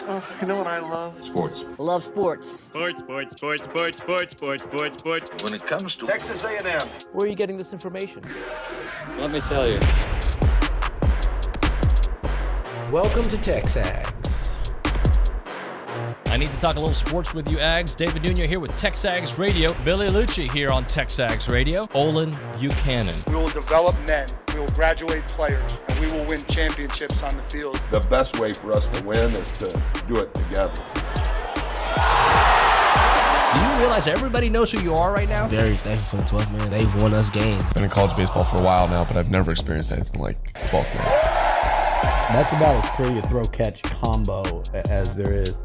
You know what I love? Sports. Love sports. Sports. When it comes to Texas A&M. Where are you getting this information? Let me tell you. Welcome to TexAgs. I need to talk a little sports with you, Ags. David Nuño here with TexAgs Radio. Billy Lucci here on TexAgs Radio. Olin Buchanan. We will develop men. We will graduate players, and we will win championships on the field. The best way for us to win is to do it together. Do you realize everybody knows who you are right now? Very thankful for the 12th man. They've won us games. Been in college baseball for a while now, but I've never experienced anything like 12th man. That's about as pretty a throw-catch combo as there is.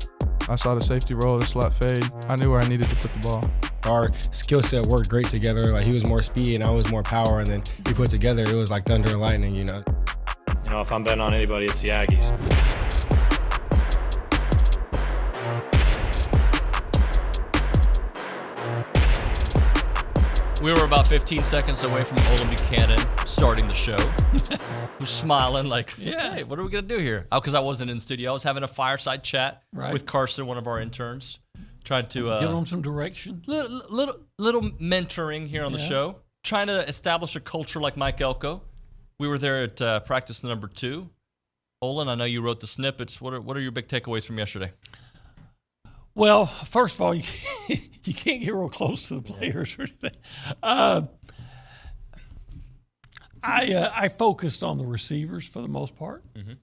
I saw the safety roll, the slot fade. I knew where I needed to put the ball. Our skill set worked great together. Like, he was more speed and I was more power, and then we put together, it was like thunder and lightning, you know. You know, if I'm betting on anybody, it's the Aggies. We were about 15 seconds away from Olin Buchanan starting the show. Who's smiling like, yeah, hey, what are we going to do here? Oh, because I wasn't in the studio. I was having a fireside chat with Carson, one of our interns, trying to give them some direction. Little mentoring here on the show, trying to establish a culture like Mike Elko. We were there at practice number 2. Olin, I know you wrote the snippets. What are your big takeaways from yesterday? Well, first of all, you can't get real close to the players or anything. I focused on the receivers for the most part. Mm-hmm.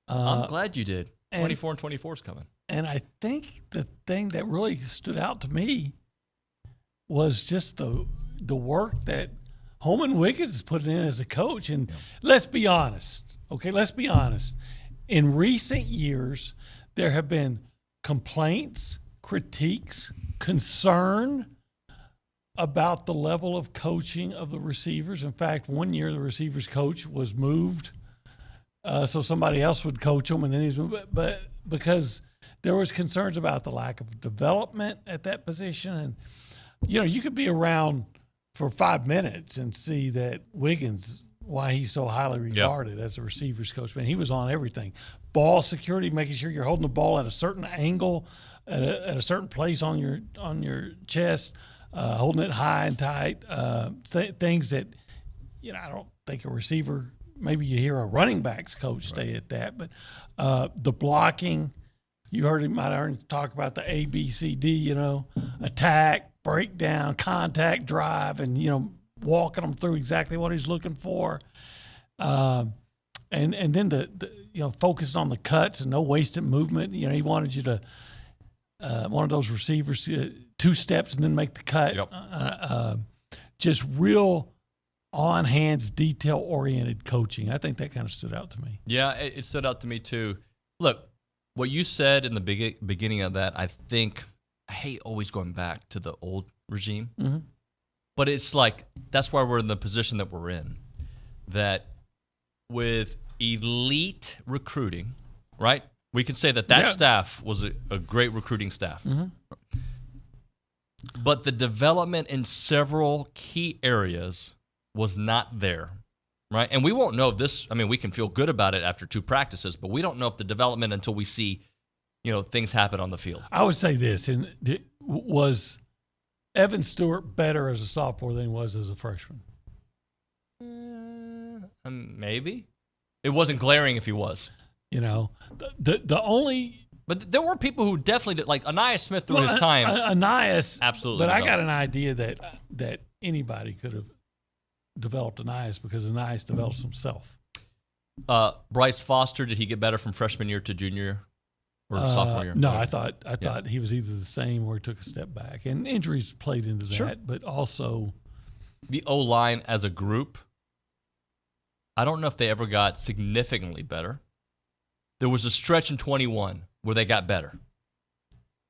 I'm glad you did. 24 and 24 is coming. And I think the thing that really stood out to me was just the work that Holman Wiggins is putting in as a coach. And let's be honest, okay? Let's be honest. In recent years, there have been complaints, critiques, concern about the level of coaching of the receivers. In fact, one year the receivers coach was moved so somebody else would coach them, and then he's moved. But because there was concerns about the lack of development at that position. And, you know, you could be around for 5 minutes and see that Wiggins, why he's so highly regarded as a receivers coach. Man, he was on everything. Ball security, making sure you're holding the ball at a certain angle, at a certain place on your chest, holding it high and tight. Things that, you know, I don't think a receiver. Maybe you hear a running backs coach say at that, but the blocking. You might have heard him talk about the ABCD. You know, attack, breakdown, contact, drive, and walking them through exactly what he's looking for. And then the focus on the cuts and no wasted movement. You know, he wanted you to one of those receivers 2 steps and then make the cut. Yep. Just real on hands, detail oriented coaching. I think that kind of stood out to me. Yeah, it stood out to me too. Look, what you said in the beginning of that, I think I hate always going back to the old regime, but it's like that's why we're in the position that we're in. That with elite recruiting, right? We can say that staff was a great recruiting staff. But the development in several key areas was not there, right? And we won't know if this, I mean, we can feel good about it after 2 practices, but we don't know if the development until we see, things happen on the field. I would say this, and was Evan Stewart better as a sophomore than he was as a freshman? Maybe. It wasn't glaring if he was. The only... But there were people who definitely did, like Anias Smith through his time. Anias. Absolutely. But I got an idea that anybody could have developed Anias because Anias develops himself. Bryce Foster, did he get better from freshman year to junior year or sophomore year? No, I thought he was either the same or he took a step back. And injuries played into that, but also the O-line as a group, I don't know if they ever got significantly better. There was a stretch in 21 where they got better.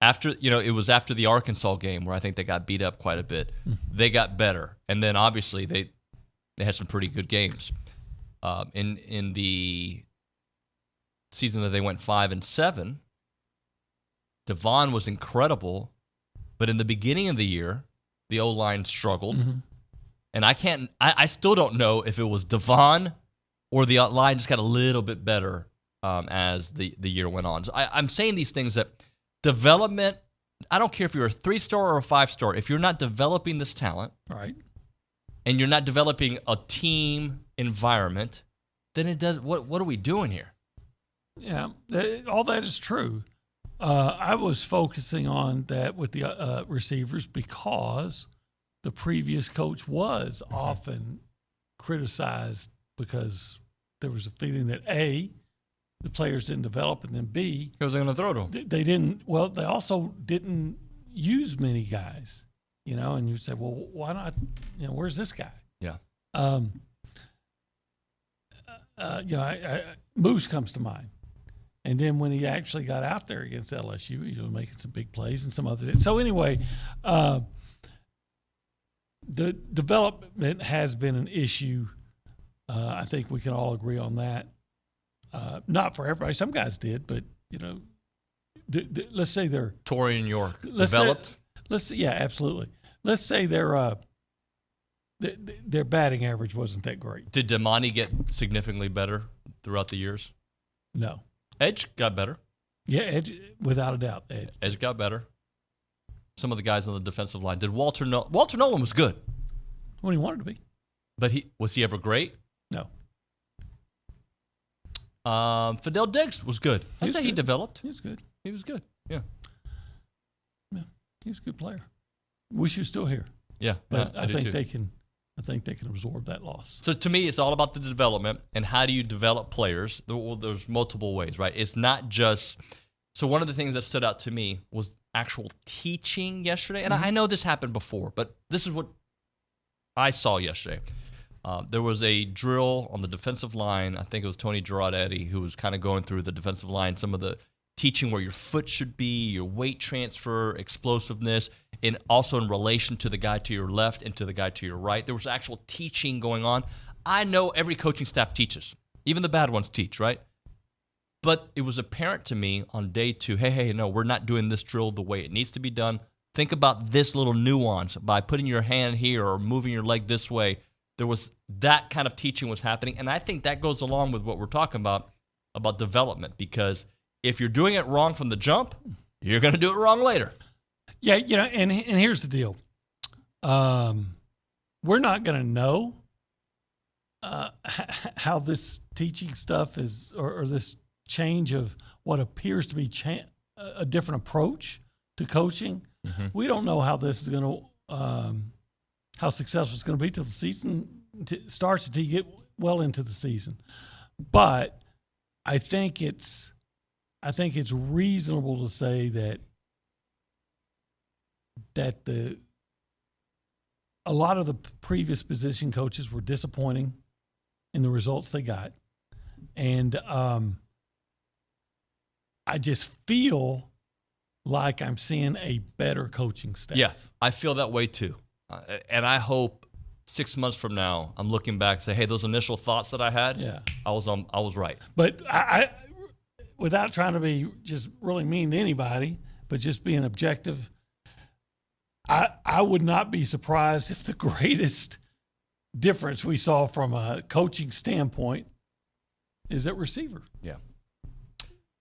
After, it was after the Arkansas game where I think they got beat up quite a bit. They got better. And then obviously they had some pretty good games. In the season that they went 5-7, Devon was incredible, but in the beginning of the year, the O-line struggled. And I still don't know if it was Devon or the line just got a little bit better as the year went on. So I'm saying these things that development, I don't care if you're a 3-star or a 5-star, if you're not developing this talent, right, and you're not developing a team environment, then it does. What are we doing here? Yeah, all that is true. I was focusing on that with the receivers because the previous coach was often criticized because there was a feeling that A, the players didn't develop, and then B, who was going to throw to them? They didn't. Well, they also didn't use many guys, and you say, well, why not? Where's this guy? Yeah. Moose comes to mind. And then when he actually got out there against LSU, he was making some big plays and some other. So anyway, the development has been an issue. I think we can all agree on that. Not for everybody. Some guys did, but let's say they're Torian York developed. Yeah, absolutely. Let's say their batting average wasn't that great. Did Damani get significantly better throughout the years? No. Edge got better. Yeah, Edge, without a doubt. Edge got better. Some of the guys on the defensive line. Did Walter Nolan was good. When he wanted to be. But was he ever great? No. Fidel Diggs was good. I'd say he developed. He was good. He was good. Yeah. Yeah, he was a good player. Wish he was still here. Yeah, but I think do too. they can. I think they can absorb that loss. So to me, it's all about the development and how do you develop players. Well, there's multiple ways, right? It's not just. So one of the things that stood out to me was actual teaching yesterday, and I know this happened before, but this is what I saw yesterday. There was a drill on the defensive line. I think it was Tony Girardetti who was kind of going through the defensive line, some of the teaching where your foot should be, your weight transfer, explosiveness, and also in relation to the guy to your left and to the guy to your right. There was actual teaching going on. I know every coaching staff teaches. Even the bad ones teach, right? But it was apparent to me on day 2, hey, no, we're not doing this drill the way it needs to be done. Think about this little nuance by putting your hand here or moving your leg this way. There was that kind of teaching was happening, and I think that goes along with what we're talking about development, because if you're doing it wrong from the jump, you're going to do it wrong later. Yeah, and here's the deal. We're not going to know how this teaching stuff is, or this change of what appears to be a different approach to coaching. Mm-hmm. We don't know how this is going to, how successful it's going to be till the season starts, until you get well into the season. But I think it's reasonable to say that a lot of the previous position coaches were disappointing in the results they got. And I just feel like I'm seeing a better coaching staff. Yeah, I feel that way too. And I hope 6 months from now, I'm looking back and say, hey, those initial thoughts that I had, I was right. But I without trying to be just really mean to anybody, but just being objective, I would not be surprised if the greatest difference we saw from a coaching standpoint is at receiver. Yeah.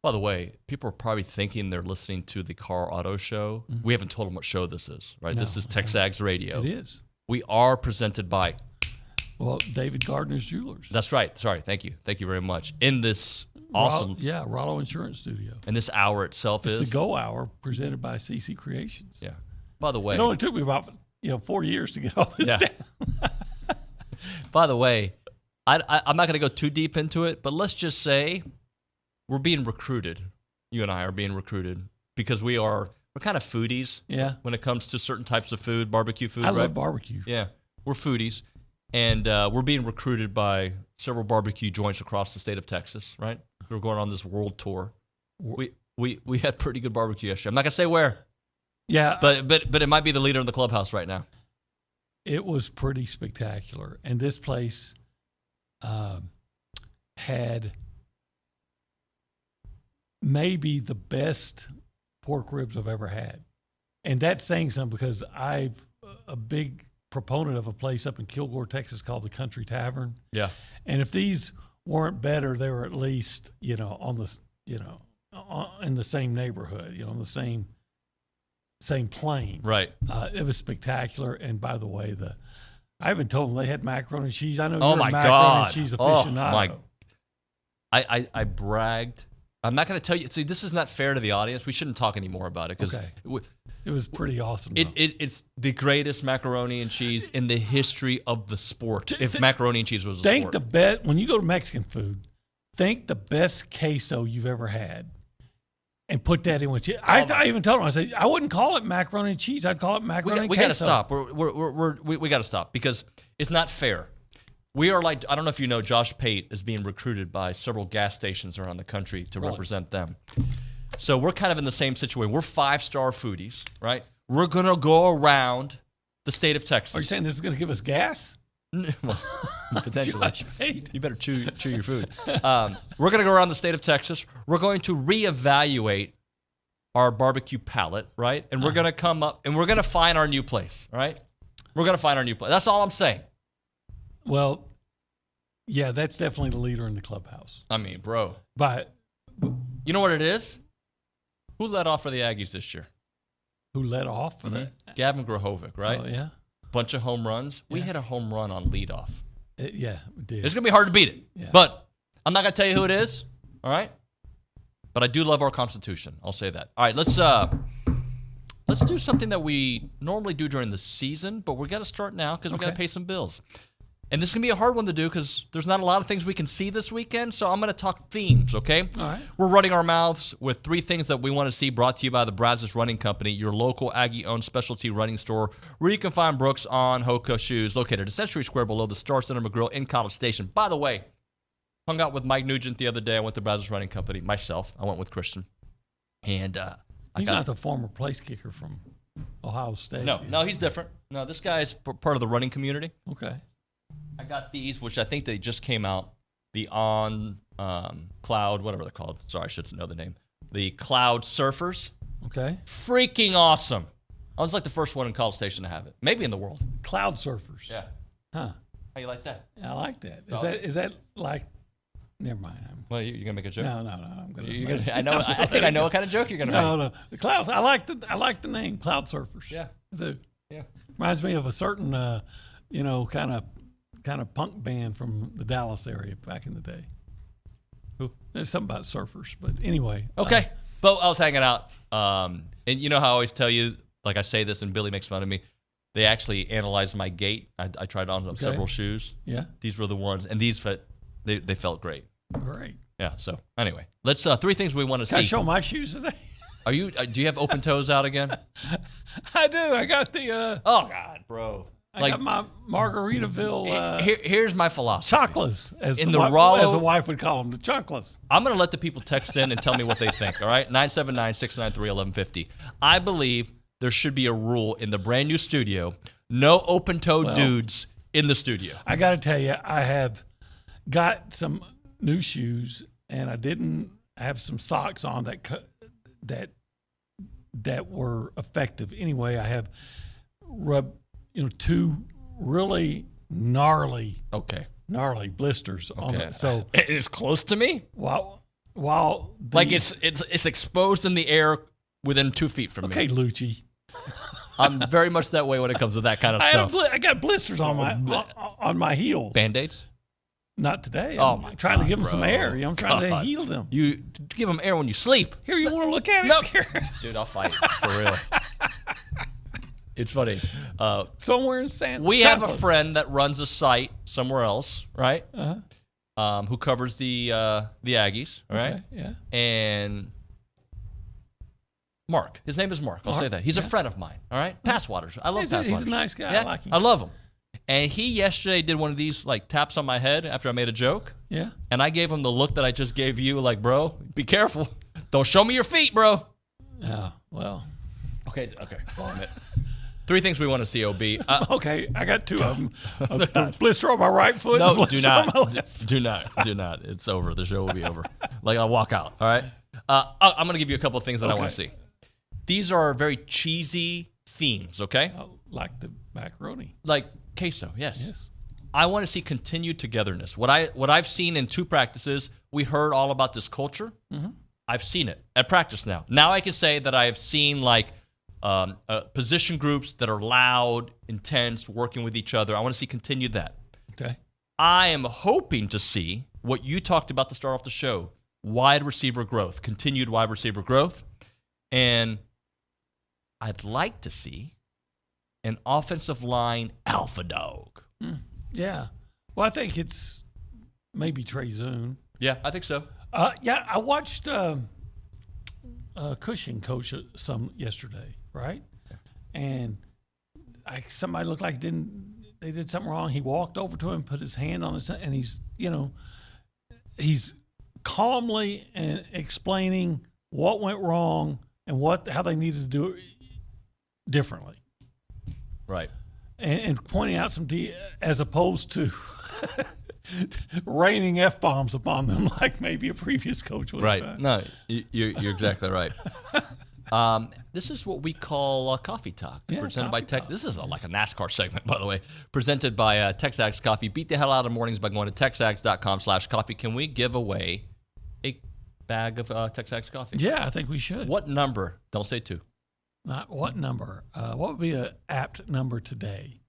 By the way, people are probably thinking they're listening to the Car Auto Show. Mm-hmm. We haven't told them what show this is, right? No, this is TexAgs Radio. It is. We are presented by David Gardner's Jewelers. That's right. Sorry. Thank you. Thank you very much. In this awesome. Rollo Insurance Studio. And this hour itself it's the Go Hour presented by CC Creations. Yeah. By the way. It only took me about 4 years to get all this down. By the way, I'm not going to go too deep into it, but let's just say we're being recruited. You and I are being recruited because we're kind of foodies. Yeah. When it comes to certain types of food, barbecue food. I love barbecue. Yeah. We're foodies. And we're being recruited by several barbecue joints across the state of Texas, right? We're going on this world tour. We had pretty good barbecue yesterday. I'm not gonna say where. Yeah. But it might be the leader in the clubhouse right now. It was pretty spectacular, and this place had maybe the best pork ribs I've ever had, and that's saying something because I'm a big proponent of a place up in Kilgore, Texas called the Country Tavern. Yeah. And if these weren't better, they were at least, on the, in the same neighborhood, on the same plane. Right. It was spectacular. And by the way, I haven't told them they had macaroni and cheese. I know Oh you're my a macaroni God. and cheese aficionado. I bragged. I'm not going to tell you. See, this is not fair to the audience. We shouldn't talk anymore about it because it was pretty awesome. It's the greatest macaroni and cheese in the history of the sport. If macaroni and cheese was a sport. When you go to Mexican food, think the best queso you've ever had. And put that in with cheese. I even told him, I said, I wouldn't call it macaroni and cheese. I'd call it macaroni and queso. We got to stop. We got to stop because it's not fair. We are like, I don't know if you know, Josh Pate is being recruited by several gas stations around the country to represent them. So we're kind of in the same situation. We're 5-star foodies, right? We're going to go around the state of Texas. Are you saying this is going to give us gas? Well, potentially. You better chew your food. We're going to go around the state of Texas. We're going to reevaluate our barbecue palate, right? And we're going to come up and we're going to find our new place, right? We're going to find our new place. That's all I'm saying. Well, yeah, that's definitely the leader in the clubhouse. I mean, bro. But you know what it is? Who led off for the Aggies this year? Who led off for that? Gavin Grahovic, right? Oh, yeah. Bunch of home runs. We hit a home run on leadoff. We did. It's going to be hard to beat it. Yeah. But I'm not going to tell you who it is, all right? But I do love our Constitution. I'll say that. All right, let's do something that we normally do during the season, but we got to start now because we got to pay some bills. And this is going to be a hard one to do because there's not a lot of things we can see this weekend, so I'm going to talk themes, okay? All right. We're running our mouths with 3 things that we want to see, brought to you by the Brazos Running Company, your local Aggie-owned specialty running store where you can find Brooks on Hoka shoes, located at Century Square below the Star Cinema Grill in College Station. By the way, hung out with Mike Nugent the other day. I went to Brazos Running Company. Myself, I went with Christian. And he's not the former place kicker from Ohio State. No, he's different. No, this guy is part of the running community. Okay. I got these, which I think they just came out. The Cloud, whatever they're called. Sorry, I should know the name. The Cloud Surfers. Okay. Freaking awesome. I was like the first one in College Station to have it. Maybe in the world. Cloud Surfers. Yeah. Huh. How you like that? I like that. Is that like? Never mind. Well, you're gonna make a joke. No. I'm gonna. I think I know what kind of joke you're gonna make. No. The Clouds. I like the name Cloud Surfers. Yeah. I do. Yeah. Reminds me of a certain, kind of punk band from the Dallas area back in the day. Who? There's something about surfers, but anyway. Okay. But I was hanging out, and you know how I always tell you, like I say this and Billy makes fun of me, they actually analyzed my gait. I tried on several shoes. Yeah. These were the ones, and these fit. They felt great. Great. Yeah. So anyway, let's 3 things we want to see. Can I show my shoes today? Are you? Do you have open toes out again? I do. I got the. Oh God, bro. I got my Margaritaville. Here's my philosophy. Chocolates, as in the wife would call them, the chocolates. I'm going to let the people text in and tell me what they think, all right? 979-693-1150. I believe there should be a rule in the brand new studio, no open-toed dudes in the studio. I got to tell you, I have got some new shoes, and I didn't have some socks on that were effective. Anyway, I have rubbed 2 really gnarly blisters on it. So it's close to me. While like it's exposed in the air within 2 feet from me. Okay, Lucci. I'm very much that way when it comes to that kind of stuff. I got blisters on my heels. Band-Aids? Not today. I'm trying to give them some air. I'm trying to heal them. You give them air when you sleep. Here, you want to look at it? No. Dude, I'll fight for real. It's funny. Somewhere in Sandhop. We have a friend that runs a site somewhere else, right? Uh-huh. Who covers the Aggies, right? Okay, yeah. And Mark. His name is Mark. I'll say that. He's a friend of mine, all right? Passwaters. I love Passwaters. He's a nice guy. Yeah, I like him. I love him. And he yesterday did one of these like taps on my head after I made a joke. Yeah. And I gave him the look that I just gave you, like, bro, be careful. Don't show me your feet, bro. Yeah, well. Okay. Well, 3 things we want to see, OB. Okay, I got 2 of them. A blister on my right foot. No, and do a not. blister on my left. Do not. It's over. The show will be over. Like, I'll walk out, all right? I'm going to give you a couple of things that I want to see. These are very cheesy themes, okay? Like the macaroni. Like queso, yes. I want to see continued togetherness. What I've seen in 2 practices, we heard all about this culture. Mm-hmm. I've seen it at practice now. Now I can say that I have seen position groups that are loud, intense, working with each other. I want to see continued that. Okay. I am hoping to see what you talked about to start off the show, wide receiver growth, continued wide receiver growth. And I'd like to see an offensive line alpha dog. Yeah. Well, I think it's maybe Trey Zune. Yeah, I think so. Yeah, I watched Cushing coach some yesterday, right? Yeah. And somebody looked like they did something wrong. He walked over to him, put his hand on his, and he's calmly and explaining what went wrong and how they needed to do it differently. Right. And pointing out as opposed to raining F-bombs upon them like maybe a previous coach would have done. No, you're exactly right. This is what we call Coffee Talk, presented by Tex. This is like a NASCAR segment, by the way, presented by TexAgs Coffee. Beat the hell out of mornings by going to texags.com/coffee. Can we give away a bag of TexAgs Coffee? Yeah, I think we should. What number? Don't say 2. Not what number. What would be an apt number today?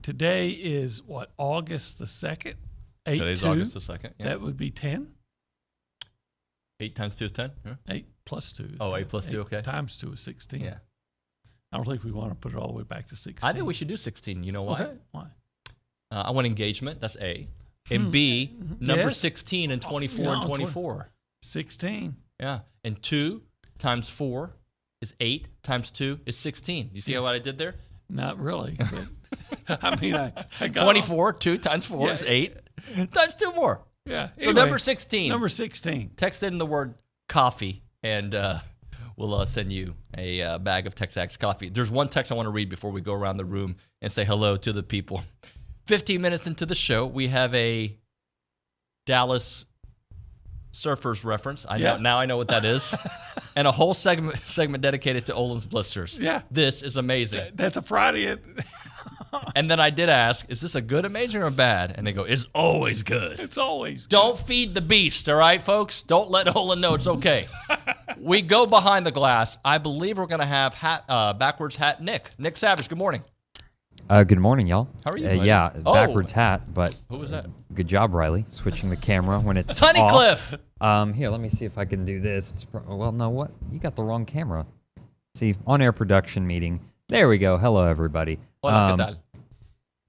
Today is what, August the 2nd? Today's August the 2nd. Yeah. That would be 10. 8 times 2 is 10? Yeah. 8 plus 2 is 10. 8 plus 2, okay. Times 2 is 16. Yeah. I don't think we want to put it all the way back to 16. I think we should do 16. You know why? Okay. Why? I want engagement. That's A. And B, number 16 and 24 and 24. 16. Yeah. And 2 times 4 is 8 times 2 is 16. You see what I did there? Not really. But I mean, I got 24, 2 times 4 is 8. Times 2 more. Yeah. So number 16. Number 16. Text in the word coffee, and we'll send you a bag of TexAgs Coffee. There's one text I want to read before we go around the room and say hello to the people. 15 minutes into the show, we have a Dallas Surfers reference. Now I know what that is. And a whole segment dedicated to Olin's blisters. Yeah. This is amazing. That's a Friday. And then I did ask, is this a good amazing or bad? And they go, it's always good. It's always good. Don't feed the beast, all right, folks? Don't let Olin know it's okay. We go behind the glass. I believe we're going to have backwards hat Nick. Nick Savage, good morning. Good morning, y'all. How are you? Yeah, backwards hat, but who was that? Good job, Riley, switching the camera when it's Honeycliff. Off. Here, let me see if I can do this. Well, no, what? You got the wrong camera. See, on-air production meeting. There we go. Hello, everybody.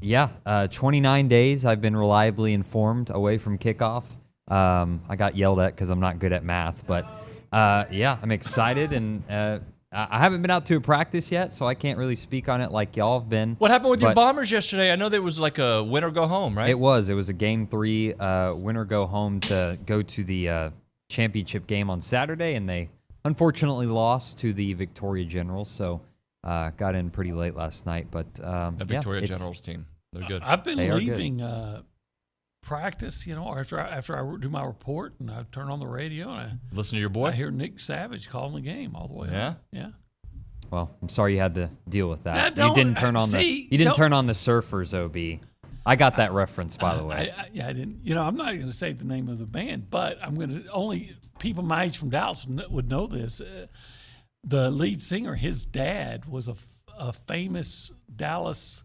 Yeah, 29 days I've been reliably informed away from kickoff. I got yelled at because I'm not good at math, but yeah, I'm excited, and I haven't been out to a practice yet, so I can't really speak on it like y'all have been. What happened with your Bombers yesterday? I know there was like a win or go home, right? It was a Game 3 win or go home to go to the championship game on Saturday, and they unfortunately lost to the Victoria Generals, so got in pretty late last night. But the Victoria Generals team, they're good. I've been leaving practice, after I do my report, and I turn on the radio and I listen to your boy. I hear Nick Savage calling the game all the way. Yeah, yeah. Well, I'm sorry you had to deal with that. You didn't turn on the Surfers, OB. I got that reference, by the way. I didn't. I'm not going to say the name of the band, but I'm going to. Only people my age from Dallas would know this. The lead singer, his dad was a famous Dallas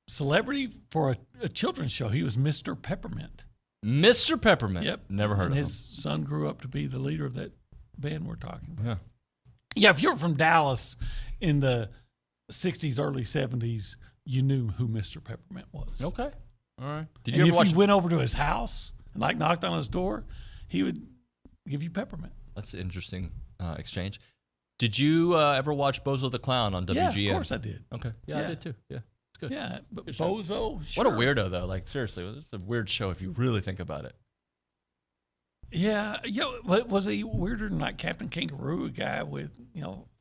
celebrity for a children's show. He was Mr. Peppermint. Mr. Peppermint? Yep. Never heard of him. His son grew up to be the leader of that band we're talking about. Yeah. Yeah, if you're from Dallas in the 60s, early 70s, you knew who Mr. Peppermint was. Okay. All right. Did you ever if you went over to his house and knocked on his door, he would give you peppermint. That's an interesting exchange. Did you ever watch Bozo the Clown on WGN? Yeah, of course I did. Okay. Yeah, I did too. Yeah. It's good. Yeah, but good Bozo, sure. What a weirdo, though. Like, seriously, it's a weird show if you really think about it. Yeah. Was he weirder than like Captain Kangaroo, a guy with,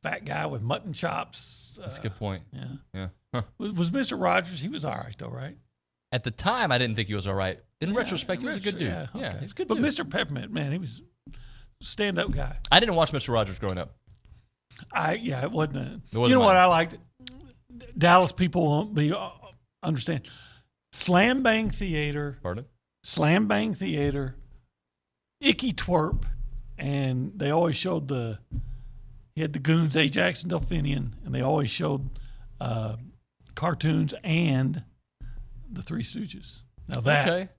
fat guy with mutton chops? That's a good point. Yeah. Yeah. Huh. Was Mr. Rogers, he was all right, though, right? At the time, I didn't think he was all right. In retrospect, he was a good dude. Yeah, okay. He's a good dude. But Mr. Mr. Peppermint, man, he was a stand-up guy. I didn't watch Mr. Rogers growing up. It wasn't. What I liked? Dallas people won't understand. Slam Bang Theater. Pardon? Slam Bang Theater. Icky Twerp. And they always showed he had the Goons, Ajax and Delphinion, and they always showed cartoons and the Three Stooges. Now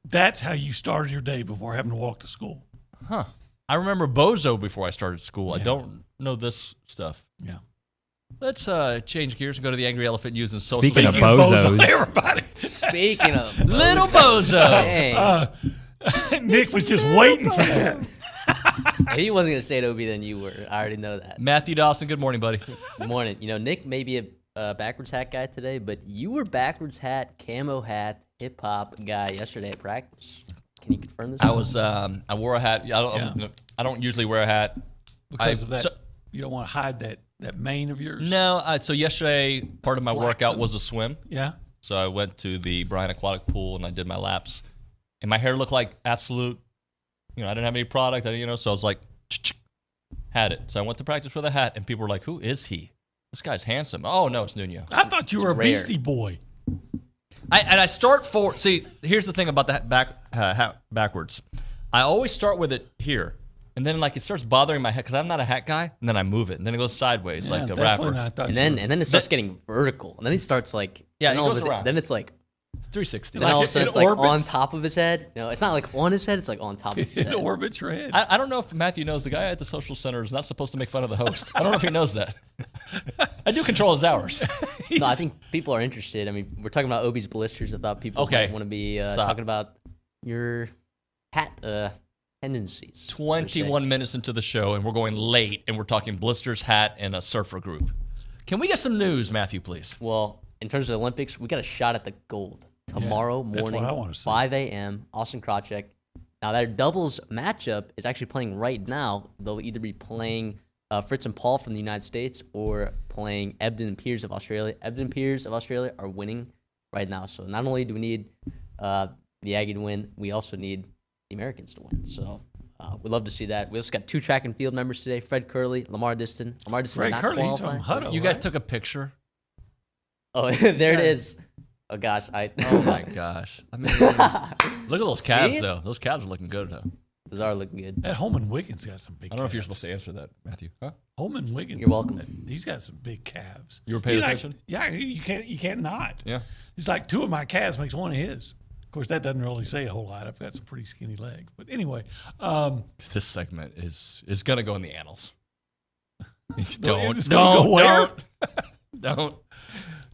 that's how you started your day before having to walk to school. Huh. I remember Bozo before I started school. Yeah. I don't know this stuff. Yeah. Let's change gears and go to the Angry Elephant using social Speaking media. of bozos. Everybody. Speaking of Little Bozo. Dang. Nick was just waiting for that. He wasn't going to say it, Obi, than you were. I already know that. Matthew Dawson, good morning, buddy. Good morning. Nick may be a backwards hat guy today, but you were backwards hat, camo hat, hip hop guy yesterday at practice. Can you confirm this? I was. I wore a hat. I don't usually wear a hat Because of that, you don't want to hide that mane of yours. No. So yesterday, part of my workout was a swim. Yeah. So I went to the Bryan Aquatic Pool and I did my laps, and my hair looked like absolute. I didn't have any product. So I was like, had it. So I went to practice with a hat, and people were like, "Who is he? This guy's handsome." Oh no, it's Nuño. I thought you were a rare. Beastie Boy. I start forward. See, here's the thing about the hat backwards. I always start with it here, and then it starts bothering my head because I'm not a hat guy, and then I move it, and then it goes sideways like a rapper. And then it starts getting vertical, and then he starts it goes around. Then it's like. It's 360. And then all of a sudden it's like on top of his head. It's not like on his head. It's like on top of his head. It orbits your head. I don't know if Matthew knows the guy at the social center is not supposed to make fun of the host. I don't know if he knows that. I do control his hours. No, I think people are interested. I mean, we're talking about Obi's blisters. I thought people might want to be talking about your hat tendencies. 21 minutes into the show, and we're going late, and we're talking blisters, hat, and a surfer group. Can we get some news, Matthew, please? Well, in terms of the Olympics, we got a shot at the gold tomorrow morning, 5 a.m., Austin Krajiek. Now, their doubles matchup is actually playing right now. They'll either be playing Fritz and Paul from the United States or playing Ebden and Piers of Australia. Ebden and Piers of Australia are winning right now. So not only do we need the Aggie to win, we also need the Americans to win. So we'd love to see that. We also got 2 track and field members today, Fred Curley, Lamar Diston. Lamar Diston Fred not Curley's qualified. from Hutto, You guys took a picture? Oh, there it is. Oh, gosh. Oh, my gosh. I mean, look at those calves, though. Those calves are looking good, though. Those are looking good. That Holman Wiggins got some big calves. I don't know if you're supposed to answer that, Matthew. Huh? Holman Wiggins. You're welcome. He's got some big calves. You were paying attention? Yeah, you can't not. Yeah. He's like 2 of my calves makes 1 of his. Of course, that doesn't really say a whole lot. I've got some pretty skinny legs. But anyway. This segment is going to go in the annals. Don't. Don't.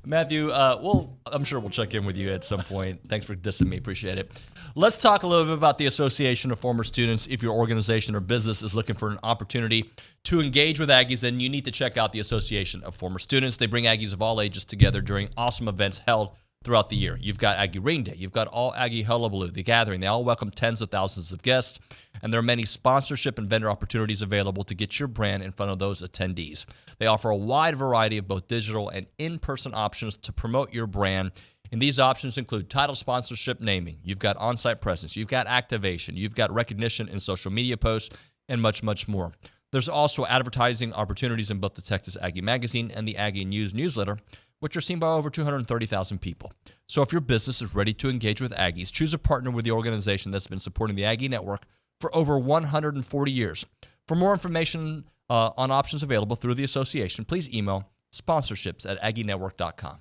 Matthew, I'm sure we'll check in with you at some point. Thanks for dissing me. Appreciate it. Let's talk a little bit about the Association of Former Students. If your organization or business is looking for an opportunity to engage with Aggies, then you need to check out the Association of Former Students. They bring Aggies of all ages together during awesome events held throughout the year. You've got Aggie Ring Day. You've got All Aggie Hullabaloo, The Gathering. They all welcome tens of thousands of guests, and there are many sponsorship and vendor opportunities available to get your brand in front of those attendees. They offer a wide variety of both digital and in-person options to promote your brand, and these options include title sponsorship naming. You've got on-site presence. You've got activation. You've got recognition in social media posts, and much, much more. There's also advertising opportunities in both the Texas Aggie Magazine and the Aggie News newsletter, which are seen by over 230,000 people. So if your business is ready to engage with Aggies, choose a partner with the organization that's been supporting the Aggie Network for over 140 years. For more information on options available through the association, please email sponsorships@aggienetwork.com.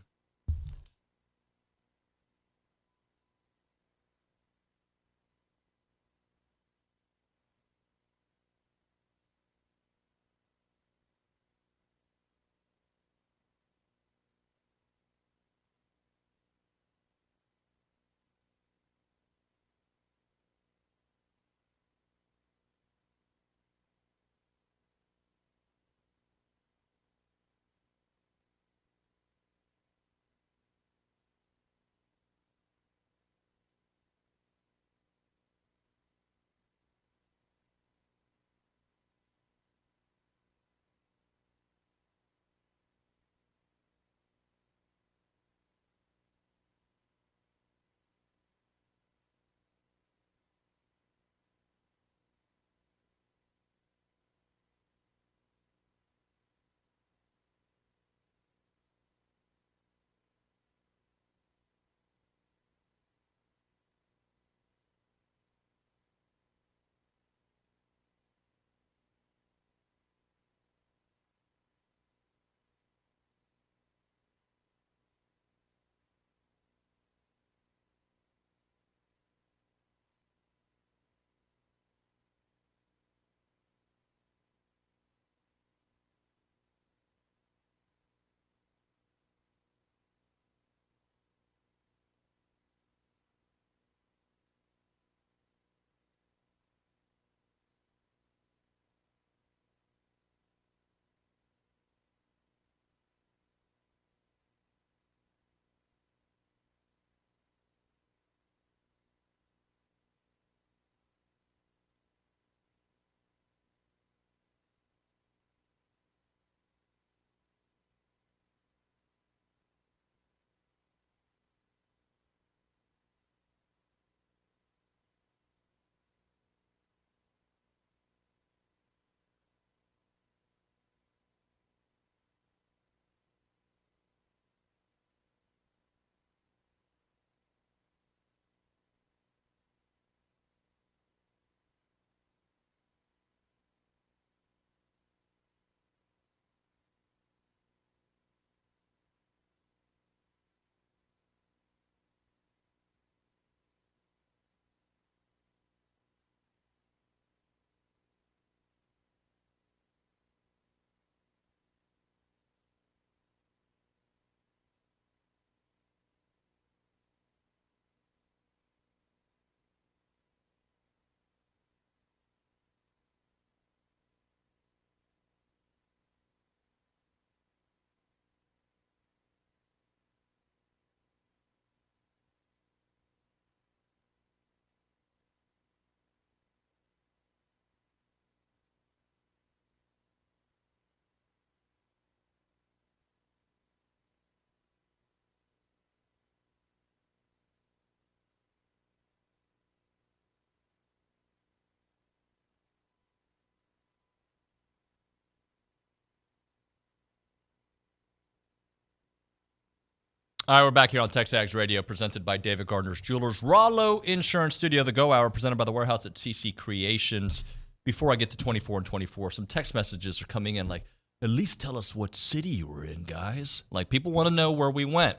All right, we're back here on TexAgs Radio, presented by David Gardner's Jewelers. Rollo Insurance Studio, the Go Hour, presented by the Warehouse at CC Creations. Before I get to 24 and 24, some text messages are coming in like, at least tell us what city you were in, guys. Like, people want to know where we went.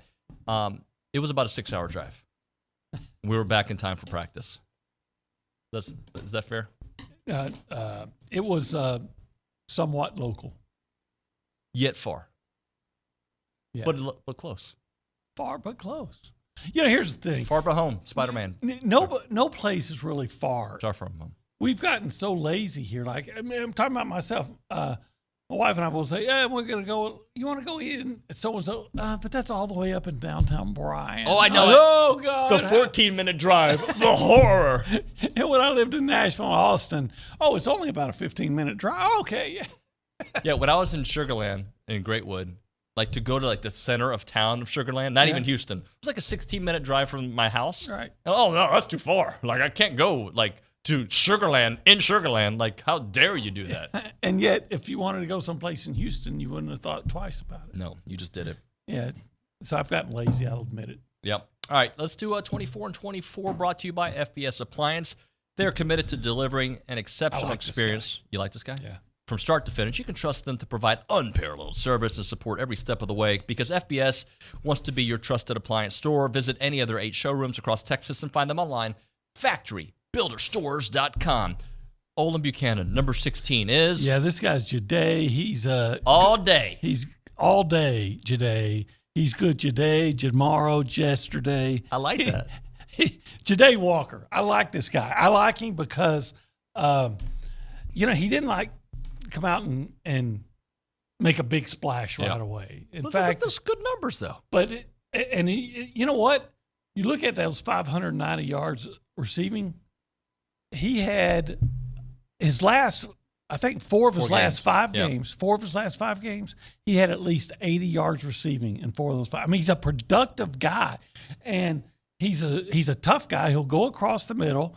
It was about a 6-hour drive. We were back in time for practice. Is that fair? It was somewhat local. Yet far. Yeah. But close. Far but close. Here's the thing. Far but home, Spider-Man. No place is really far. Far from home. We've gotten so lazy here. Like, I'm talking about myself. My wife and I will say, yeah, we're going to go. You want to go in so-and-so? But that's all the way up in downtown Bryan. Oh, I know. Oh, God. The 14-minute drive. The horror. And when I lived in Nashville and Austin, it's only about a 15-minute drive. Okay, yeah. Yeah, when I was in Sugar Land in Greatwood, like to go to like the center of town of Sugar Land, not even Houston, it was like a 16-minute drive from my house. Right. Oh, no, that's too far. Like, I can't go like to Sugar Land in Sugar Land. Like, how dare you do that? And yet, if you wanted to go someplace in Houston, you wouldn't have thought twice about it. No, you just did it. Yeah. So I've gotten lazy, I'll admit it. Yep. All right, let's do 24 and 24, brought to you by FBS Appliance. They're committed to delivering an exceptional experience. You like this guy? Yeah. From start to finish, you can trust them to provide unparalleled service and support every step of the way because FBS wants to be your trusted appliance store. Visit any of their 8 showrooms across Texas and find them online, factorybuilderstores.com. Olin Buchanan, number 16 is? Yeah, this guy's Jade. He's all day. He's all day, Jade. He's good today, tomorrow, yesterday. I like that. Jade Walker. I like this guy. I like him because, he didn't like come out and make a big splash right away. In fact, those good numbers though. But you know what? You look at those 590 yards receiving. He had his last, I think, 4 of his last 5 games. 4 of his last 5 games, he had at least 80 yards receiving in 4 of those 5. I mean, he's a productive guy, and he's a tough guy. He'll go across the middle.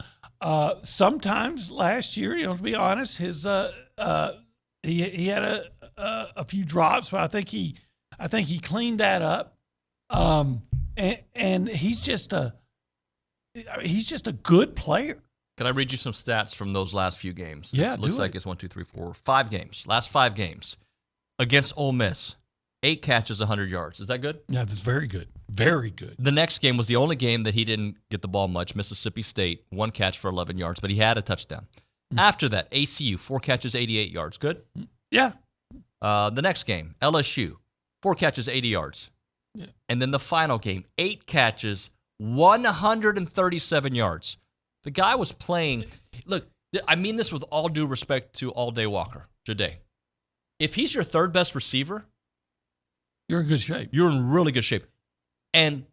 Sometimes last year, to be honest, his he had a few drops, but I think he cleaned that up. And he's just a good player. Can I read you some stats from those last few games? Yeah, It looks like it's 1, 2, 3, 4, 5 games. Last 5 games against Ole Miss, 8 catches, 100 yards. Is that good? Yeah, that's very good. Very good. The next game was the only game that he didn't get the ball much. Mississippi State, 1 catch for 11 yards, but he had a touchdown. After that, ACU, 4 catches, 88 yards. Good? Yeah. The next game, LSU, 4 catches, 80 yards. Yeah. And then the final game, 8 catches, 137 yards. The guy was playing. Look, I mean this with all due respect to All-Day Walker, Jade. If he's your 3rd best receiver, you're in good shape. You're in really good shape. And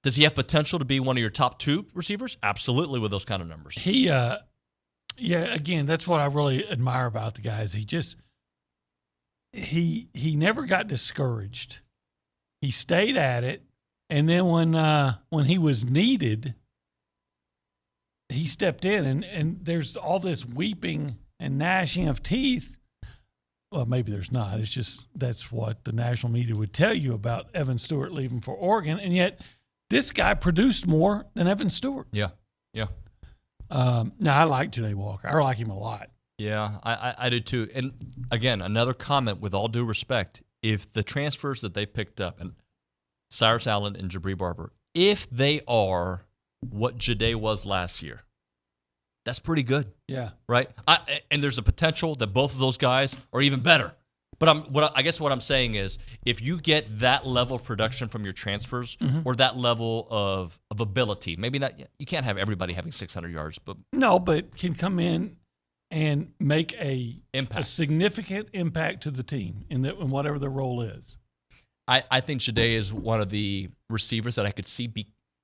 does he have potential to be one of your top 2 receivers? Absolutely, with those kind of numbers. Again, that's what I really admire about the guy is he never got discouraged. He stayed at it, and then when he was needed, he stepped in, and there's all this weeping and gnashing of teeth. Well, maybe there's not. It's just that's what the national media would tell you about Evan Stewart leaving for Oregon, and yet this guy produced more than Evan Stewart. Yeah. Now, I like Jade Walker. I like him a lot. Yeah, I do too. And again, another comment with all due respect, if the transfers that they picked up, and Cyrus Allen and Jabri Barber, if they are what Jade was last year, that's pretty good. Yeah. Right? And there's a potential that both of those guys are even better. But I guess what I'm saying is if you get that level of production from your transfers or that level of ability, maybe not, you can't have everybody having 600 yards. But can come in and make a significant impact to the team in whatever their role is. I think Jade is one of the receivers that I could see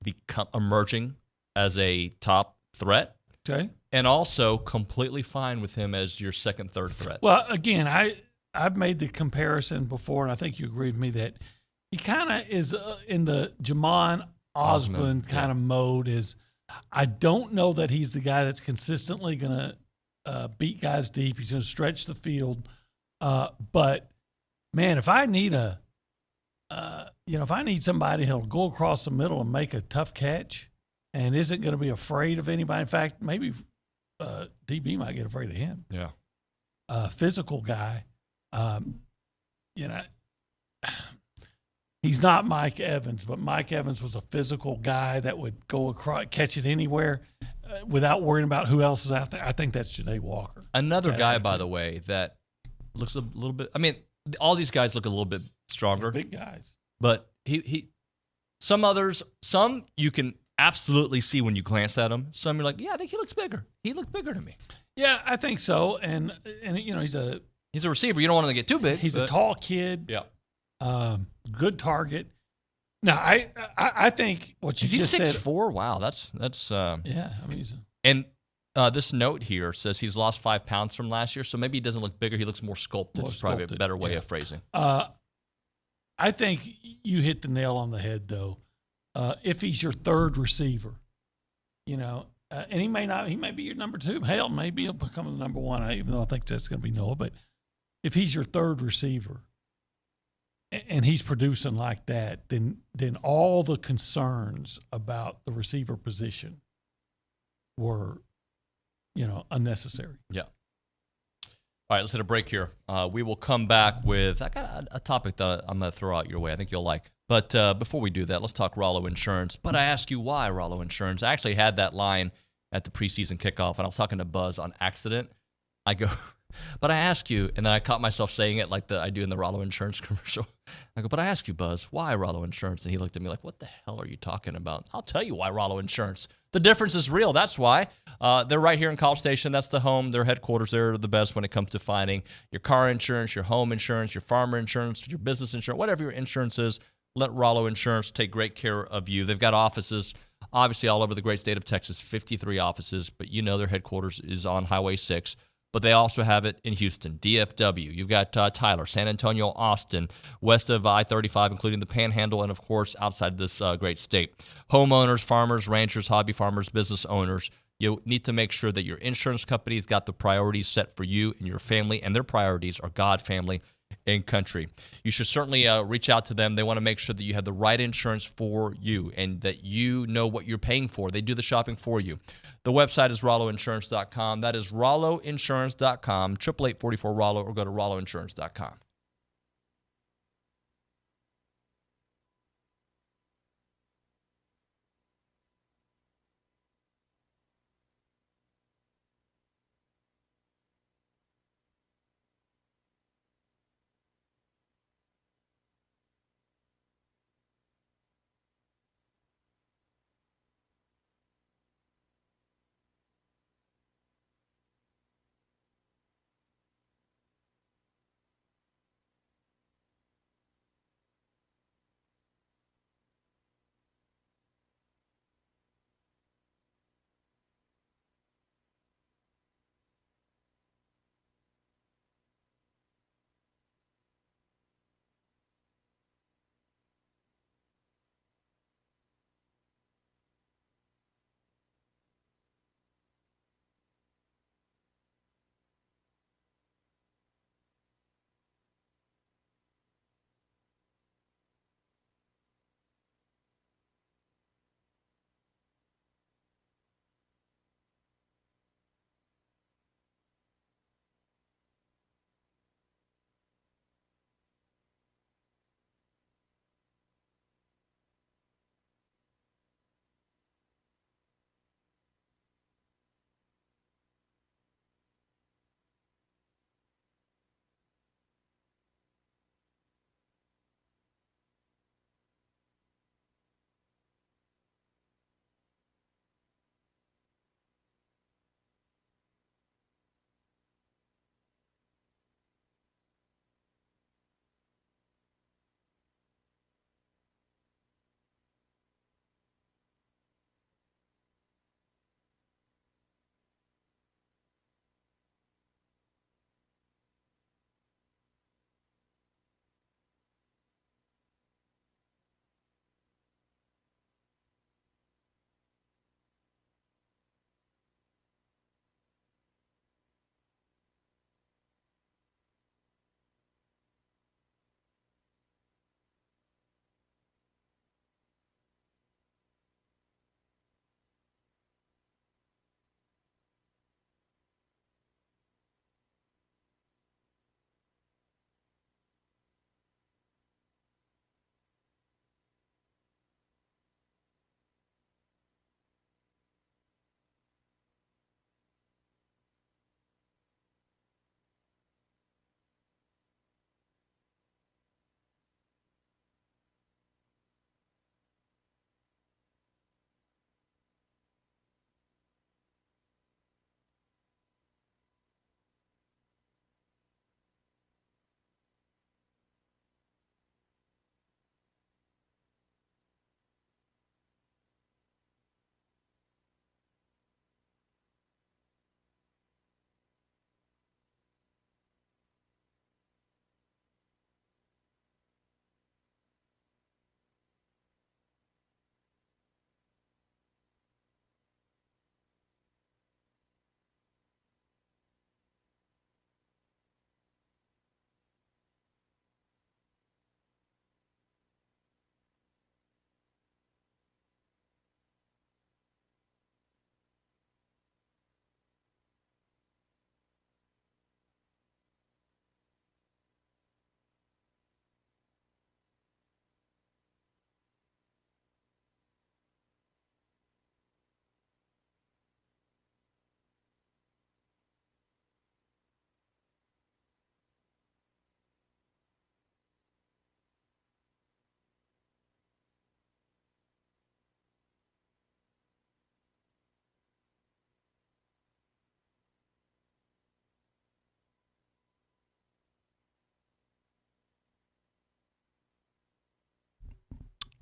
become emerging as a top threat. Okay. And also completely fine with him as your 2nd, 3rd threat. Well, again, I've made the comparison before, and I think you agree with me that he kind of is in the Jamon Osborne kind of mode. I don't know that he's the guy that's consistently going to beat guys deep. He's going to stretch the field. But, man, if I need a if I need somebody who'll go across the middle and make a tough catch and isn't going to be afraid of anybody. In fact, maybe DB might get afraid of him. Yeah. Physical guy. He's not Mike Evans, but Mike Evans was a physical guy that would go across, catch it anywhere without worrying about who else is out there. I think that's Janae Walker. Another guy, by the way, that looks a little bit. I mean, all these guys look a little bit stronger. Big guys. But some you can absolutely see when you glance at him. Some you're like, yeah, I think he looks bigger. He looked bigger to me. Yeah, I think so. And he's a receiver. You don't want him to get too big. He's a tall kid. Yeah. Good target. Now, I think what you just said. 6'4"? Wow, that's yeah. I mean, and this note here says he's lost 5 pounds from last year, so maybe he doesn't look bigger. He looks more sculpted. It's probably a better way of phrasing. I think you hit the nail on the head, though. If he's your third receiver, and he may be your number two. Hell, maybe he'll become the number one, even though I think that's going to be Noah. But if he's your third receiver and he's producing like that, then all the concerns about the receiver position were, unnecessary. Yeah. All right, let's hit a break here. We will come back with, I got a topic that I'm going to throw out your way. I think you'll like. But before we do that, let's talk Rollo Insurance. But I ask you why Rollo Insurance. I actually had that line at the preseason kickoff, and I was talking to Buzz on accident. I go, but I ask you, and then I caught myself saying it like I do in the Rollo Insurance commercial. I go, but I ask you, Buzz, why Rollo Insurance? And he looked at me like, what the hell are you talking about? I'll tell you why Rollo Insurance. The difference is real. That's why. They're right here in College Station. That's the home. Their headquarters. They're the best when it comes to finding your car insurance, your home insurance, your farmer insurance, your business insurance, whatever your insurance is. Let Rollo Insurance take great care of you. They've got offices, obviously, all over the great state of Texas, 53 offices, but their headquarters is on Highway 6. But they also have it in Houston, DFW. You've got Tyler, San Antonio, Austin, west of I-35, including the Panhandle, and, of course, outside this great state. Homeowners, farmers, ranchers, hobby farmers, business owners, you need to make sure that your insurance company's got the priorities set for you and your family, and their priorities are God, family, and country. You should certainly reach out to them. They want to make sure that you have the right insurance for you and that you know what you're paying for. They do the shopping for you. The website is rolloinsurance.com. That is rolloinsurance.com, 888-44-ROLLO, or go to rolloinsurance.com.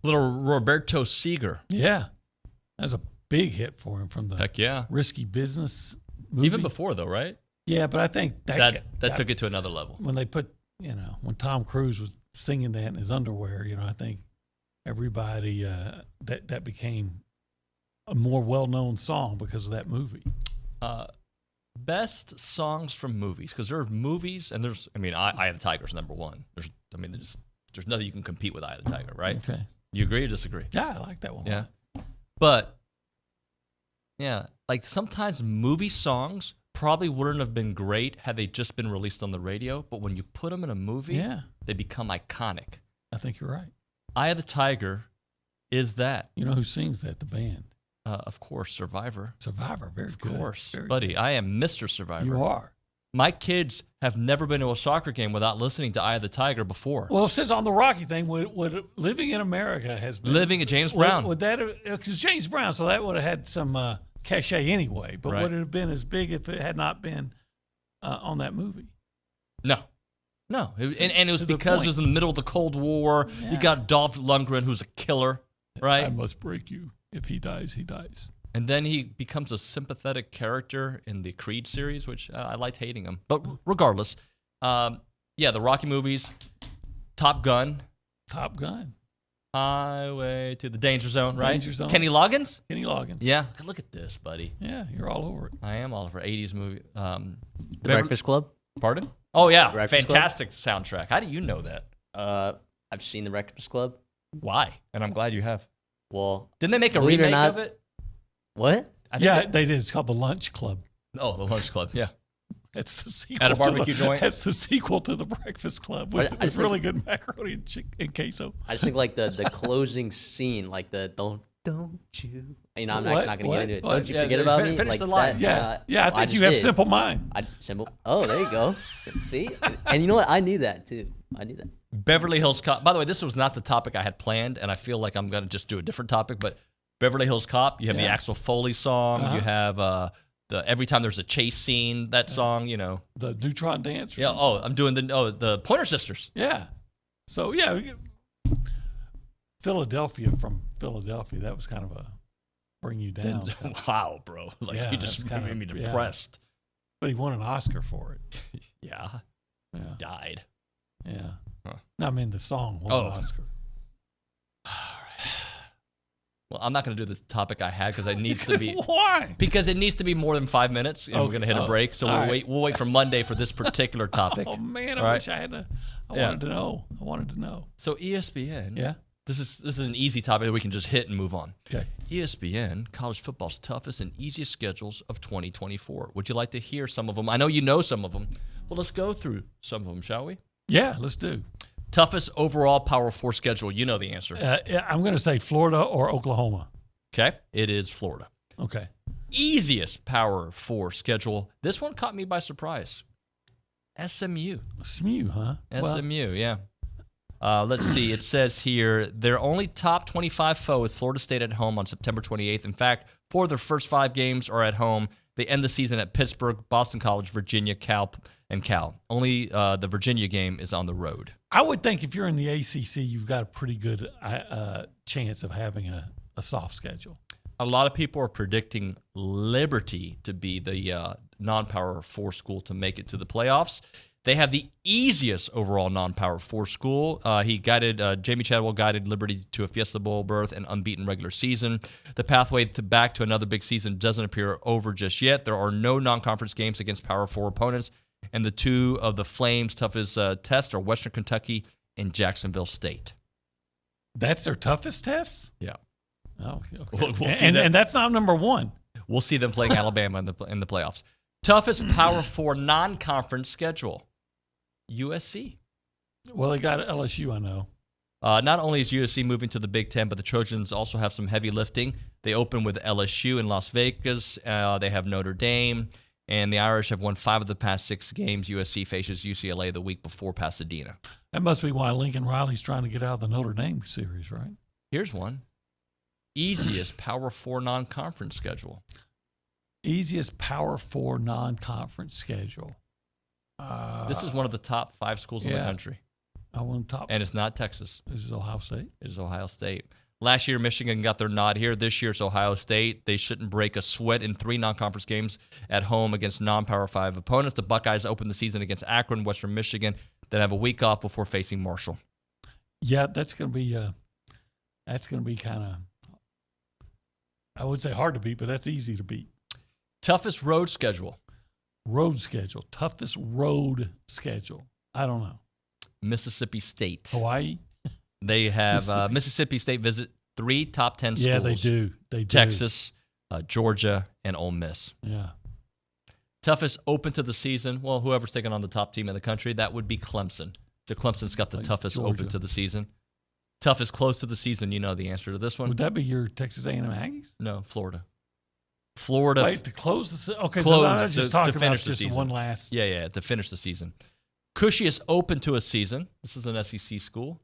Little Roberto Seeger. Yeah. That was a big hit for him from the Heck yeah. Risky Business movie. Even before, though, right? Yeah, but I think that took it to another level. When they put, when Tom Cruise was singing that in his underwear, I think everybody, that became a more well-known song because of that movie. Best songs from movies, because there are movies, and there's, Eye of the Tiger is number one. There's nothing you can compete with Eye of the Tiger, right? Okay. You agree or disagree? Yeah, I like that one. Yeah. But, yeah, like sometimes movie songs probably wouldn't have been great had they just been released on the radio, but when you put them in a movie, they become iconic. I think you're right. Eye of the Tiger is that. You know who sings that? The band. Of course, Survivor. Survivor, very good. Of course, very buddy. Good. I am Mr. Survivor. You are. My kids have never been to a soccer game without listening to Eye of the Tiger before. Well, since on the Rocky thing, would Living in America has been... Living at James Brown. Would that have... Because James Brown, so that would have had some cachet anyway, but would it have been as big if it had not been on that movie? No. And it was because it was in the middle of the Cold War. Yeah. You got Dolph Lundgren, who's a killer, right? I must break you. If he dies, he dies. And then he becomes a sympathetic character in the Creed series, which I liked hating him. But regardless, the Rocky movies, Top Gun. Highway to the Danger Zone, right? Danger Zone. Kenny Loggins? Yeah. Look at this, buddy. Yeah, you're all over it. I am all over 80s movie. The Breakfast Club? Pardon? Oh, yeah. Breakfast Fantastic soundtrack. How do you know that? I've seen The Breakfast Club. Why? And I'm glad you have. Well, didn't they make a remake of it? What? They did. It's called The Lunch Club. Oh, The Lunch Club, yeah. That's the sequel. At a barbecue joint? That's the sequel to The Breakfast Club with really good macaroni and queso. I just think like the closing scene, like the don't you. I'm actually not going to get into it. Don't you forget about me? Finish like the line. that. I think you have simple mind. Simple. Oh, there you go. See? And you know what? I knew that too. Beverly Hills Cop. By the way, this was not the topic I had planned, and I feel like I'm going to just do a different topic, but Beverly Hills Cop, you have the Axel Foley song. You have the every time there's a chase scene, that song, The Neutron Dance. Yeah, I'm doing the Pointer Sisters. Yeah. So, Philadelphia, that was kind of a bring you down. Wow, bro. You just made me depressed. But he won an Oscar for it. Yeah. Died. Yeah. Huh. No, I mean the song won an Oscar. All right. Well, I'm not going to do this topic I had because it needs to be. Why? Because it needs to be be 5 minutes, and we're going to hit a break. So we'll wait for Monday for this particular topic. Oh man, I wish I had to. I wanted to know. So ESPN. Yeah. This is an easy topic that we can just hit and move on. Okay. ESPN, college football's toughest and easiest schedules of 2024. Would you like to hear some of them? I know you know some of them. Well, let's go through some of them, shall we? Yeah, let's do. Toughest overall Power 4 schedule. You know the answer. I'm going to say Florida or Oklahoma. Okay. It is Florida. Okay. Easiest Power 4 schedule. This one caught me by surprise. SMU. SMU, huh? SMU, yeah. Let's see. It says here their only top 25 foe is Florida State at home on September 28th. In fact, 4 of their first 5 games are at home. They end the season at Pittsburgh, Boston College, Virginia, Cal. Only the Virginia game is on the road. I would think if you're in the ACC, you've got a pretty good chance of having a soft schedule. A lot of people are predicting Liberty to be the non-Power 4 school to make it to the playoffs. They have the easiest overall non-Power 4 school. Jamie Chadwell guided Liberty to a Fiesta Bowl berth and unbeaten regular season. The pathway back to another big season doesn't appear over just yet. There are no non-conference games against Power 4 opponents, and the 2 of the Flames' toughest tests are Western Kentucky and Jacksonville State. That's their toughest test? Yeah. Oh, okay. We'll see and that's not number 1. We'll see them playing Alabama in the playoffs. Toughest Power 4 non-conference schedule. USC. Well, they got LSU, I know. Not only is USC moving to the Big Ten, but the Trojans also have some heavy lifting. They open with LSU in Las Vegas. They have Notre Dame, and the Irish have won 5 of the past 6 games. USC faces UCLA the week before Pasadena. That must be why Lincoln Riley's trying to get out of the Notre Dame series, right? Here's one. Easiest Power 4 non-conference schedule. Easiest Power 4 non-conference schedule. This is one of the top 5 schools in the country. I won top. And it's not Texas. This is Ohio State. It is Ohio State. Last year, Michigan got their nod here. This year, it's Ohio State. They shouldn't break a sweat in 3 non-conference games at home against non-Power 5 opponents. The Buckeyes open the season against Akron, Western Michigan, then have a week off before facing Marshall. Yeah, that's going to be kind of, I would say hard to beat, but that's easy to beat. Toughest road schedule. Toughest road schedule. I don't know. Mississippi State. Hawaii. They have Mississippi State visit 3 top 10 schools. Yeah, they do. Texas, Georgia, and Ole Miss. Yeah. Toughest open to the season. Well, whoever's taking on the top team in the country, that would be Clemson. So Clemson's got the toughest Georgia. open to the season. Toughest close to the season. You know the answer to this one. Would that be your Texas A&M Aggies? No, Florida. Wait, to close the season? Okay, so I'm just talking about just one last. Yeah, to finish the season. Cushiest open to a season. This is an SEC school.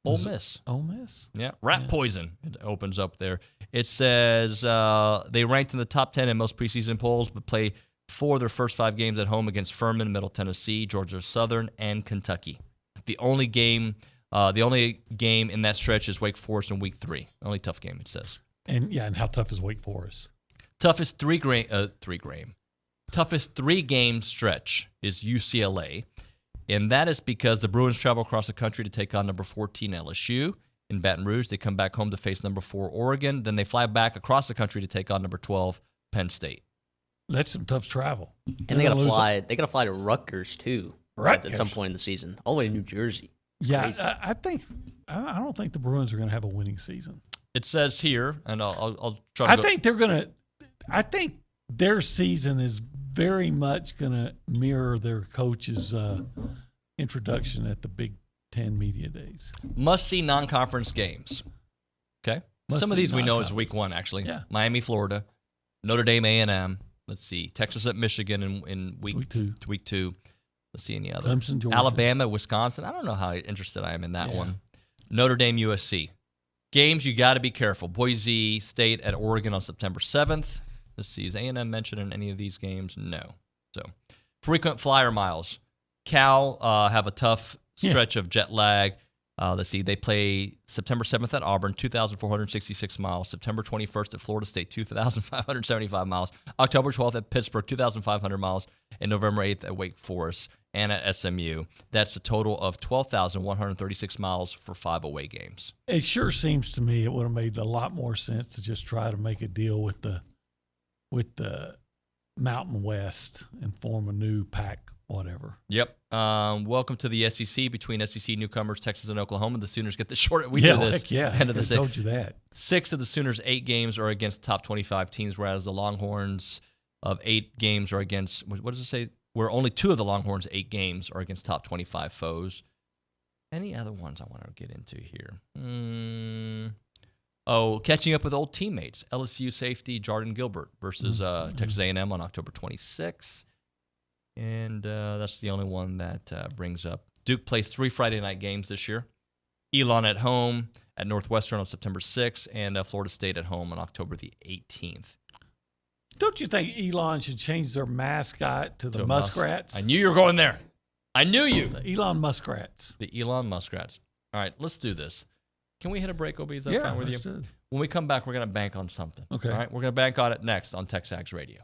Ole Miss. Ole Miss? Yeah. Rat Poison. It opens up there. It says they ranked in the top 10 in most preseason polls, but play 4 of their first 5 games at home against Furman, Middle Tennessee, Georgia Southern, and Kentucky. The only game in that stretch is Wake Forest in week 3. Only tough game, it says. And how tough is Wake Forest? Toughest 3-game stretch is UCLA. And that is because the Bruins travel across the country to take on number 14 LSU in Baton Rouge. They come back home to face number 4 Oregon. Then they fly back across the country to take on number 12 Penn State. That's some tough travel. And they got to fly. They got to fly to Rutgers too. At some point in the season, all the way to New Jersey. It's crazy. I don't think the Bruins are going to have a winning season. It says here, and I'll try to. I think their season is very much going to mirror their coach's introduction at the Big Ten Media Days. Must-see non-conference games. Okay. Some of these we know is week 1, actually. Yeah. Miami, Florida, Notre Dame, A&M. Let's see. Texas at Michigan in week 2. Let's see any other. Clemson, Georgia. Alabama, Wisconsin. I don't know how interested I am in that one. Notre Dame, USC. Games you got to be careful. Boise State at Oregon on September 7th. Let's see. Is A&M mentioned in any of these games? No. So, frequent flyer miles. Cal have a tough stretch of jet lag. Let's see. They play September 7th at Auburn, 2,466 miles. September 21st at Florida State, 2,575 miles. October 12th at Pittsburgh, 2,500 miles. And November 8th at Wake Forest and at SMU. That's a total of 12,136 miles for 5 away games. It sure seems to me it would have made a lot more sense to just try to make a deal with the Mountain West and form a new pack, whatever. Yep. Welcome to the SEC. Between SEC newcomers, Texas and Oklahoma, the Sooners get the short. We did this. End of the I told you that. 6 of the Sooners' 8 games are against top 25 teams, whereas the Longhorns of 8 games are against. What does it say? Where only 2 of the Longhorns' 8 games are against top 25 foes. Any other ones I want to get into here? Catching up with old teammates. LSU safety Jordan Gilbert versus Texas A&M on October 26th. And that's the only one that brings up. Duke plays 3 Friday night games this year. Elon at home at Northwestern on September 6th, and Florida State at home on October the 18th. Don't you think Elon should change their mascot to the Muskrats? I knew you were going there. I knew you. The Elon Muskrats. The Elon Muskrats. All right, let's do this. Can we hit a break, Obie? Is that fine with you? Do. When we come back, we're going to bank on something. Okay. All right, we're going to bank on it next on TexAgs Radio.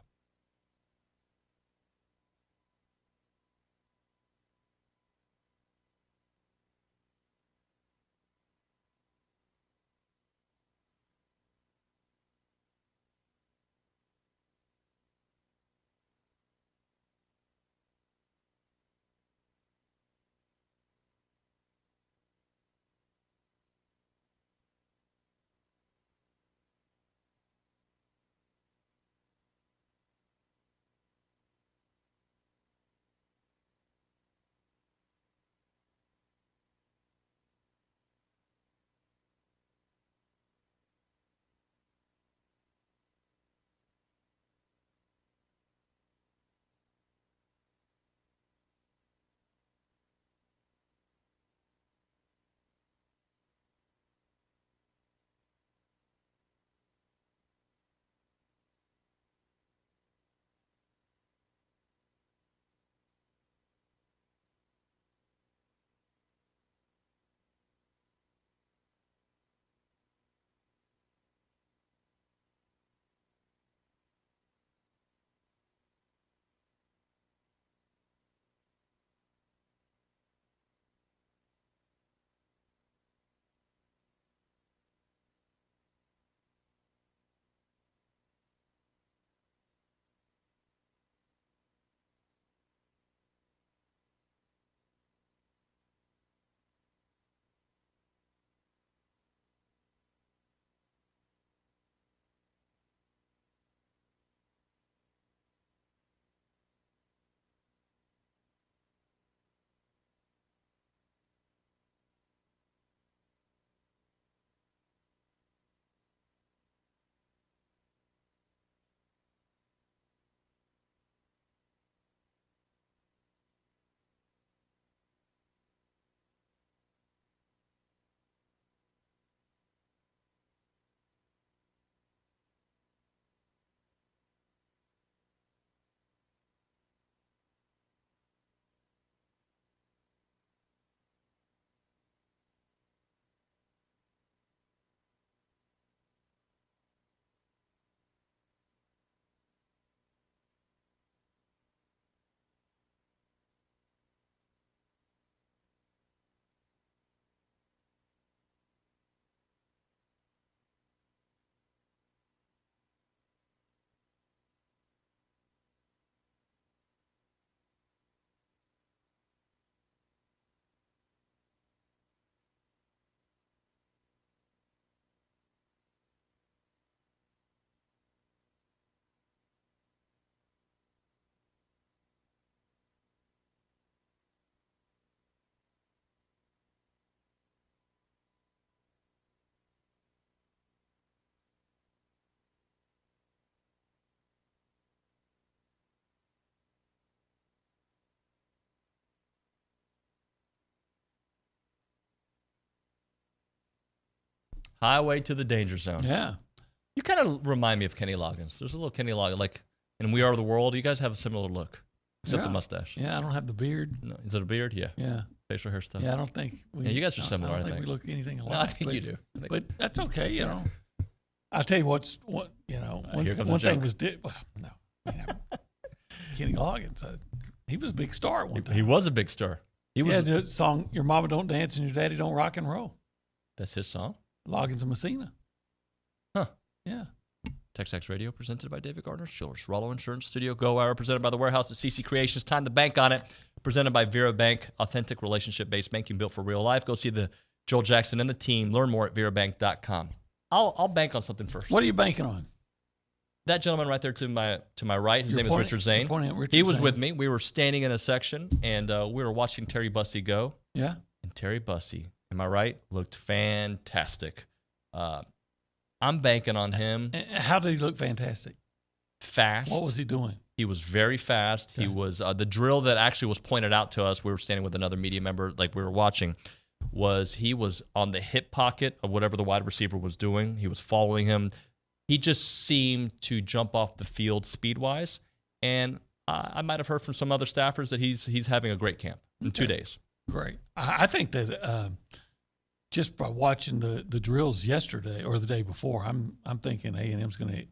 Highway to the danger zone. Yeah. You kind of remind me of Kenny Loggins. There's a little Kenny Loggins, like in We Are the World. You guys have a similar look, except the mustache. Yeah, I don't have the beard. No, is it a beard? Yeah. Yeah. Facial hair stuff. Yeah, I don't think you guys are similar. I don't think we look anything alike. No, I think you do. But that's okay, you know. I'll tell you one thing was Kenny Loggins. He was a big star at one time. He was a big star. He was the song "Your Mama Don't Dance and Your Daddy Don't Rock and Roll." That's his song. Loggins and Messina. Huh. Yeah. TexAgs Radio presented by David Gardner Schillers. Rollo Insurance Studio Go Hour presented by The Warehouse at CC Creations. Time to bank on it. Presented by Vera Bank. Authentic relationship-based banking built for real life. Go see the Joel Jackson and the team. Learn more at verabank.com. I'll bank on something first. What are you banking on? That gentleman right there to my right, his name is Richard Zane. He was with me. We were standing in a section, and we were watching Terry Bussey go. Yeah. And Terry Bussey, am I right, looked fantastic. I'm banking on him. How did he look fantastic? Fast. What was he doing? He was very fast. Okay. He was the drill that actually was pointed out to us. We were standing with another media member, like we were watching. He was on the hip pocket of whatever the wide receiver was doing. He was following him. He just seemed to jump off the field speed-wise, and I might have heard from some other staffers that he's having a great camp in 2 days. Great. I think that just by watching the drills yesterday or the day before, I'm thinking A&M's going to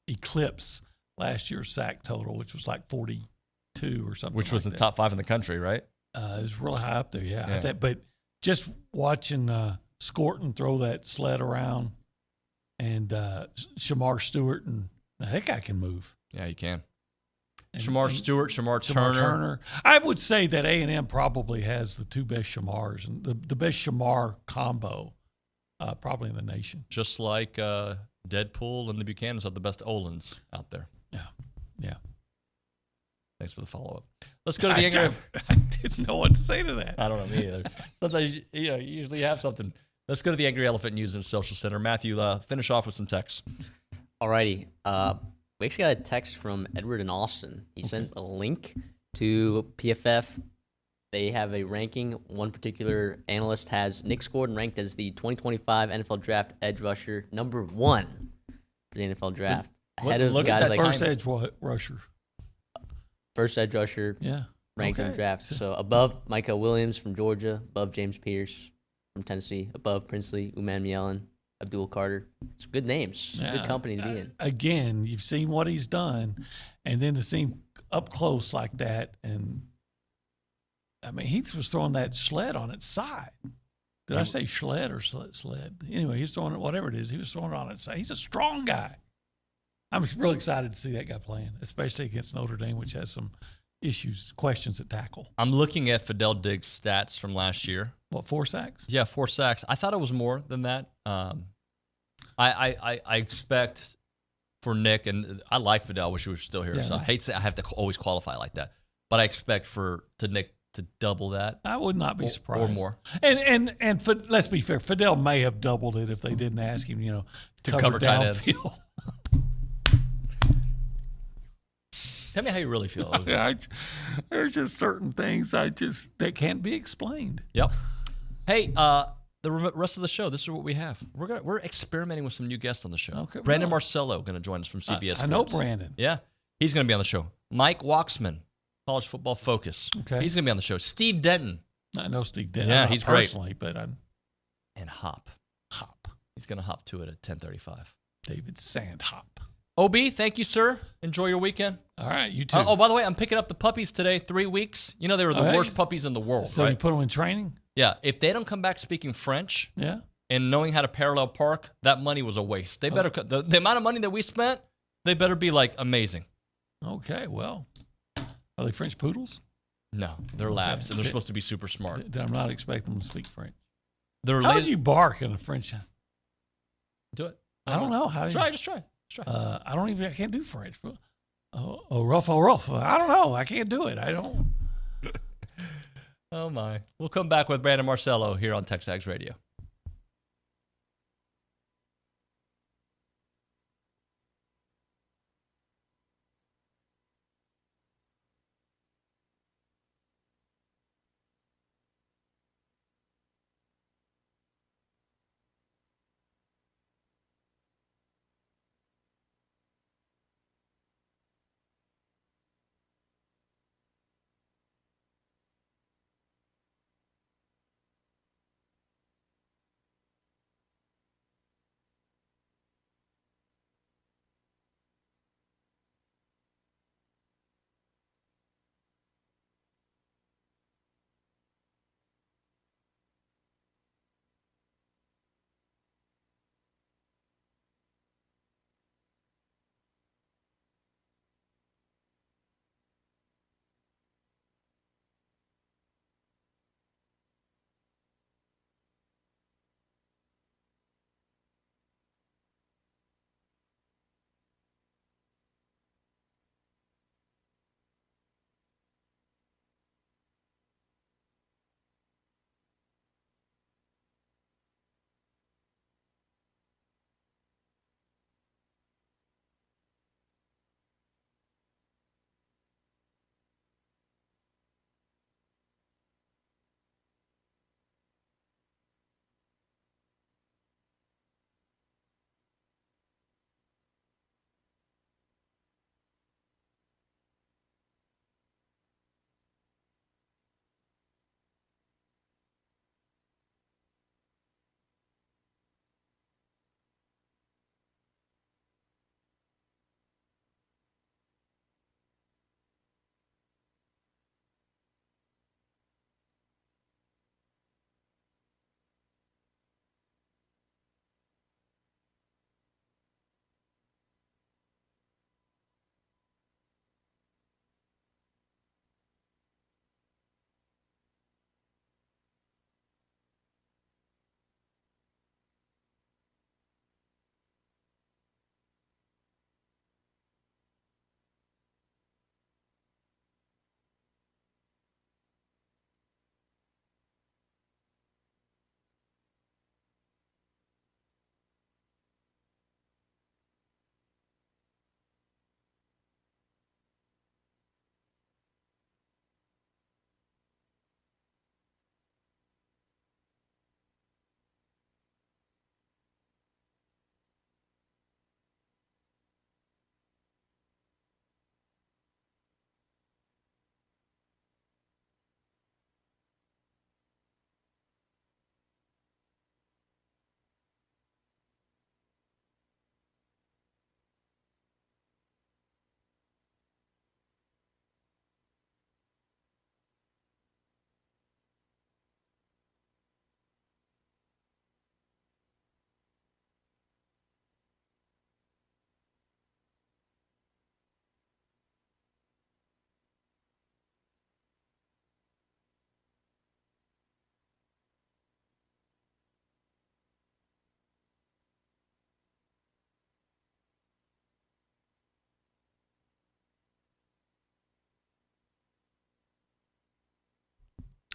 eclipse last year's sack total, which was like 42 or something. Which was the top 5 in the country, right? It was really high up there, yeah. But just watching Scorton throw that sled around and Shamar Stewart, and that guy can move. Yeah, he can. Shamar Stewart, Shamar Turner. I would say that A&M probably has the 2 best Shamars, and the best Shamar combo probably in the nation. Just like Deadpool and the Buchanans have the best Olins out there. Yeah. Thanks for the follow-up. Let's go to the angry. I didn't know what to say to that. I don't know me either. Sometimes you usually have something. Let's go to the Angry Elephant News and Social Center. Matthew, finish off with some texts. Alrighty. We actually got a text from Edward in Austin. He sent a link to PFF. They have a ranking. One particular analyst has Nick Gordon ranked as the 2025 NFL Draft edge rusher number 1 for the NFL Draft. Ahead of guys like first edge rusher. First edge rusher. Yeah. Ranked in the draft. So above Micah Williams from Georgia, above James Pierce from Tennessee, above Princely, Uman Mielen, Abdul Carter. Some good names. Good company to be in. Again, you've seen what he's done, and then to see him up close like that, and I mean, he was throwing that sled on its side. Did I say sled or sled? Anyway, he's throwing it, whatever it is, he was throwing it on its side. He's a strong guy. I'm really excited to see that guy playing, especially against Notre Dame, which has some questions at tackle. I'm looking at Fidel Diggs' stats from last year. What, 4 sacks? Yeah, 4 sacks. I thought it was more than that. I expect for Nick, and I like Fidel. I wish he was still here. Yeah. So I hate to say I have to always qualify like that, but I expect to Nick to double that. I would not be surprised. Or more. And let's be fair, Fidel may have doubled it if they didn't ask him, to cover tight ends. Downfield. Tell me how you really feel. There's just certain things that can't be explained. Yep. Hey, the rest of the show, this is what we have. We're experimenting with some new guests on the show. Okay, Brandon Marcello going to join us from CBS. I know Brandon. Yeah, he's going to be on the show. Mike Wachsman, College Football Focus. Okay, he's going to be on the show. Steve Denton. I know Steve Denton. Yeah, he's personally, great. But and Hop. He's going to hop to it at 10:35. David Sandhop. OB, thank you, sir. Enjoy your weekend. All right, you too. By the way, I'm picking up the puppies today. 3 weeks. They were the worst puppies in the world. So right? you put them in training? Yeah. If they don't come back speaking French, yeah, and knowing how to parallel park, that money was a waste. They better the amount of money that we spent, they better be like amazing. Okay, well, are they French poodles? No, they're labs, and they're supposed to be super smart. Then I'm not expecting them to speak French. How would you bark in a French? Do it. I don't know how. Just try. I can't do French. Rough. I don't know. I can't do it. I don't. Oh my. We'll come back with Brandon Marcello here on TexAgs Radio.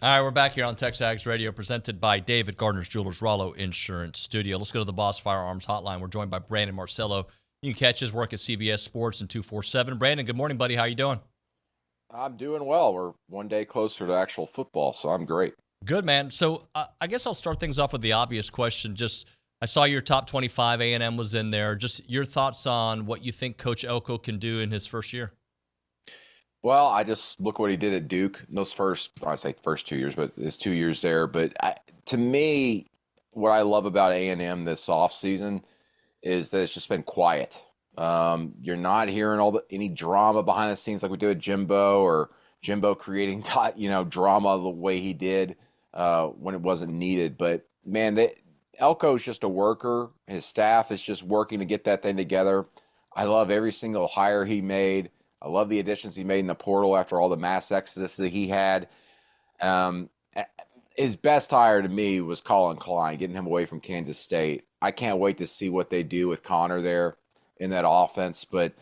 All right, we're back here on TexAgs Radio, presented by David Gardner's Jewelers, Rollo Insurance Studio. Let's go to the Boss Firearms Hotline. We're joined by Brandon Marcello. You can catch his work at CBS Sports and 247. Brandon, good morning, buddy. How you doing? I'm doing well. We're one day closer to actual football, so I'm great. Good, man. So I guess I'll start things off with the obvious question. Just, I saw your top 25. A&M was in there. Just your thoughts on what you think Coach Elko can do in his first year. Well, I just look what he did at Duke. Those first 2 years, but his 2 years there. But to me, what I love about A&M this offseason is that it's just been quiet. You're not hearing any drama behind the scenes like we do with Jimbo, or Jimbo creating drama the way he did when it wasn't needed. But man, Elko's just a worker. His staff is just working to get that thing together. I love every single hire he made. I love the additions he made in the portal after all the mass exodus that he had. His best hire to me was Colin Klein, getting him away from Kansas State. I can't wait to see what they do with Connor there in that offense. But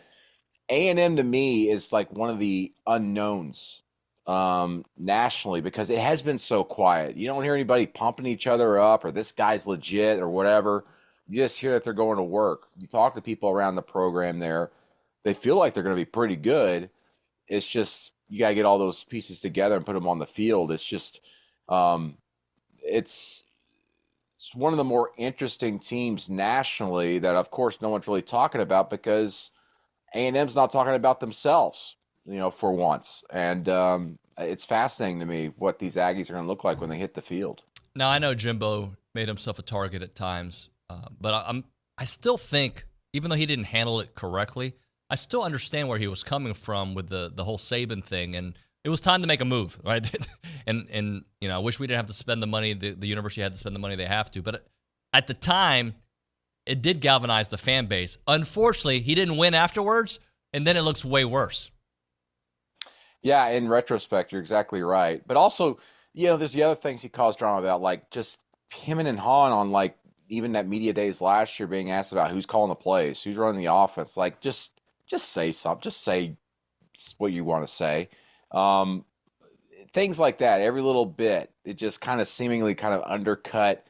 A&M to me is like one of the unknowns nationally, because it has been so quiet. You don't hear anybody pumping each other up or this guy's legit or whatever. You just hear that they're going to work. You talk to people around the program there. They feel like they're going to be pretty good. It's just you got to get all those pieces together and put them on the field. It's just it's one of the more interesting teams nationally that, of course, no one's really talking about, because A&M's not talking about themselves, for once. And it's fascinating to me what these Aggies are going to look like when they hit the field. Now, I know Jimbo made himself a target at times, but I still think, even though he didn't handle it correctly, I still understand where he was coming from with the whole Saban thing, and it was time to make a move, right? and I wish we didn't have to spend the money. The university had to spend the money they have to, but at the time, it did galvanize the fan base. Unfortunately, he didn't win afterwards, and then it looks way worse. Yeah, in retrospect, you're exactly right. But also, there's the other things he caused drama about, like just him and Han on like even that media days last year being asked about who's calling the plays, who's running the offense. Like just say something. Just say what you want to say. Things like that, every little bit, it just kind of seemingly kind of undercut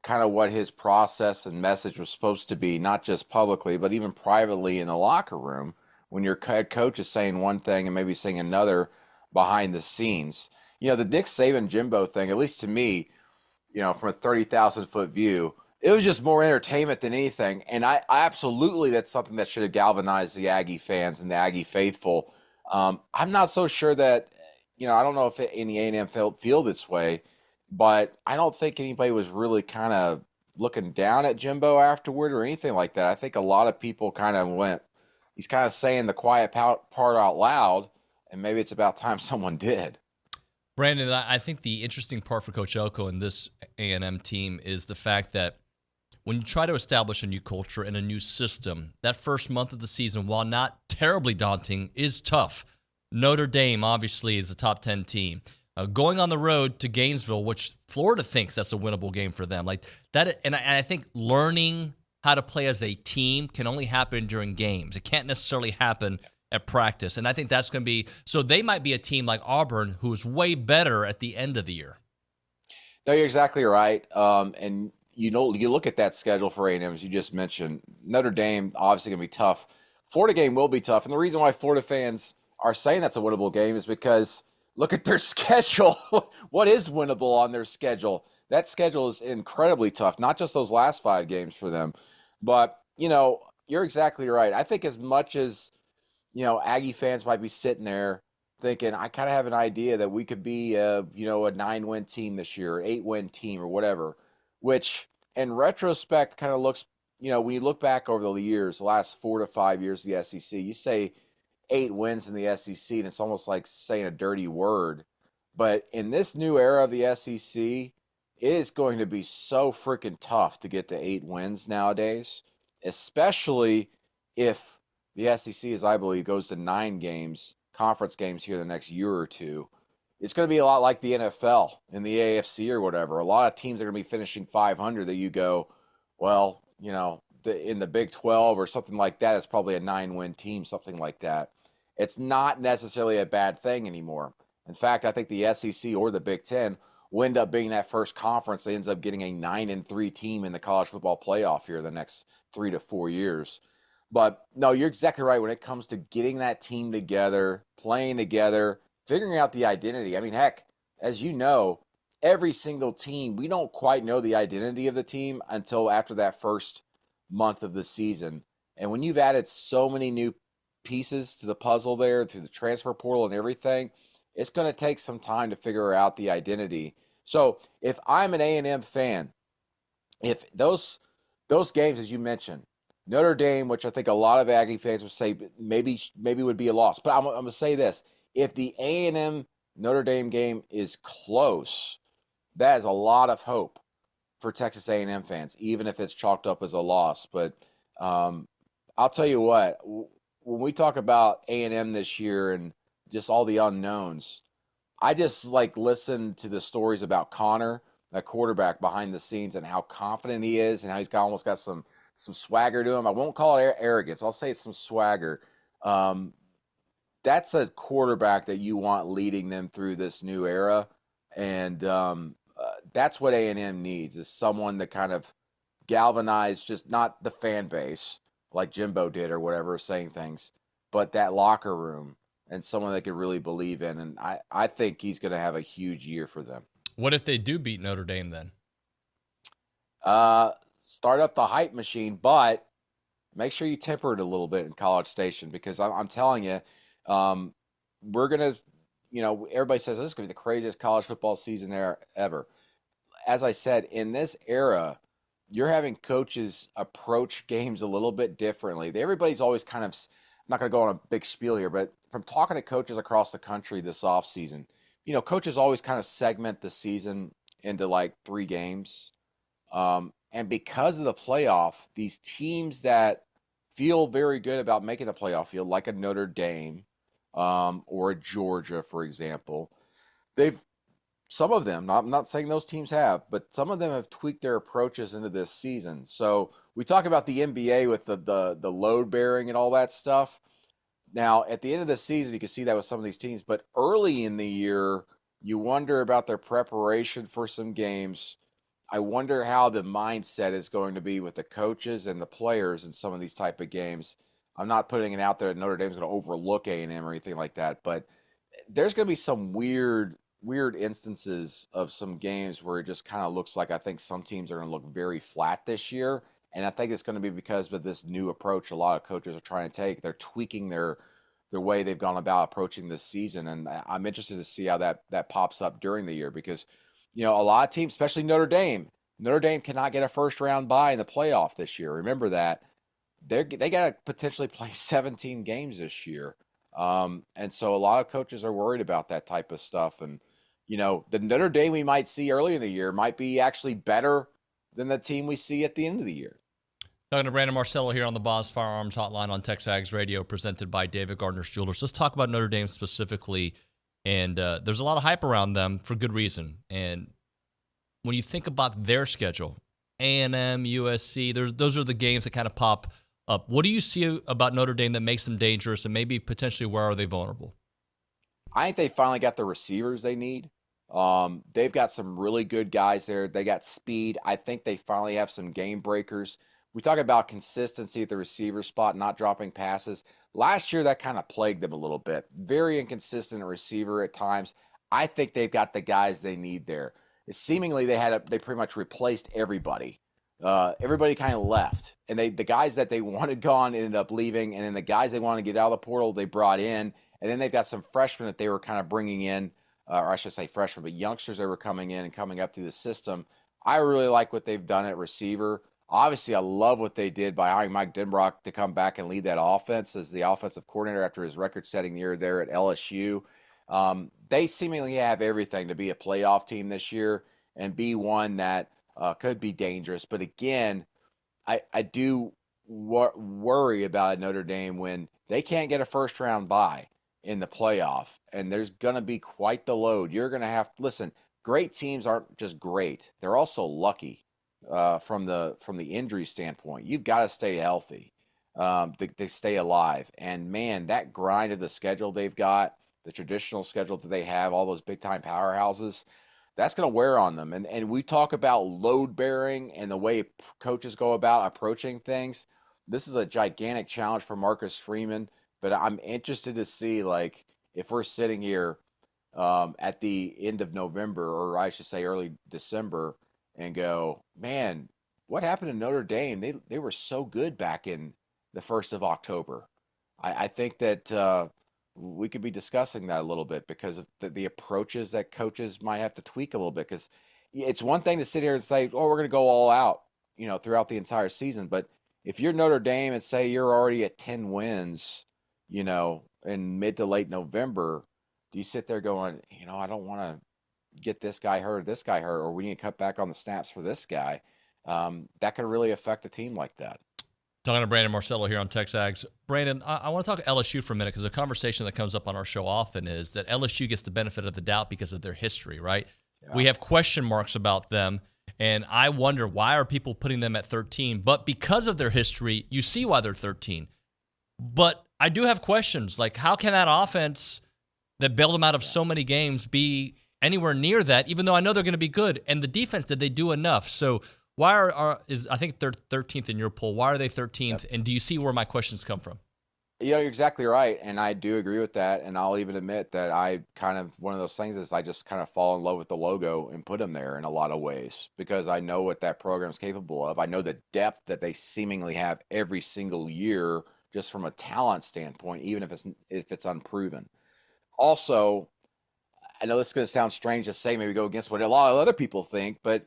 kind of what his process and message was supposed to be, not just publicly, but even privately in the locker room, when your head coach is saying one thing and maybe saying another behind the scenes. The Nick Saban Jimbo thing, at least to me, from a 30,000-foot view, it was just more entertainment than anything. And I absolutely, that's something that should have galvanized the Aggie fans and the Aggie faithful. I'm not so sure that, I don't know if any A&M feel this way, but I don't think anybody was really kind of looking down at Jimbo afterward or anything like that. I think a lot of people kind of went, he's kind of saying the quiet part out loud, and maybe it's about time someone did. Brandon, I think the interesting part for Coach Elko and this A&M team is the fact that when you try to establish a new culture and a new system, that first month of the season, while not terribly daunting, is tough. Notre Dame, obviously, is a top 10 team. Going on the road to Gainesville, which Florida thinks that's a winnable game for them. Like that, and I think learning how to play as a team can only happen during games. It can't necessarily happen at practice. And I think that's going to be – so they might be a team like Auburn who's way better at the end of the year. No, you're exactly right. And you look at that schedule for A&M, as you just mentioned, Notre Dame obviously going to be tough. Florida game will be tough. And the reason why Florida fans are saying that's a winnable game is because look at their schedule. What is winnable on their schedule? That schedule is incredibly tough, not just those last 5 games for them. But, you're exactly right. I think as much as, Aggie fans might be sitting there thinking, I kind of have an idea that we could be, a 9-win team this year, or 8-win team or whatever, which in retrospect kind of looks, when you look back over the years, the last 4 to 5 years of the SEC, you say 8 wins in the SEC, and it's almost like saying a dirty word. But in this new era of the SEC, it is going to be so freaking tough to get to 8 wins nowadays, especially if the SEC, as I believe, goes to 9 games, conference games here the next year or two. It's going to be a lot like the NFL in the AFC or whatever. A lot of teams are going to be finishing 500 that you go, well, in the Big 12 or something like that, it's probably a 9-win team, something like that. It's not necessarily a bad thing anymore. In fact, I think the SEC or the Big Ten will end up being that first conference that ends up getting a 9-3 team in the college football playoff here the next 3 to 4 years. But no, you're exactly right when it comes to getting that team together, playing together, figuring out the identity. I mean, heck, as you know, every single team, we don't quite know the identity of the team until after that first month of the season. And when you've added so many new pieces to the puzzle there through the transfer portal and everything, it's going to take some time to figure out the identity. So if I'm an A&M fan, if those games, as you mentioned, Notre Dame, which I think a lot of Aggie fans would say maybe would be a loss. But I'm going to say this. If the A&M Notre Dame game is close, that is a lot of hope for Texas A&M fans, even if it's chalked up as a loss. But I'll tell you what, when we talk about A&M this year and just all the unknowns, I just listen to the stories about Connor, that quarterback behind the scenes, and how confident he is and how he's almost got some swagger to him. I won't call it arrogance. I'll say it's some swagger. That's a quarterback that you want leading them through this new era. And that's what A&M needs, is someone to kind of galvanize just not the fan base like Jimbo did or whatever, saying things, but that locker room and someone they could really believe in. And I think he's going to have a huge year for them. What if they do beat Notre Dame then? Start up the hype machine, but make sure you temper it a little bit in College Station, because I'm telling you, we're going to, everybody says this is going to be the craziest college football season ever. As I said, in this era, you're having coaches approach games a little bit differently. Everybody's always kind of, I'm not going to go on a big spiel here, but from talking to coaches across the country this offseason, coaches always kind of segment the season into 3 games. And because of the playoff, these teams that feel very good about making the playoff field, like a Notre Dame or a Georgia, for example, some of them, I'm not saying those teams have, but some of them have tweaked their approaches into this season. So we talk about the NBA with the load bearing and all that stuff. Now, at the end of the season, you can see that with some of these teams, but early in the year, you wonder about their preparation for some games. I wonder how the mindset is going to be with the coaches and the players in some of these type of games. I'm not putting it out there that Notre Dame's going to overlook A&M or anything like that, but there's going to be some weird instances of some games where it just kind of looks like I think some teams are going to look very flat this year. And I think it's going to be because of this new approach a lot of coaches are trying to take. They're tweaking their way they've gone about approaching this season. And I'm interested to see how that pops up during the year, because a lot of teams, especially Notre Dame cannot get a first round bye in the playoff this year. Remember that. They got to potentially play 17 games this year. And so a lot of coaches are worried about that type of stuff. And, the Notre Dame we might see early in the year might be actually better than the team we see at the end of the year. Talking to Brandon Marcello here on the Boss Firearms Hotline on TexAgs Radio, presented by David Gardner's Jewelers. Let's talk about Notre Dame specifically. And there's a lot of hype around them for good reason. And when you think about their schedule, A&M, USC, those are the games that kind of pop up. What do you see about Notre Dame that makes them dangerous, and maybe potentially where are they vulnerable? I think they finally got the receivers they need. They've got some really good guys there. They got speed. I think they finally have some game breakers. We talk about consistency at the receiver spot, not dropping passes. Last year, that kind of plagued them a little bit. Very inconsistent receiver at times. I think they've got the guys they need there. Seemingly, they pretty much replaced everybody. Everybody kind of left. And the guys that they wanted gone ended up leaving. And then the guys they wanted to get out of the portal, they brought in. And then they've got some freshmen that they were kind of bringing in, or I should say freshmen, but youngsters that were coming in and coming up through the system. I really like what they've done at receiver. Obviously, I love what they did by hiring Mike Denbrock to come back and lead that offense as the offensive coordinator after his record-setting year there at LSU. They seemingly have everything to be a playoff team this year and be one that could be dangerous. But again, I do worry about Notre Dame when they can't get a first-round bye in the playoff, and there's going to be quite the load. You're going to have – listen, great teams aren't just great. They're also lucky. From the injury standpoint, you've got to stay healthy to stay alive. And man, that grind of the schedule they've got the traditional schedule that they have, all those big-time powerhouses, that's going to wear on them. And we talk about load-bearing and the way coaches go about approaching things. This is a gigantic challenge for Marcus Freeman, but I'm interested to see, like, if we're sitting here at the end of November, or I should say early December, and go, man, what happened to Notre Dame? They were so good back in the 1st of October. I think that we could be discussing that a little bit because of the approaches that coaches might have to tweak a little bit. Because it's one thing to sit here and say, oh, we're going to go all out, throughout the entire season. But if you're Notre Dame and say you're already at 10 wins, in mid to late November, do you sit there going, I don't want to get this guy hurt, or we need to cut back on the snaps for this guy? That could really affect a team like that. Talking to Brandon Marcello here on TexAgs. Brandon, I want to talk LSU for a minute because a conversation that comes up on our show often is that LSU gets the benefit of the doubt because of their history, right? Yeah. We have question marks about them, and I wonder why are people putting them at 13? But because of their history, you see why they're 13. But I do have questions, like how can that offense that bailed them out of so many games be anywhere near that, even though I know they're going to be good? And the defense, did they do enough? So why I think they're 13th in your poll. Why are they 13th? Yep. And do you see where my questions come from? You're exactly right. And I do agree with that. And I'll even admit that I kind of, one of those things is I just kind of fall in love with the logo and put them there in a lot of ways because I know what that program's capable of. I know the depth that they seemingly have every single year, just from a talent standpoint, even if it's unproven. Also, I know this is going to sound strange to say, maybe go against what a lot of other people think, but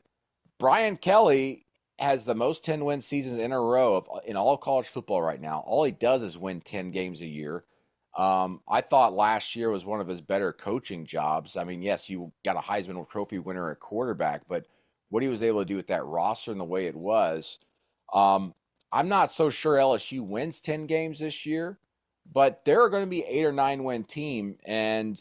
Brian Kelly has the most 10-win seasons in a row in all college football right now. All he does is win 10 games a year. I thought last year was one of his better coaching jobs. I mean, yes, you got a Heisman Trophy winner at quarterback, but what he was able to do with that roster and the way it was, I'm not so sure LSU wins 10 games this year, but they're going to be 8 or 9 win team. And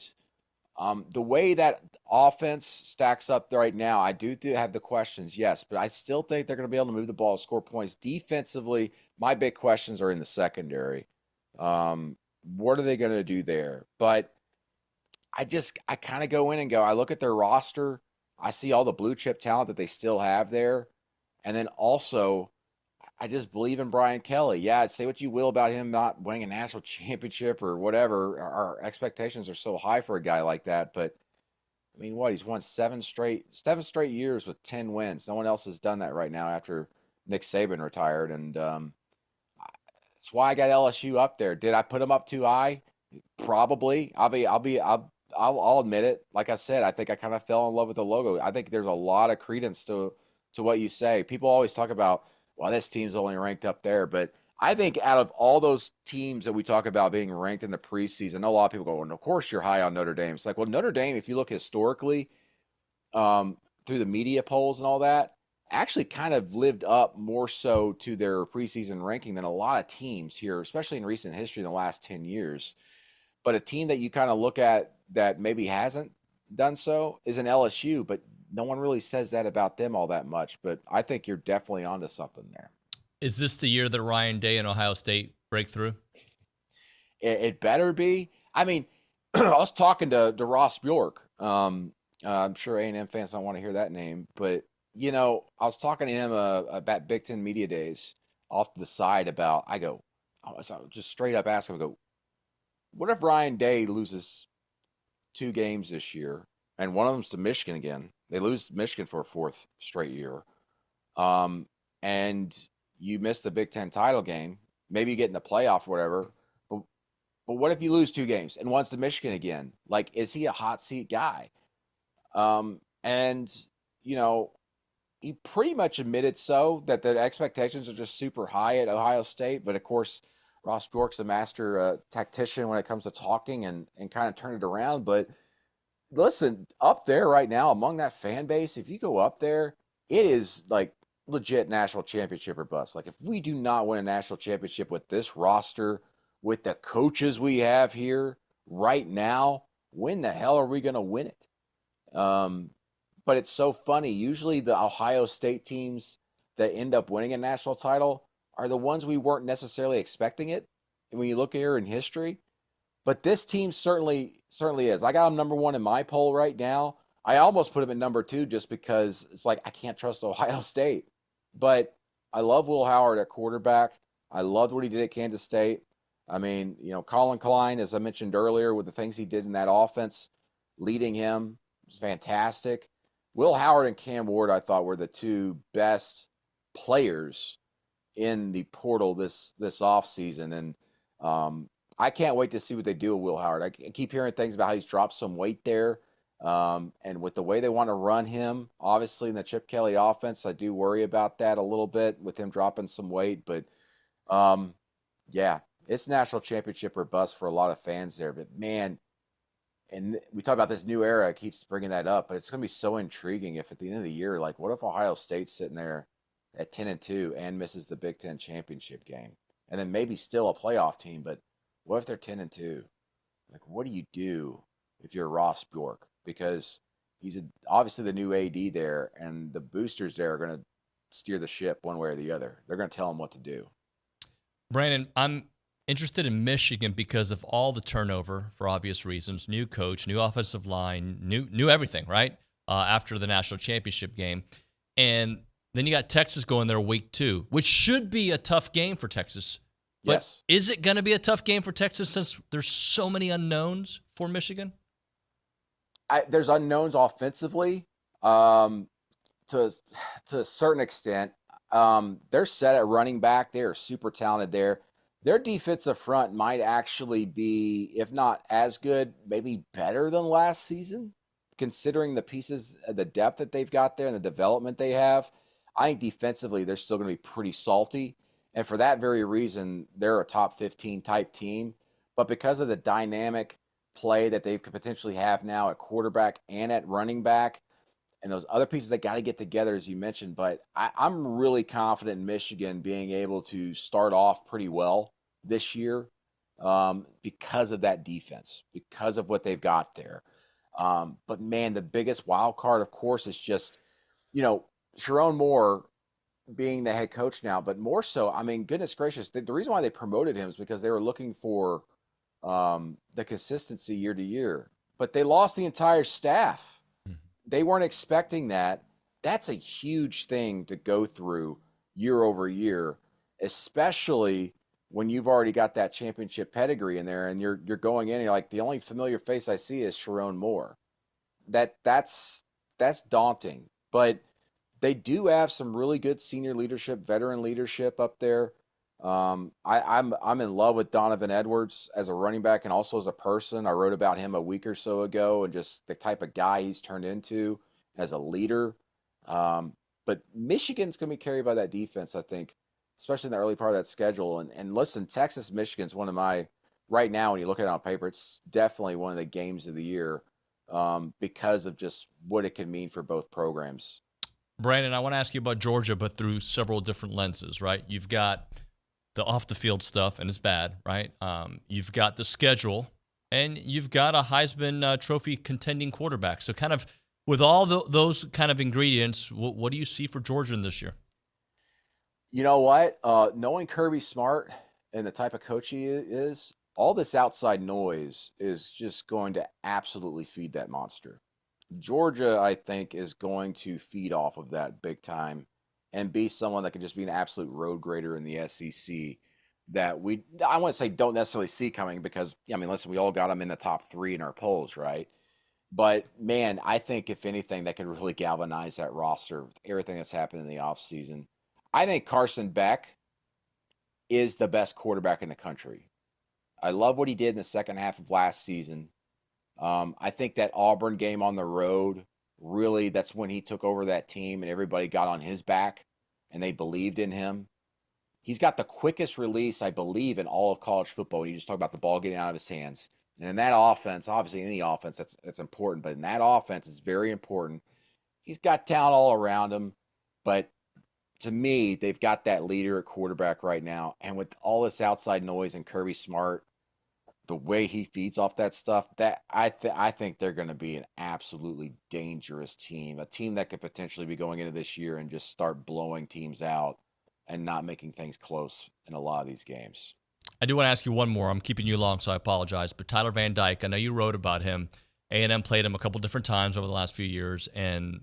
the way that offense stacks up right now, I do have the questions, yes, but I still think they're going to be able to move the ball, score points. Defensively, my big questions are in the secondary. What are they going to do there? But I kind of go in and go, I look at their roster, I see all the blue chip talent that they still have there. And then also, I just believe in Brian Kelly. Yeah, say what you will about him not winning a national championship or whatever. Our expectations are so high for a guy like that. But, I mean, he's won 7 straight years with 10 wins. No one else has done that right now after Nick Saban retired. And that's why I got LSU up there. Did I put them up too high? Probably. I'll admit it. Like I said, I think I kind of fell in love with the logo. I think there's a lot of credence to what you say. People always talk about, well, this team's only ranked up there. But I think out of all those teams that we talk about being ranked in the preseason, I know a lot of people go, well, of course you're high on Notre Dame. It's like, well, Notre Dame, if you look historically through the media polls and all that, actually kind of lived up more so to their preseason ranking than a lot of teams here, especially in recent history in the last 10 years. But a team that you kind of look at that maybe hasn't done so is an LSU, but no one really says that about them all that much. But I think you're definitely onto something there. Is this the year that Ryan Day and Ohio State break through? It better be. I mean, I was talking to Ross Bjork. I'm sure A&M fans don't want to hear that name, but I was talking to him about Big Ten Media Days off to the side about. I was just straight up asking him, what if Ryan Day loses 2 games this year, and one of them's to Michigan again? They lose to Michigan for a 4th straight year, and you miss the Big Ten title game. Maybe you get in the playoff or whatever. But what if you lose 2 games and one's to Michigan again? Like, is he a hot seat guy? And he pretty much admitted that the expectations are just super high at Ohio State. But of course, Ross Bjork's a master tactician when it comes to talking and kind of turn it around. But listen, up there right now among that fan base, if you go up there, it is like legit national championship or bust. Like, if we do not win a national championship with this roster, with the coaches we have here right now, when the hell are we going to win it? But it's so funny. Usually the Ohio State teams that end up winning a national title are the ones we weren't necessarily expecting it. And when you look here in history, But this team certainly is. I got them number 1 in my poll right now. I almost put them at number 2 just because it's like I can't trust Ohio State. But I love Will Howard at quarterback. I loved what he did at Kansas State. I mean, Colin Klein, as I mentioned earlier, with the things he did in that offense, leading him was fantastic. Will Howard and Cam Ward, I thought, were the 2 best players in the portal this offseason. And I can't wait to see what they do with Will Howard. I keep hearing things about how he's dropped some weight there. And with the way they want to run him, obviously in the Chip Kelly offense, I do worry about that a little bit with him dropping some weight. But yeah, it's national championship or bust for a lot of fans there. But man, and we talk about this new era, it keeps bringing that up, but it's going to be so intriguing if at the end of the year, like what if Ohio State's sitting there at 10-2 and misses the Big Ten championship game? And then maybe still a playoff team, but what if they're 10-2? Like, what do you do if you're Ross Bjork? Because he's obviously the new AD there, and the boosters there are going to steer the ship one way or the other. They're going to tell him what to do. Brandon, I'm interested in Michigan because of all the turnover for obvious reasons. New coach, new offensive line, new everything, right? After the national championship game. And then you got Texas going there week 2, which should be a tough game for Texas. But yes. Is it going to be a tough game for Texas since there's so many unknowns for Michigan? There's unknowns offensively to a certain extent. They're set at running back. They are super talented there. Their defensive front might actually be, if not as good, maybe better than last season, considering the pieces, the depth that they've got there and the development they have. I think defensively, they're still going to be pretty salty. And for that very reason, they're a top 15 type team. But because of the dynamic play that they could potentially have now at quarterback and at running back, and those other pieces that got to get together, as you mentioned. But I'm really confident in Michigan being able to start off pretty well this year because of that defense, because of what they've got there. But, man, the biggest wild card, of course, is just, Sharon Moore being the head coach now. But more so, I mean, goodness gracious, the reason why they promoted him is because they were looking for the consistency year to year. But they lost the entire staff. They weren't expecting that. That's a huge thing to go through year over year, especially when you've already got that championship pedigree in there and you're going in and you're like, the only familiar face I see is Sharon Moore. That's daunting. But they do have some really good senior leadership, veteran leadership up there. I'm in love with Donovan Edwards as a running back and also as a person. I wrote about him a week or so ago and just the type of guy he's turned into as a leader. But Michigan's going to be carried by that defense, I think, especially in the early part of that schedule. And listen, Texas-Michigan's one of my, right now when you look at it on paper, it's definitely one of the games of the year because of just what it can mean for both programs. Brandon, I want to ask you about Georgia, but through several different lenses, right? You've got the off-the-field stuff, and it's bad, right? You've got the schedule, and you've got a Heisman Trophy contending quarterback. So kind of with all those kind of ingredients, what do you see for Georgia in this year? You know what? Knowing Kirby Smart and the type of coach he is, all this outside noise is just going to absolutely feed that monster. Georgia, I think, is going to feed off of that big time and be someone that can just be an absolute road grader in the SEC that I wouldn't say don't necessarily see coming because, I mean, listen, we all got them in the top 3 in our polls, right? But, man, I think if anything that could really galvanize that roster, everything that's happened in the offseason, I think Carson Beck is the best quarterback in the country. I love what he did in the second half of last season. I think that Auburn game on the road, really, that's when he took over that team and everybody got on his back and they believed in him. He's got the quickest release, I believe, in all of college football. You just talk about the ball getting out of his hands. And in that offense, obviously any offense, that's important. But in that offense, it's very important. He's got talent all around him. But to me, they've got that leader at quarterback right now. And with all this outside noise and Kirby Smart, the way he feeds off that stuff, that I think they're going to be an absolutely dangerous team, a team that could potentially be going into this year and just start blowing teams out and not making things close in a lot of these games. I do want to ask you one more. I'm keeping you long, so I apologize. But Tyler Van Dyke, I know you wrote about him. A&M played him a couple different times over the last few years, and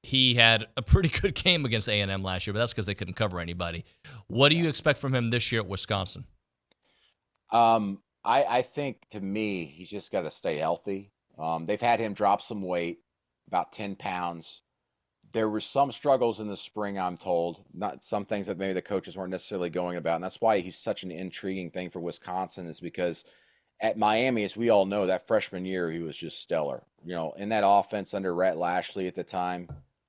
he had a pretty good game against A&M last year, but that's because they couldn't cover anybody. What do you expect from him this year at Wisconsin? I think, to me, he's just got to stay healthy. They've had him drop some weight, about 10 pounds. There were some struggles in the spring, I'm told. Not some things that maybe the coaches weren't necessarily going about. And that's why he's such an intriguing thing for Wisconsin, is because at Miami, as we all know, that freshman year, he was just stellar. In that offense under Rhett Lashley at the time,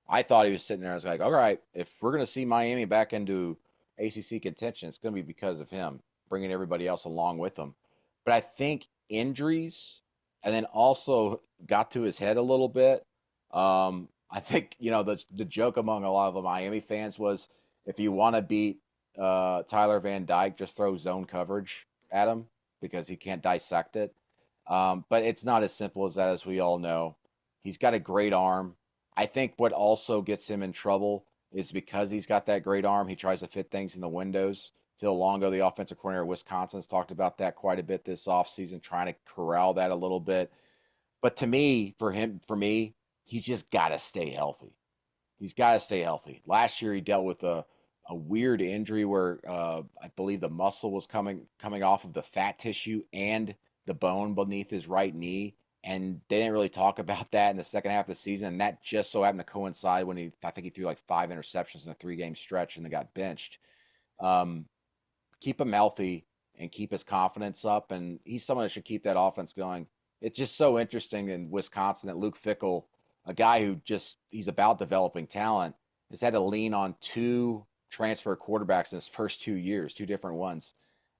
I thought he was sitting there. I was like, all right, if we're going to see Miami back into ACC contention, it's going to be because of him, bringing everybody else along with him. But I think injuries, and then also got to his head a little bit. I think, the joke among a lot of the Miami fans was, if you want to beat Tyler Van Dyke, just throw zone coverage at him because he can't dissect it. But it's not as simple as that, as we all know. He's got a great arm. I think what also gets him in trouble is because he's got that great arm, he tries to fit things in the windows. Phil Longo, the offensive coordinator of Wisconsin, has talked about that quite a bit this offseason, trying to corral that a little bit. But to me, for me, he's just got to stay healthy. He's got to stay healthy. Last year, he dealt with a weird injury where I believe the muscle was coming off of the fat tissue and the bone beneath his right knee. And they didn't really talk about that in the second half of the season. And that just so happened to coincide when I think he threw like 5 interceptions in a 3-game stretch and then got benched. Keep him healthy and keep his confidence up. And he's someone that should keep that offense going. It's just so interesting in Wisconsin that Luke Fickell, a guy who he's about developing talent, has had to lean on 2 transfer quarterbacks in his first 2 years, 2 different ones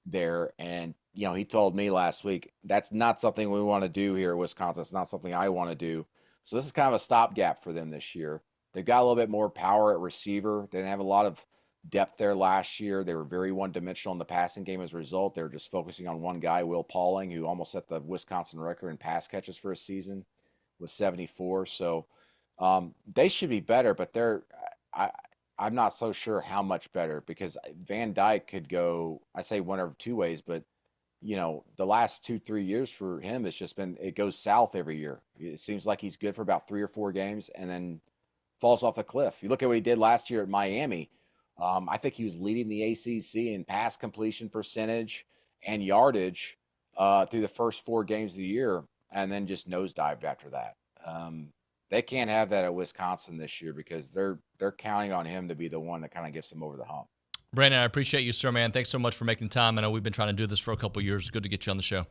there. And, he told me last week, that's not something we want to do here at Wisconsin. It's not something I want to do. So this is kind of a stopgap for them this year. They've got a little bit more power at receiver. They didn't have a lot of depth there last year. They were very one-dimensional in the passing game as a result. They were just focusing on one guy, Will Pauling, who almost set the Wisconsin record in pass catches for a season with 74. So they should be better, but I'm not so sure how much better, because Van Dyke could go, I say one of 2 ways, but the last 2-3 years for him, it's just been, it goes south every year. It seems like he's good for about 3 or 4 games and then falls off the cliff. You look at what he did last year at Miami. I think he was leading the ACC in pass completion percentage and yardage through the first 4 games of the year, and then just nosedived after that. They can't have that at Wisconsin this year, because they're counting on him to be the one that kind of gets them over the hump. Brandon, I appreciate you, sir, man. Thanks so much for making time. I know we've been trying to do this for a couple of years. It's good to get you on the show.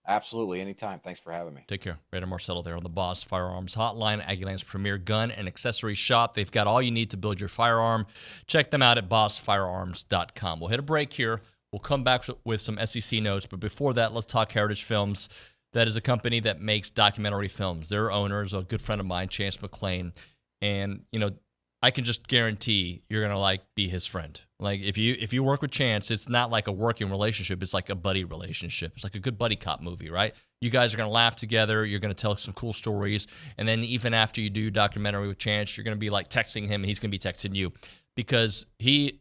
Absolutely. Anytime. Thanks for having me. Take care. Brandon Marcello there on the Boss Firearms Hotline, Aggieland's premier gun and accessory shop. They've got all you need to build your firearm. Check them out at bossfirearms.com. We'll hit a break here. We'll come back with some SEC notes. But before that, let's talk Heritage Films. That is a company that makes documentary films. Their owner is a good friend of mine, Chance McClain. And, I can just guarantee you're gonna be his friend. Like if you work with Chance, it's not like a working relationship. It's like a buddy relationship. It's like a good buddy cop movie, right? You guys are gonna laugh together. You're gonna tell some cool stories, and then even after you do a documentary with Chance, you're gonna be texting him, and he's gonna be texting you, because he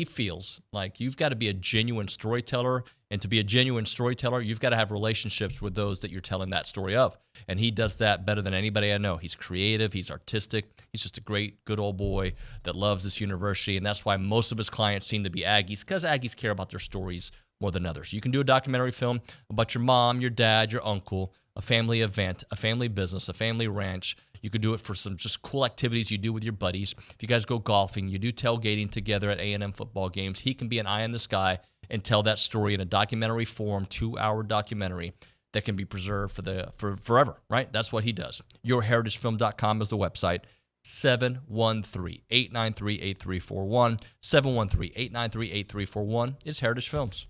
feels like you've got to be a genuine storyteller. And to be a genuine storyteller, you've got to have relationships with those that you're telling that story of. And he does that better than anybody I know. He's creative. He's artistic. He's just a great, good old boy that loves this university. And that's why most of his clients seem to be Aggies, because Aggies care about their stories more than others. You can do a documentary film about your mom, your dad, your uncle, a family event, a family business, a family ranch. You could do it for some just cool activities you do with your buddies. If you guys go golfing, you do tailgating together at A&M football games, he can be an eye in the sky and tell that story in a documentary form, 2-hour documentary that can be preserved for forever, right? That's what he does. YourHeritageFilm.com is the website. 713-893-8341. 713-893-8341 is Heritage Films.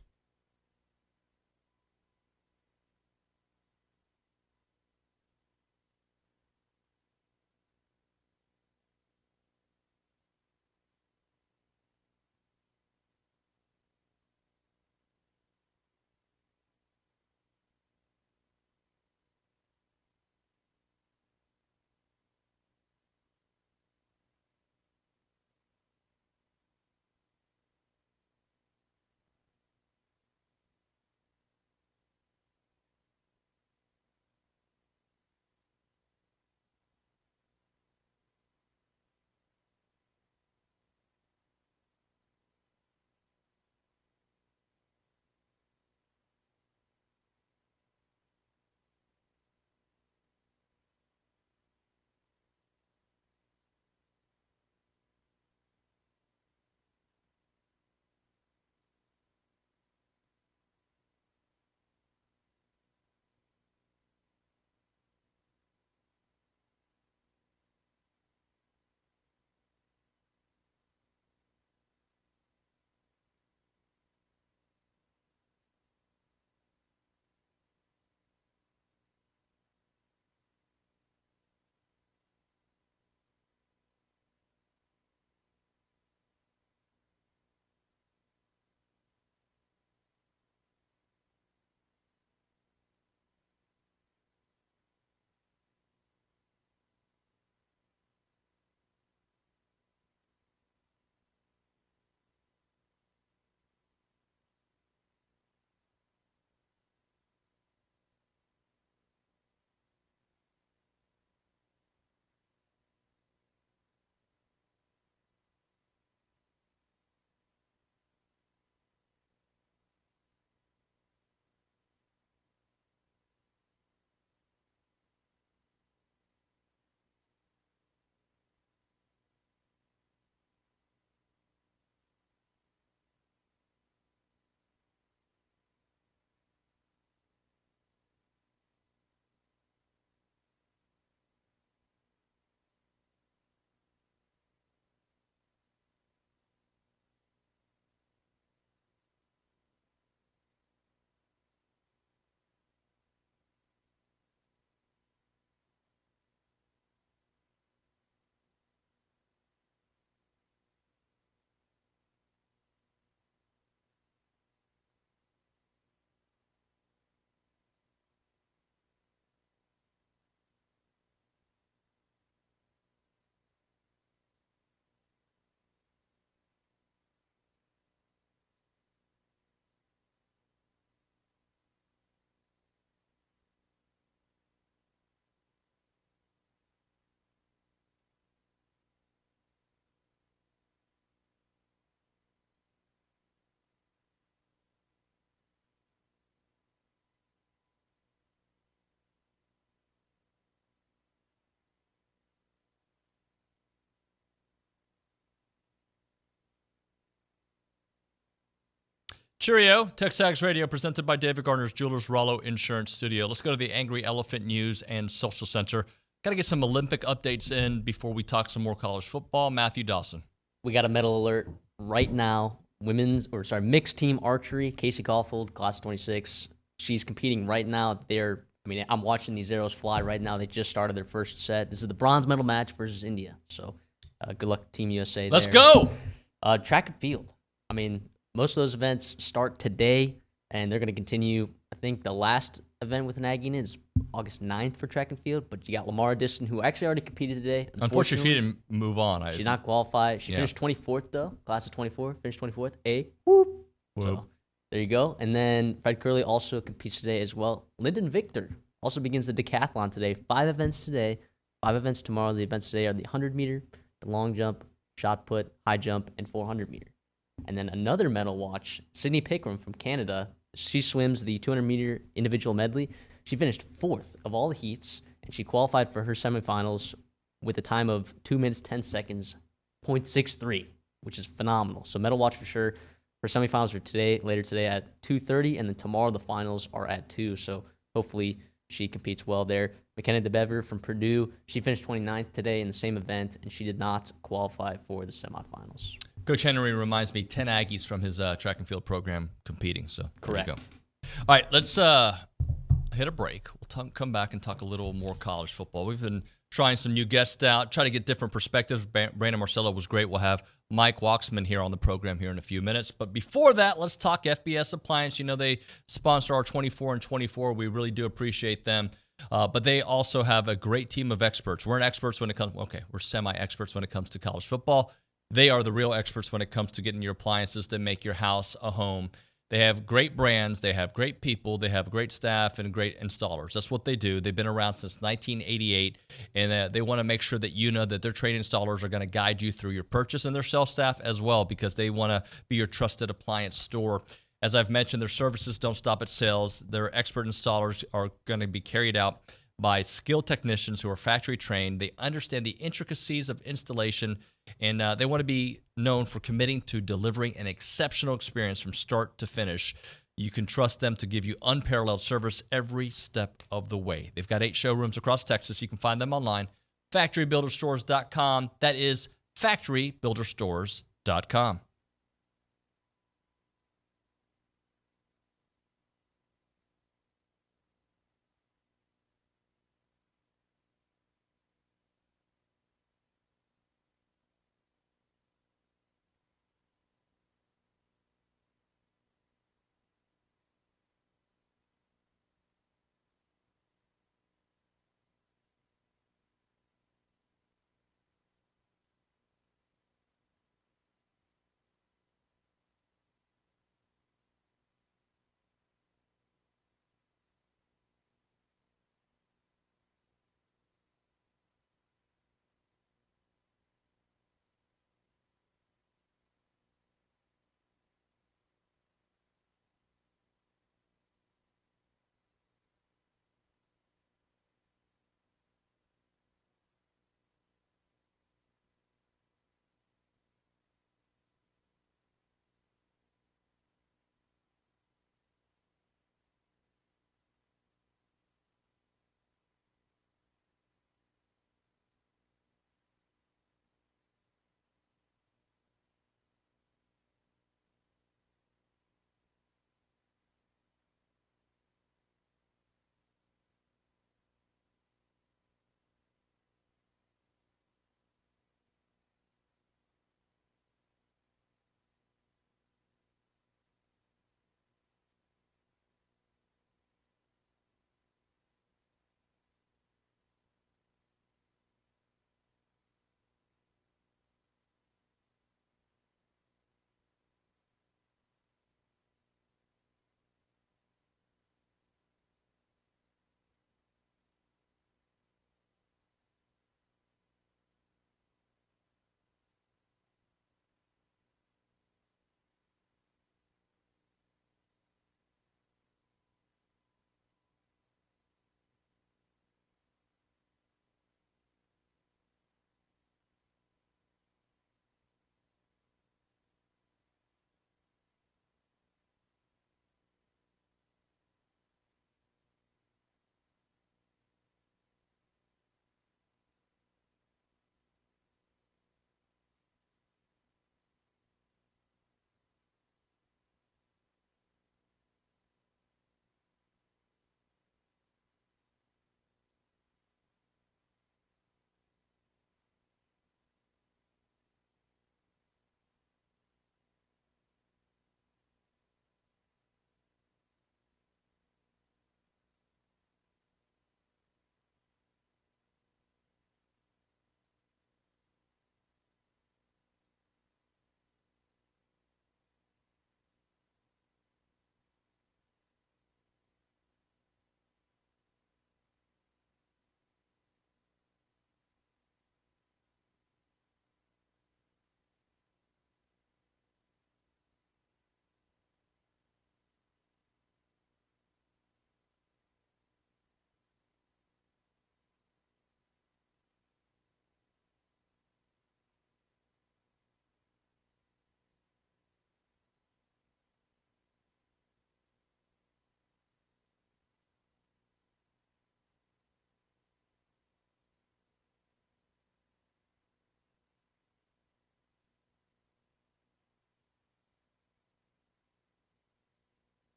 Cheerio. TexAgs Radio presented by David Gardner's Jewelers Rollo Insurance Studio. Let's go to the Angry Elephant News and Social Center. Got to get some Olympic updates in before we talk some more college football. Matthew Dawson. We got a medal alert right now. Mixed team archery. Casey Caulfield, class 26. She's competing right now. I'm watching these arrows fly right now. They just started their first set. This is the bronze medal match versus India. So good luck, Team USA. Let's go. Track and field. Most of those events start today, and they're going to continue. I think the last event with an Aggie is August 9th for track and field, but you got Lamar Diston, who actually already competed today. Unfortunately, she didn't move on. She did not qualify. She finished 24th, though. Class of 24, finished 24th. Whoop. So there you go. And then Fred Curley also competes today as well. Lyndon Victor also begins the decathlon today. 5 events today, 5 events tomorrow. The events today are the 100-meter, the long jump, shot put, high jump, and 400-meter. And then another medal watch, Sydney Pickram from Canada. She swims the 200-meter individual medley. She finished 4th of all the heats, and she qualified for her semifinals with a time of 2 minutes, 10 seconds, 0.63, which is phenomenal. So medal watch for sure. Her semifinals are later today at 2:30, and then tomorrow the finals are at 2. So hopefully she competes well there. McKenna DeBever from Purdue, she finished 29th today in the same event, and she did not qualify for the semifinals. Coach Henry reminds me 10 Aggies from his track and field program competing. So correct. There you go. All right, let's hit a break. We'll come back and talk a little more college football. We've been trying some new guests out, try to get different perspectives. Brandon Marcello was great. We'll have Mike Wachsman here on the program here in a few minutes. But before that, let's talk FBS Appliance. You know, they sponsor our 24 and 24. We really do appreciate them. But they also have a great team of experts. We're experts when it comes, we're semi-experts when it comes to college football. They are the real experts when it comes to getting your appliances that make your house a home. They have great brands, they have great people, they have great staff and great installers. That's what they do. They've been around since 1988, and they want to make sure that you know that their trained installers are going to guide you through your purchase, and their sales staff as well, because they want to be your trusted appliance store. As I've mentioned, their services don't stop at sales. Their expert installers are going to be carried out by skilled technicians who are factory trained. They understand the intricacies of installation, and they want to be known for committing to delivering an exceptional experience from start to finish. You can trust them to give you unparalleled service every step of the way. They've got 8 showrooms across Texas. You can find them online, factorybuilderstores.com. That is factorybuilderstores.com.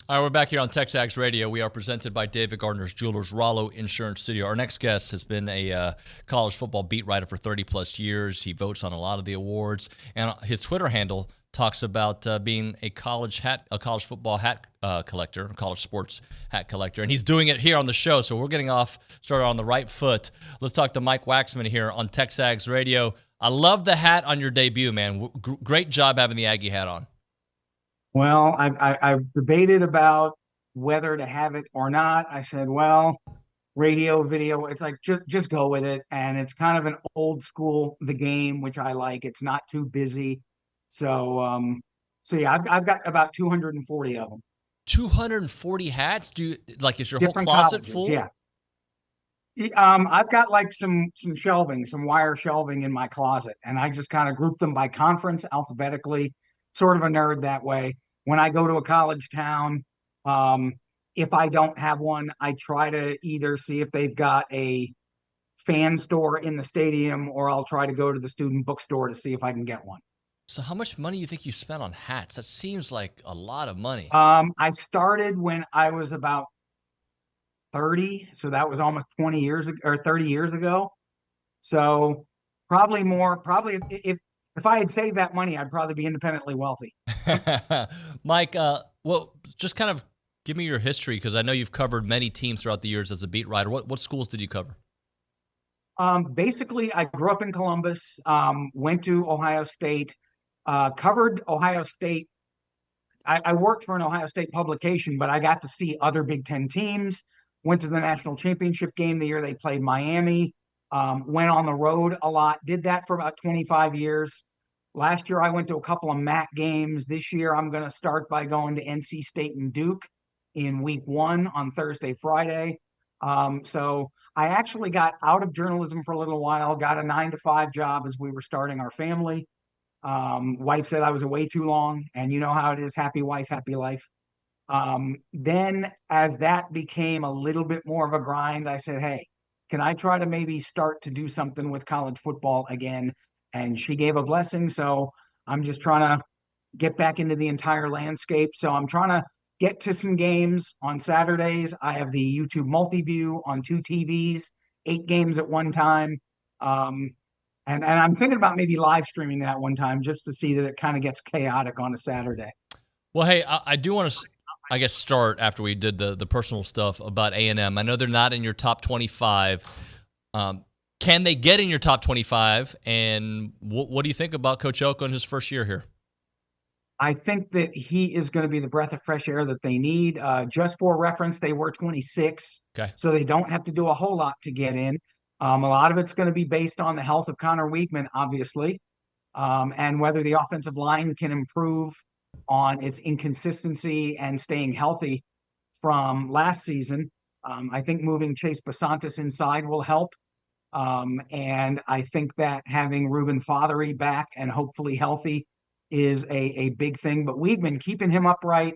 All right, we're back here on TexAgs Radio. We are presented by David Gardner's Jewelers, Rollo Insurance Studio. Our next guest has been a college football beat writer for 30-plus years. He votes on a lot of the awards, and his Twitter handle talks about being a college football hat collector, college sports hat collector, and he's doing it here on the show. So we're getting started on the right foot. Let's talk to Mike Wachsman here on TexAgs Radio. I love the hat on your debut, man. Great job having the Aggie hat on. Well, I debated about whether to have it or not. I said, well, radio, video, it's like just go with it. And it's kind of an old school, the game, which I like. It's not too busy. So yeah, I've got about 240 of them. 240 hats? Is your Different whole closet colleges, full? Yeah. I've got like some shelving, some wire shelving in my closet, and I just kind of group them by conference alphabetically. Sort of a nerd that way. When I go to a college town, if I don't have one, I try to either see if they've got a fan store in the stadium, or I'll try to go to the student bookstore to see if I can get one. So how much money do you think you spent on hats? That seems like a lot of money. I started when I was about 30, so that was almost 20 years or 30 years ago. So probably more. Probably if I had saved that money, I'd probably be independently wealthy. Mike, well, just kind of give me your history, because I know you've covered many teams throughout the years as a beat writer. What schools did you cover? Basically, I grew up in Columbus, went to Ohio State, covered Ohio State. I worked for an Ohio State publication, but I got to see other Big Ten teams, went to the national championship game the year they played Miami, went on the road a lot, did that for about 25 years. Last year, I went to a couple of MAC games. This year, I'm going to start by going to NC State and Duke in week 1 on Thursday, Friday. So I actually got out of journalism for a little while, got a 9-to-5 job as we were starting our family. Wife said I was away too long, and you know how it is, happy wife, happy life. Then as that became a little bit more of a grind, I said, hey, can I try to maybe start to do something with college football again? And she gave a blessing. So I'm just trying to get back into the entire landscape. So I'm trying to get to some games on Saturdays. I have the YouTube multi-view on 2 TVs, 8 games at one time. And I'm thinking about maybe live streaming that one time just to see that it kind of gets chaotic on a Saturday. Well, hey, I do want to, I guess, start after we did the personal stuff about A&M. I know they're not in your top 25. Can they get in your top 25? And what do you think about Coach Elko in his first year here? I think that he is going to be the breath of fresh air that they need. Just for reference, they were 26, okay, so they don't have to do a whole lot to get in. A lot of it's going to be based on the health of Connor Weigman, obviously, and whether the offensive line can improve on its inconsistency and staying healthy from last season. I think moving Chase Basantis inside will help. And I think that having Ruben Fothery back and hopefully healthy is a big thing. But Weigman, keeping him upright,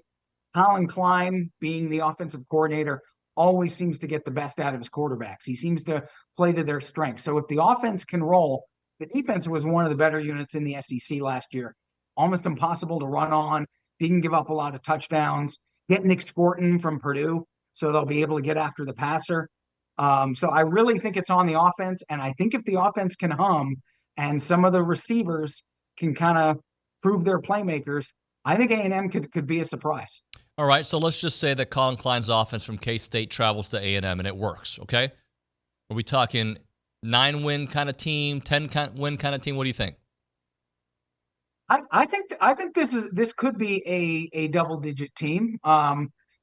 Colin Klein being the offensive coordinator, always seems to get the best out of his quarterbacks. He seems to play to their strengths. So if the offense can roll, the defense was one of the better units in the SEC last year. Almost impossible to run on, didn't give up a lot of touchdowns. Get Nick Scorton from Purdue, so they'll be able to get after the passer. So I really think it's on the offense, and I think if the offense can hum and some of the receivers can kind of prove their playmakers, I think A&M could be a surprise. All right, so let's just say that Colin Klein's offense from K-State travels to A&M and it works, okay? Are we talking 9-win kind of team, 10-win kind of team? What do you think? I think this could be a double-digit team.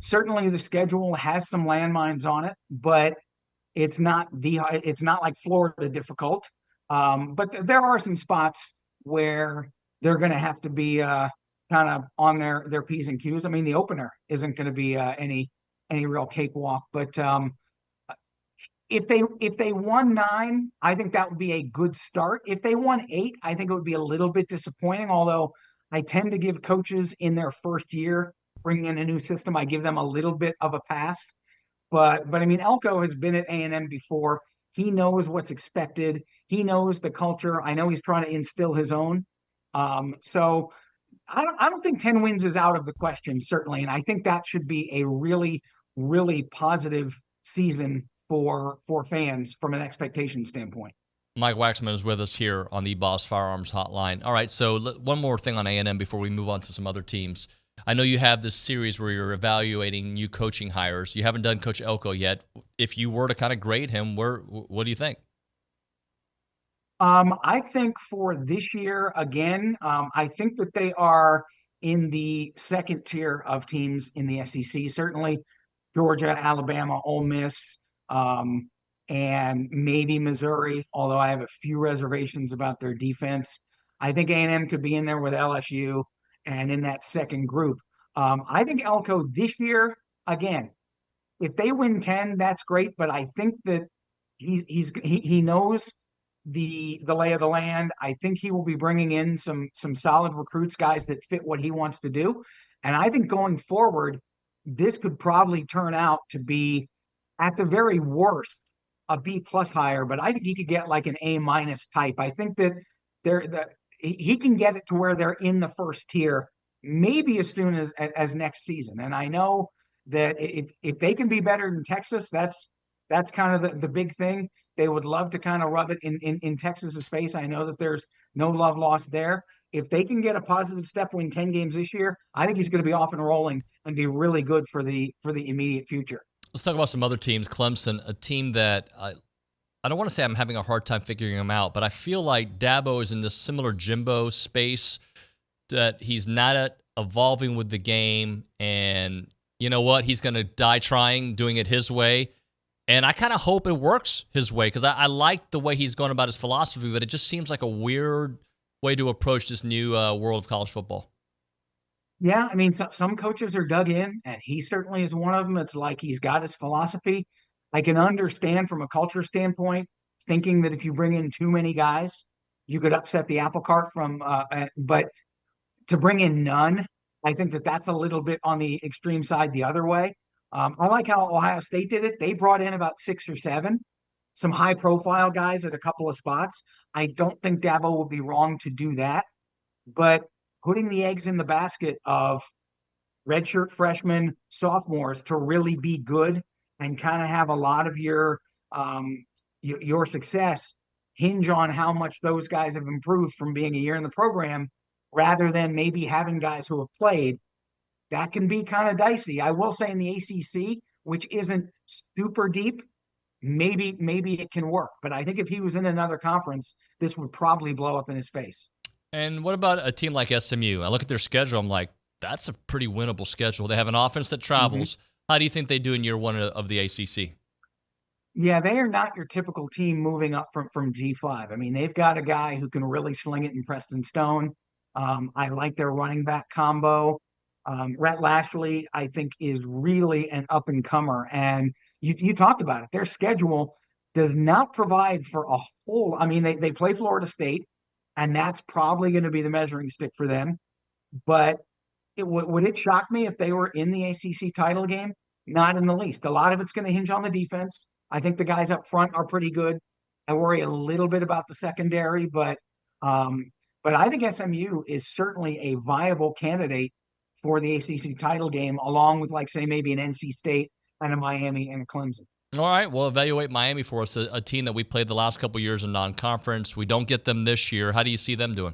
Certainly the schedule has some landmines on it, but it's not like Florida difficult. But there are some spots where they're going to have to be kind of on their P's and Q's. I mean, the opener isn't going to be any real cakewalk, but if they won 9, I think that would be a good start. If they won 8, I think it would be a little bit disappointing, although I tend to give coaches in their first year bringing in a new system, I give them a little bit of a pass. But I mean, Elko has been at A&M before. He knows what's expected. He knows the culture. I know he's trying to instill his own. So I don't think 10 wins is out of the question, certainly. And I think that should be a really, really positive season for fans from an expectation standpoint. Mike Wachsman is with us here on the Boss Firearms Hotline. All right, so one more thing on A&M before we move on to some other teams. I know you have this series where you're evaluating new coaching hires. You haven't done Coach Elko yet. If you were to kind of grade him, what do you think? I think for this year, again, I think that they are in the second tier of teams in the SEC. Certainly Georgia, Alabama, Ole Miss, and maybe Missouri, although I have a few reservations about their defense. I think A&M could be in there with LSU and in that second group. I think Elko this year, again, if they win 10, that's great, but I think that he knows the lay of the land. I think he will be bringing in some solid recruits, guys that fit what he wants to do. And I think going forward, this could probably turn out to be, at the very worst, a B+ hire, but I think he could get like an A- type. I think that he can get it to where they're in the first tier, maybe as soon as next season. And I know that if they can be better than Texas, that's kind of the big thing. They would love to kind of rub it in Texas's face. I know that there's no love lost there. If they can get a positive step, win 10 games this year, I think he's going to be off and rolling and be really good for the immediate future. Let's talk about some other teams. Clemson, a team that I don't want to say I'm having a hard time figuring them out, but I feel like Dabo is in this similar Jimbo space, that he's not evolving with the game, and you know what? He's going to die trying, doing it his way. And I kind of hope it works his way, because I like the way he's going about his philosophy, but it just seems like a weird way to approach this new world of college football. Yeah, I mean, some coaches are dug in, and he certainly is one of them. It's like he's got his philosophy. I can understand from a culture standpoint, thinking that if you bring in too many guys, you could upset the apple cart but to bring in none, I think that's a little bit on the extreme side the other way. I like how Ohio State did it. They brought in about 6 or 7, some high-profile guys at a couple of spots. I don't think Dabo would be wrong to do that, but putting the eggs in the basket of redshirt freshmen, sophomores to really be good and kind of have a lot of your success hinge on how much those guys have improved from being a year in the program, rather than maybe having guys who have played. That can be kind of dicey. I will say in the ACC, which isn't super deep, maybe it can work. But I think if he was in another conference, this would probably blow up in his face. And what about a team like SMU? I look at their schedule, I'm like, that's a pretty winnable schedule. They have an offense that travels. Mm-hmm. How do you think they do in year one of the ACC? Yeah, they are not your typical team moving up from G5. I mean, they've got a guy who can really sling it in Preston Stone. I like their running back combo. Rhett Lashley, I think, is really an up-and-comer. And you talked about it. Their schedule does not provide for a whole – I mean, they play Florida State, and that's probably going to be the measuring stick for them. But would it shock me if they were in the ACC title game? Not in the least. A lot of it's going to hinge on the defense. I think the guys up front are pretty good. I worry a little bit about the secondary, but I think SMU is certainly a viable candidate for the ACC title game, along with, like, say, maybe an NC State and a Miami and a Clemson. All right, well, evaluate Miami for us, a team that we played the last couple of years in non-conference. We don't get them this year. How do you see them doing?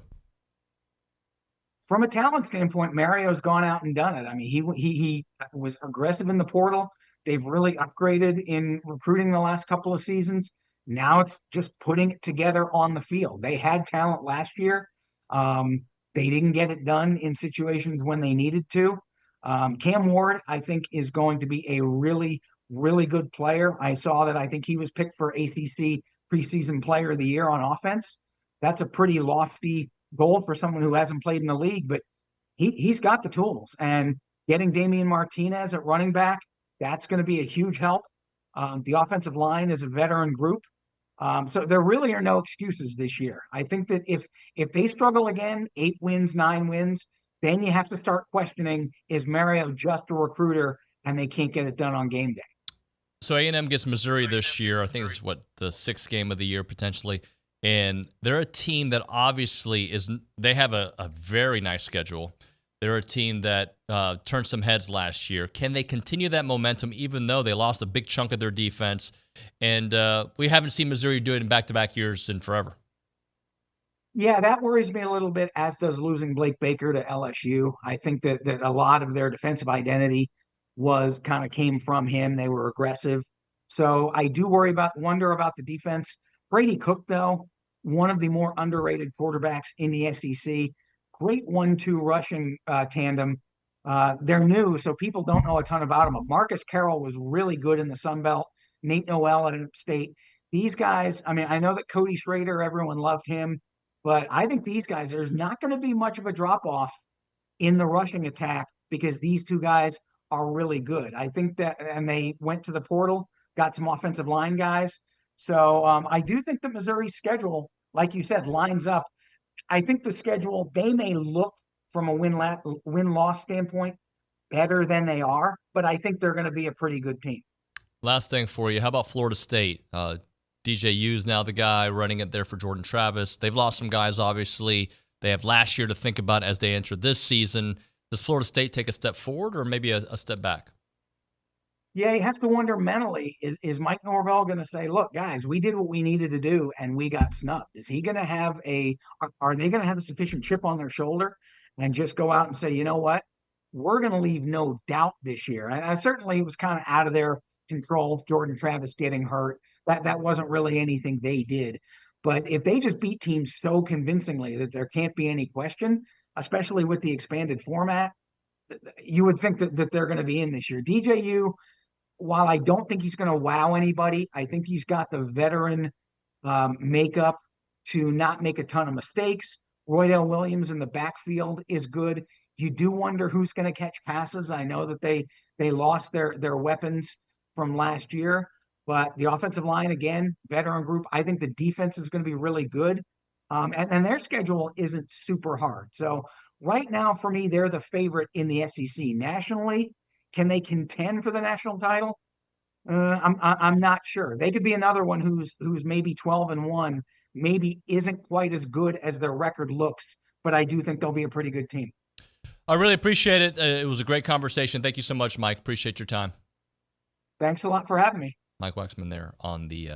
From a talent standpoint, Mario's gone out and done it. I mean, he was aggressive in the portal. They've really upgraded in recruiting the last couple of seasons. Now it's just putting it together on the field. They had talent last year. They didn't get it done in situations when they needed to. Cam Ward, I think, is going to be a really, really good player. I saw that I think he was picked for ACC preseason player of the year on offense. That's a pretty lofty goal for someone who hasn't played in the league, but he's got the tools. And getting Damian Martinez at running back, that's going to be a huge help. The offensive line is a veteran group. So there really are no excuses this year. I think that if they struggle again, 8 wins, 9 wins, then you have to start questioning, is Mario just a recruiter and they can't get it done on game day? So A&M gets Missouri this year. I think this is the 6th game of the year potentially. And they're a team that obviously they have a very nice schedule. They're a team that turned some heads last year. Can they continue that momentum even though they lost a big chunk of their defense? And we haven't seen Missouri do it in back-to-back years in forever. Yeah, that worries me a little bit, as does losing Blake Baker to LSU. I think that a lot of their defensive identity came from him. They were aggressive. So I do wonder about the defense. Brady Cook, though, one of the more underrated quarterbacks in the SEC. Great 1-2 rushing tandem. They're new, so people don't know a ton about them. Marcus Carroll was really good in the Sun Belt. Nate Noel at App State. These guys, I mean, I know that Cody Schrader, everyone loved him, but I think these guys, there's not going to be much of a drop-off in the rushing attack because these two guys are really good. I think that, and they went to the portal, got some offensive line guys. So I do think that Missouri's schedule, like you said, lines up. I think the schedule, they may look from a win-loss standpoint better than they are, but I think they're going to be a pretty good team. Last thing for you, how about Florida State? DJU's now the guy running it there for Jordan Travis. They've lost some guys, obviously. They have last year to think about as they enter this season. Does Florida State take a step forward or maybe a step back? Yeah, you have to wonder mentally, is Mike Norvell going to say, look, guys, we did what we needed to do and we got snubbed? Is he going to have are they going to have a sufficient chip on their shoulder and just go out and say, you know what, we're going to leave no doubt this year? And I certainly it was kind of out of their control, Jordan Travis getting hurt. That wasn't really anything they did. But if they just beat teams so convincingly that there can't be any question, especially with the expanded format, you would think that they're going to be in this year. DJU, while I don't think he's going to wow anybody, I think he's got the veteran makeup to not make a ton of mistakes. Roydell Williams in the backfield is good. You do wonder who's going to catch passes. I know that they lost their weapons from last year, but the offensive line, again, veteran group. I think the defense is going to be really good. And their schedule isn't super hard. So right now, for me, they're the favorite in the SEC. Nationally, can they contend for the national title? I'm not sure. They could be another one who's maybe 12-1, maybe isn't quite as good as their record looks, but I do think they'll be a pretty good team. I really appreciate it. It was a great conversation. Thank you so much, Mike. Appreciate your time. Thanks a lot for having me. Mike Wachsman there on the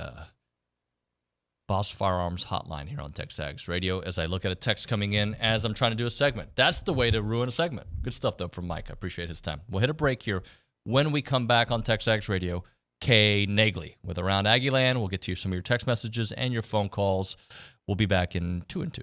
Boss Firearms Hotline here on TexAgs Radio as I look at a text coming in as I'm trying to do a segment. That's the way to ruin a segment. Good stuff, though, from Mike. I appreciate his time. We'll hit a break here. When we come back on TexAgs Radio, Kay Naegeli with Around Aggieland. We'll get to some of your text messages and your phone calls. We'll be back in 2 and 2.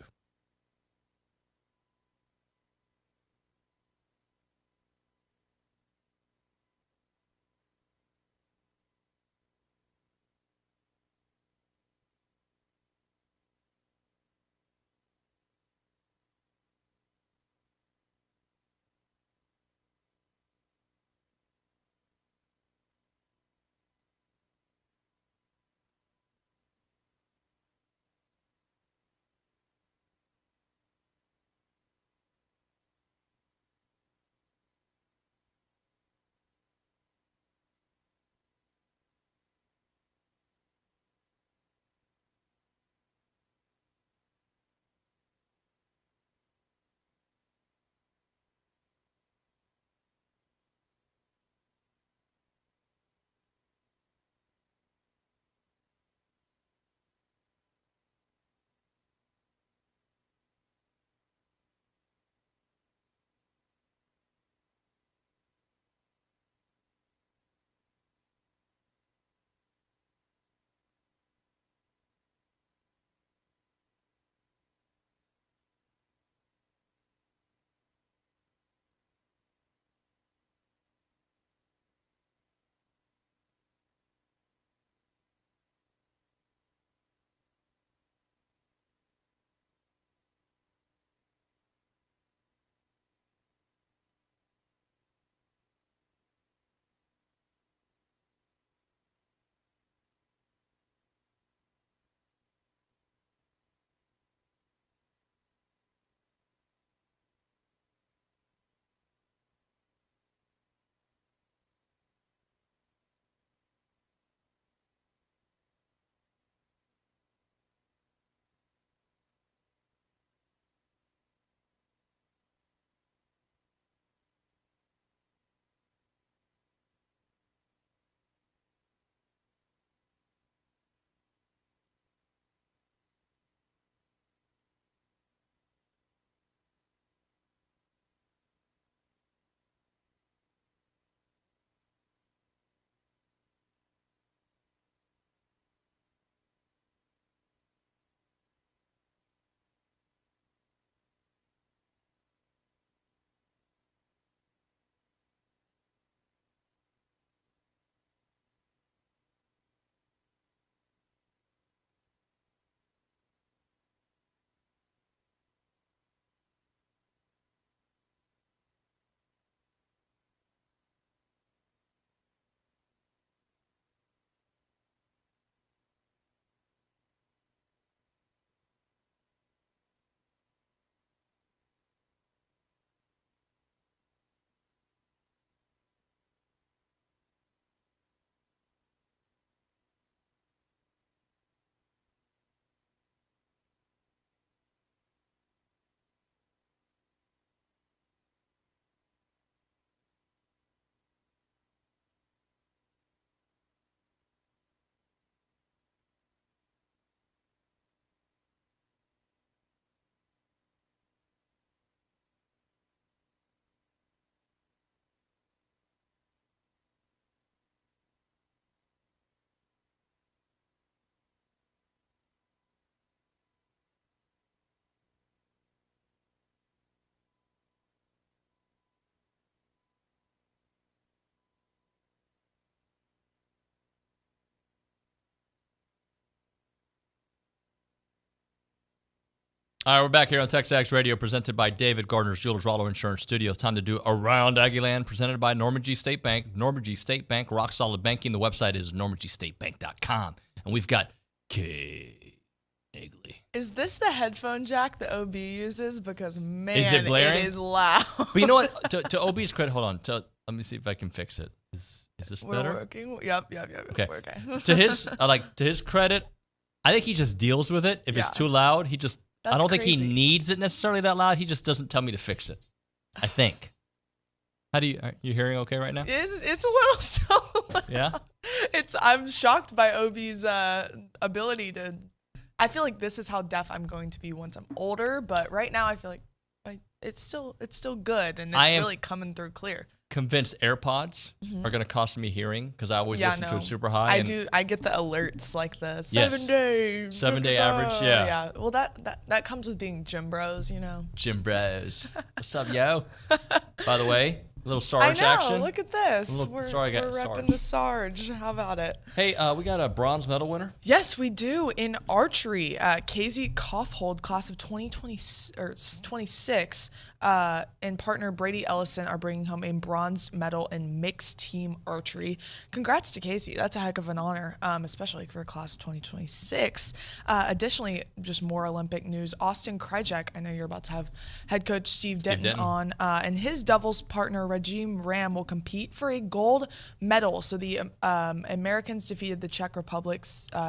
All right, we're back here on TexAgs Radio, presented by David Gardner's Jewelers Auto Insurance Studio. It's time to do Around Aggieland, presented by Normandy State Bank. Normandy State Bank, rock solid banking. The website is normandystatebank.com. And we've got Kay Naegeli. Is this the headphone jack the OB uses? Because, man, is it blaring? It is loud. But you know what? To OB's credit, hold on. Let me see if I can fix it. Is this better? We're working. Yep. Okay. We're okay. to his credit, I think he just deals with it. If it's too loud, he just... I don't think he needs it necessarily that loud. He just doesn't tell me to fix it. I think. Are you hearing okay right now? It's a little so loud. Yeah. I'm shocked by OB's ability to. I feel like this is how deaf I'm going to be once I'm older, but right now I feel like it's still good and it's really coming through clear. Convinced AirPods are going to cost me hearing because I always listen to it super high. I get the alerts like the 7 days. 7 day average, yeah. Yeah. Well, that comes with being gym bros, you know. Gym bros. What's up, yo? By the way, a little Sarge action. Look at this. We're repping the Sarge. How about it? Hey, we got a bronze medal winner. Yes, we do in archery. KZ Kaufhold, class of 2026, and partner Brady Ellison are bringing home a bronze medal in mixed team archery. Congrats to Casey. That's a heck of an honor, especially for a class of 2026. Additionally, just more Olympic news. Austin Krajiek, I know you're about to have head coach Steve Denton on, and his doubles partner Regime Ram will compete for a gold medal. So the Americans defeated the Czech Republic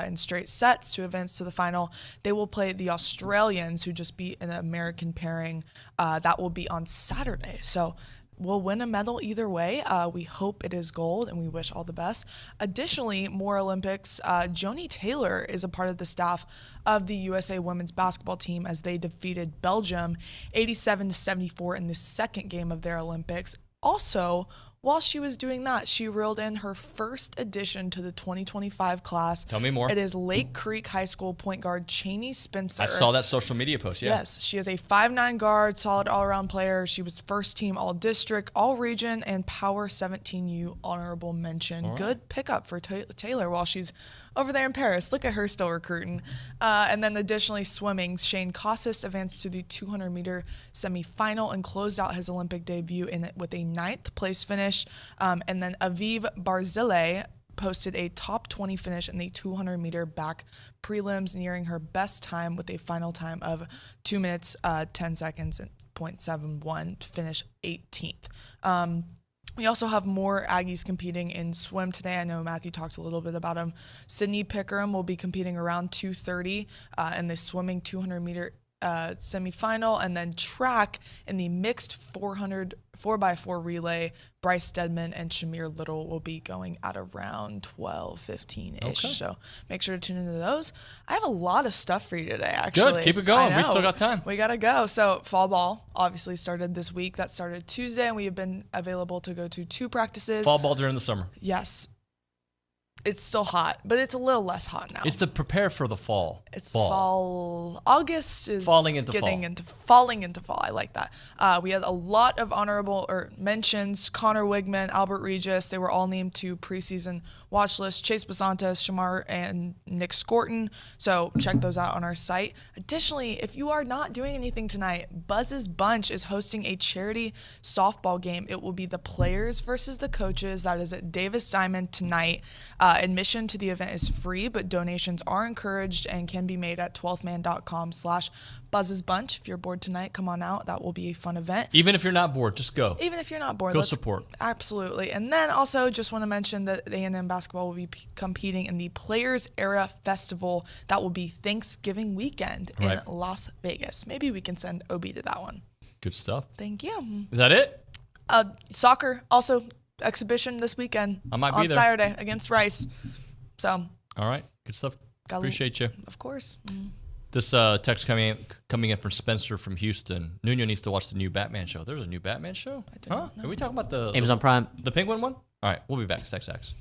in straight sets to advance to the final. They will play the Australians, who just beat an American pairing. That will be on Saturday. So we'll win a medal either way. We hope it is gold, and we wish all the best. Additionally, more Olympics. Joni Taylor is a part of the staff of the USA women's basketball team as they defeated Belgium 87-74 in the second game of their Olympics. Also, while she was doing that, she reeled in her first addition to the 2025 class. Tell me more. It is Lake Creek High School point guard Cheney Spencer. I saw that social media post, yeah. Yes, she is a 5'9" guard, solid all-around player. She was first team all-district, all-region, and Power 17U honorable mention. Right. Good pickup for Taylor while she's over there in Paris. Look at her still recruiting. And then additionally, swimming. Shane Casas advanced to the 200-meter semifinal and closed out his Olympic debut with a 9th place finish. And then Aviv Barzilay posted a top 20 finish in the 200-meter back prelims, nearing her best time with a final time of 2 minutes, 10 seconds, and 0.71 to finish 18th. We also have more Aggies competing in swim today. I know Matthew talked a little bit about him. Sydney Pickeram will be competing around 2:30 in the swimming 200-meter semifinal, and then track in the mixed 4x4 relay. Bryce Stedman and Shamir Little will be going at around 12:15-ish. Okay. So make sure to tune into those. I have a lot of stuff for you today, actually. Good. Keep it going. We still got time. We got to go. So fall ball obviously started this week. That started Tuesday, and we have been available to go to 2 practices. Fall ball during the summer. Yes. It's still hot, but it's a little less hot now. It's to prepare for the fall. It's fall. August is falling into fall. I like that. We had a lot of honorable mentions. Connor Wigman, Albert Regis, they were all named to preseason watch list. Chase Basantes, Shamar, and Nick Scorton. So check those out on our site. Additionally, if you are not doing anything tonight, Buzz's Bunch is hosting a charity softball game. It will be the players versus the coaches. That is at Davis Diamond tonight. Admission to the event is free, but donations are encouraged and can be made at 12man.com/Buzz's Bunch. If you're bored tonight, come on out. That will be a fun event. Even if you're not bored, just go. Even if you're not bored, go support. Absolutely. And then also just want to mention that the A&M basketball will be competing in the Players Era Festival. That will be Thanksgiving weekend in Las Vegas. Maybe we can send OB to that one. Good stuff. Thank you. Is that it? Soccer also. Exhibition this weekend. I might be on there. Saturday against Rice. So. All right, good stuff. Appreciate you. Of course. This text coming in from Spencer from Houston. Nuño needs to watch the new Batman show. There's a new Batman show. I didn't know. Are we talking about the Amazon Prime, the Penguin one? All right, we'll be back. TexAgs.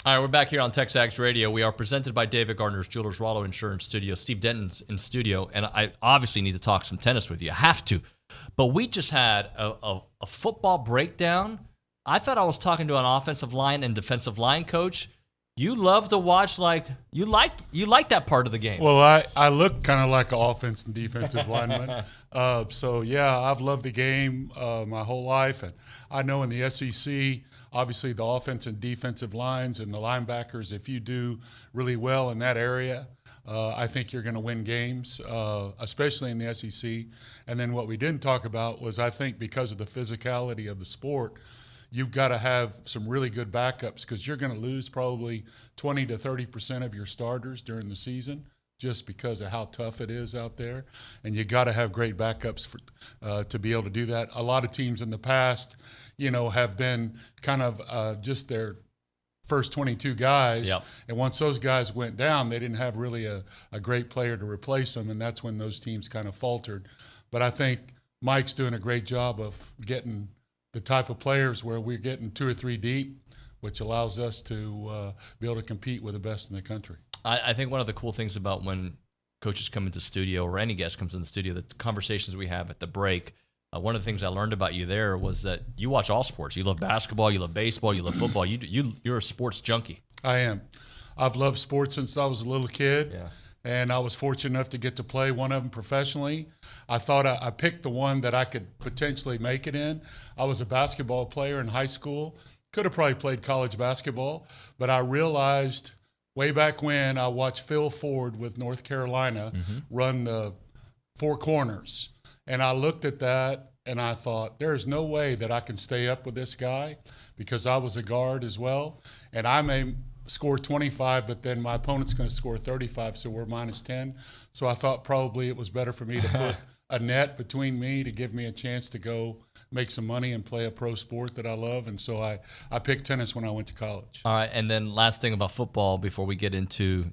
All right, we're back here on TexAgs Radio. We are presented by David Gardner's Jewelers Rollo Insurance Studio. Steve Denton's in studio, and I obviously need to talk some tennis with you. I have to. But we just had a football breakdown. I thought I was talking to an offensive line and defensive line coach. You love to watch, you like that part of the game. Well, I look kind of like an offense and defensive lineman. So, yeah, I've loved the game my whole life. And I know in the SEC, obviously the offense and defensive lines and the linebackers, if you do really well in that area, I think you're going to win games, especially in the SEC. And then what we didn't talk about was I think because of the physicality of the sport, you've got to have some really good backups because you're going to lose probably 20 to 30% of your starters during the season just because of how tough it is out there. And you got to have great backups to be able to do that. A lot of teams in the past, have been kind of just their first 22 guys. Yep. And once those guys went down, they didn't have really a great player to replace them, and that's when those teams kind of faltered. But I think Mike's doing a great job of getting the type of players where we're getting 2 or 3 deep, which allows us to be able to compete with the best in the country. I think one of the cool things about when coaches come into studio or any guest comes in the studio, the conversations we have at the break, one of the things I learned about you there was that you watch all sports. You love basketball, you love baseball, you love football. You're a sports junkie. I am. I've loved sports since I was a little kid. Yeah. And I was fortunate enough to get to play one of them professionally. I thought I picked the one that I could potentially make it in. I was a basketball player in high school. Could have probably played college basketball, but I realized way back when I watched Phil Ford with North Carolina run the 4 corners. And I looked at that and I thought, there's no way that I can stay up with this guy because I was a guard as well. And I may score 25, but then my opponent's going to score 35, so we're minus 10. So I thought probably it was better for me to put a net between me to give me a chance to go make some money and play a pro sport that I love. And so I picked tennis when I went to college. All right, and then last thing about football before we get into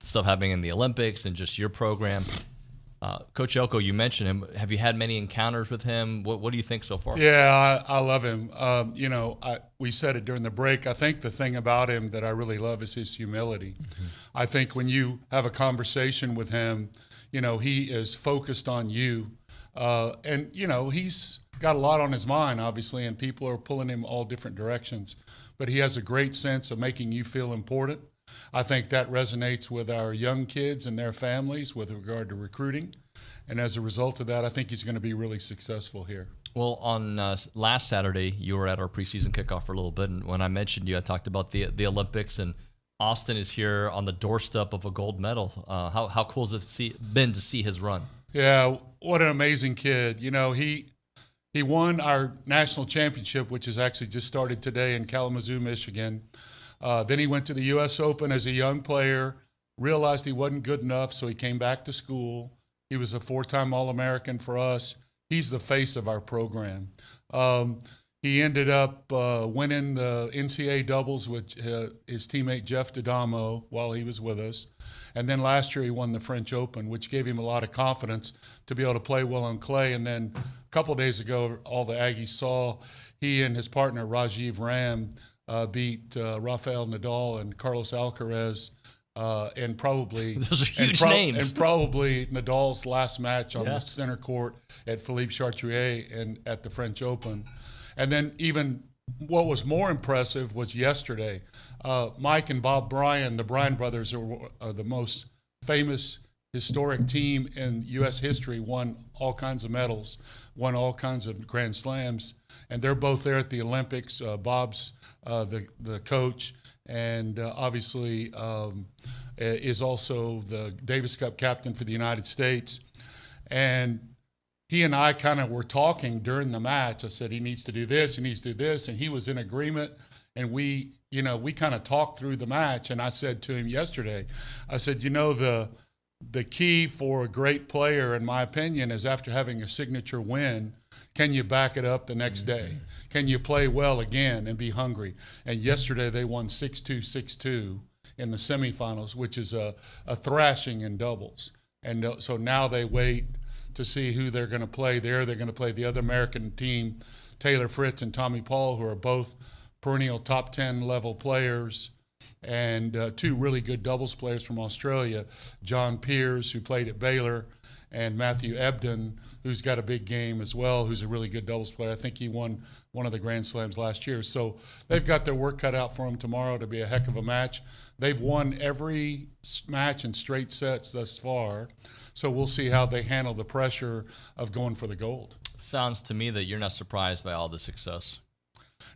stuff happening in the Olympics and just your program. Coach Elko, you mentioned him. Have you had many encounters with him? What do you think so far? Yeah, I love him. We said it during the break. I think the thing about him that I really love is his humility. I think when you have a conversation with him, he is focused on you. And he's got a lot on his mind, obviously, and people are pulling him all different directions. But he has a great sense of making you feel important. I think that resonates with our young kids and their families with regard to recruiting. And as a result of that, I think he's going to be really successful here. Well, on last Saturday, you were at our preseason kickoff for a little bit. And when I mentioned you, I talked about the Olympics. And Austin is here on the doorstep of a gold medal. How cool has it been to see his run? Yeah, what an amazing kid. He won our national championship, which has actually just started today in Kalamazoo, Michigan. Then he went to the U.S. Open as a young player, realized he wasn't good enough, so he came back to school. He was a 4-time All-American for us. He's the face of our program. He ended up winning the NCAA doubles with his teammate Jeff D'Adamo while he was with us. And then last year he won the French Open, which gave him a lot of confidence to be able to play well on clay. And then a couple of days ago, all the Aggies saw he and his partner Rajiv Ram beat Rafael Nadal and Carlos Alcaraz, and probably those are huge names. And probably Nadal's last match on the center court at Philippe Chatrier and at the French Open. And then even what was more impressive was yesterday. Mike and Bob Bryan, the Bryan brothers, are the most famous historic team in U.S. history, won all kinds of medals, won all kinds of Grand Slams, and they're both there at the Olympics. Bob's the coach, and obviously is also the Davis Cup captain for the United States. And he and I kind of were talking during the match. I said, he needs to do this, he needs to do this, and he was in agreement. And we kind of talked through the match, and I said to him yesterday, I said, the key for a great player, in my opinion, is after having a signature win, can you back it up the next day? Can you play well again and be hungry? And yesterday they won 6-2, 6-2 in the semifinals, which is a thrashing in doubles. And so now they wait to see who they're going to play there. They're going to play the other American team, Taylor Fritz and Tommy Paul, who are both perennial top 10 level players. and two really good doubles players from Australia, John Peers, who played at Baylor, and Matthew Ebden, who's got a big game as well, who's a really good doubles player. I think he won one of the Grand Slams last year. So they've got their work cut out for them tomorrow to be a heck of a match. They've won every match in straight sets thus far, so we'll see how they handle the pressure of going for the gold. Sounds to me that you're not surprised by all the success.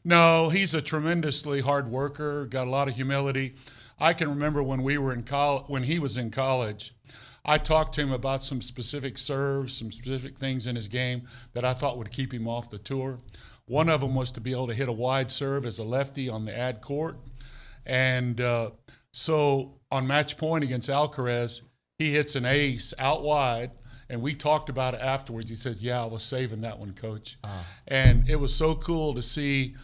No, he's a tremendously hard worker, got a lot of humility. I can remember when we were in when he was in college, I talked to him about some specific serves, some specific things in his game that I thought would keep him off the tour. One of them was to be able to hit a wide serve as a lefty on the ad court. And so on match point against Alcaraz, he hits an ace out wide, and we talked about it afterwards. He said, yeah, I was saving that one, Coach. And it was so cool to see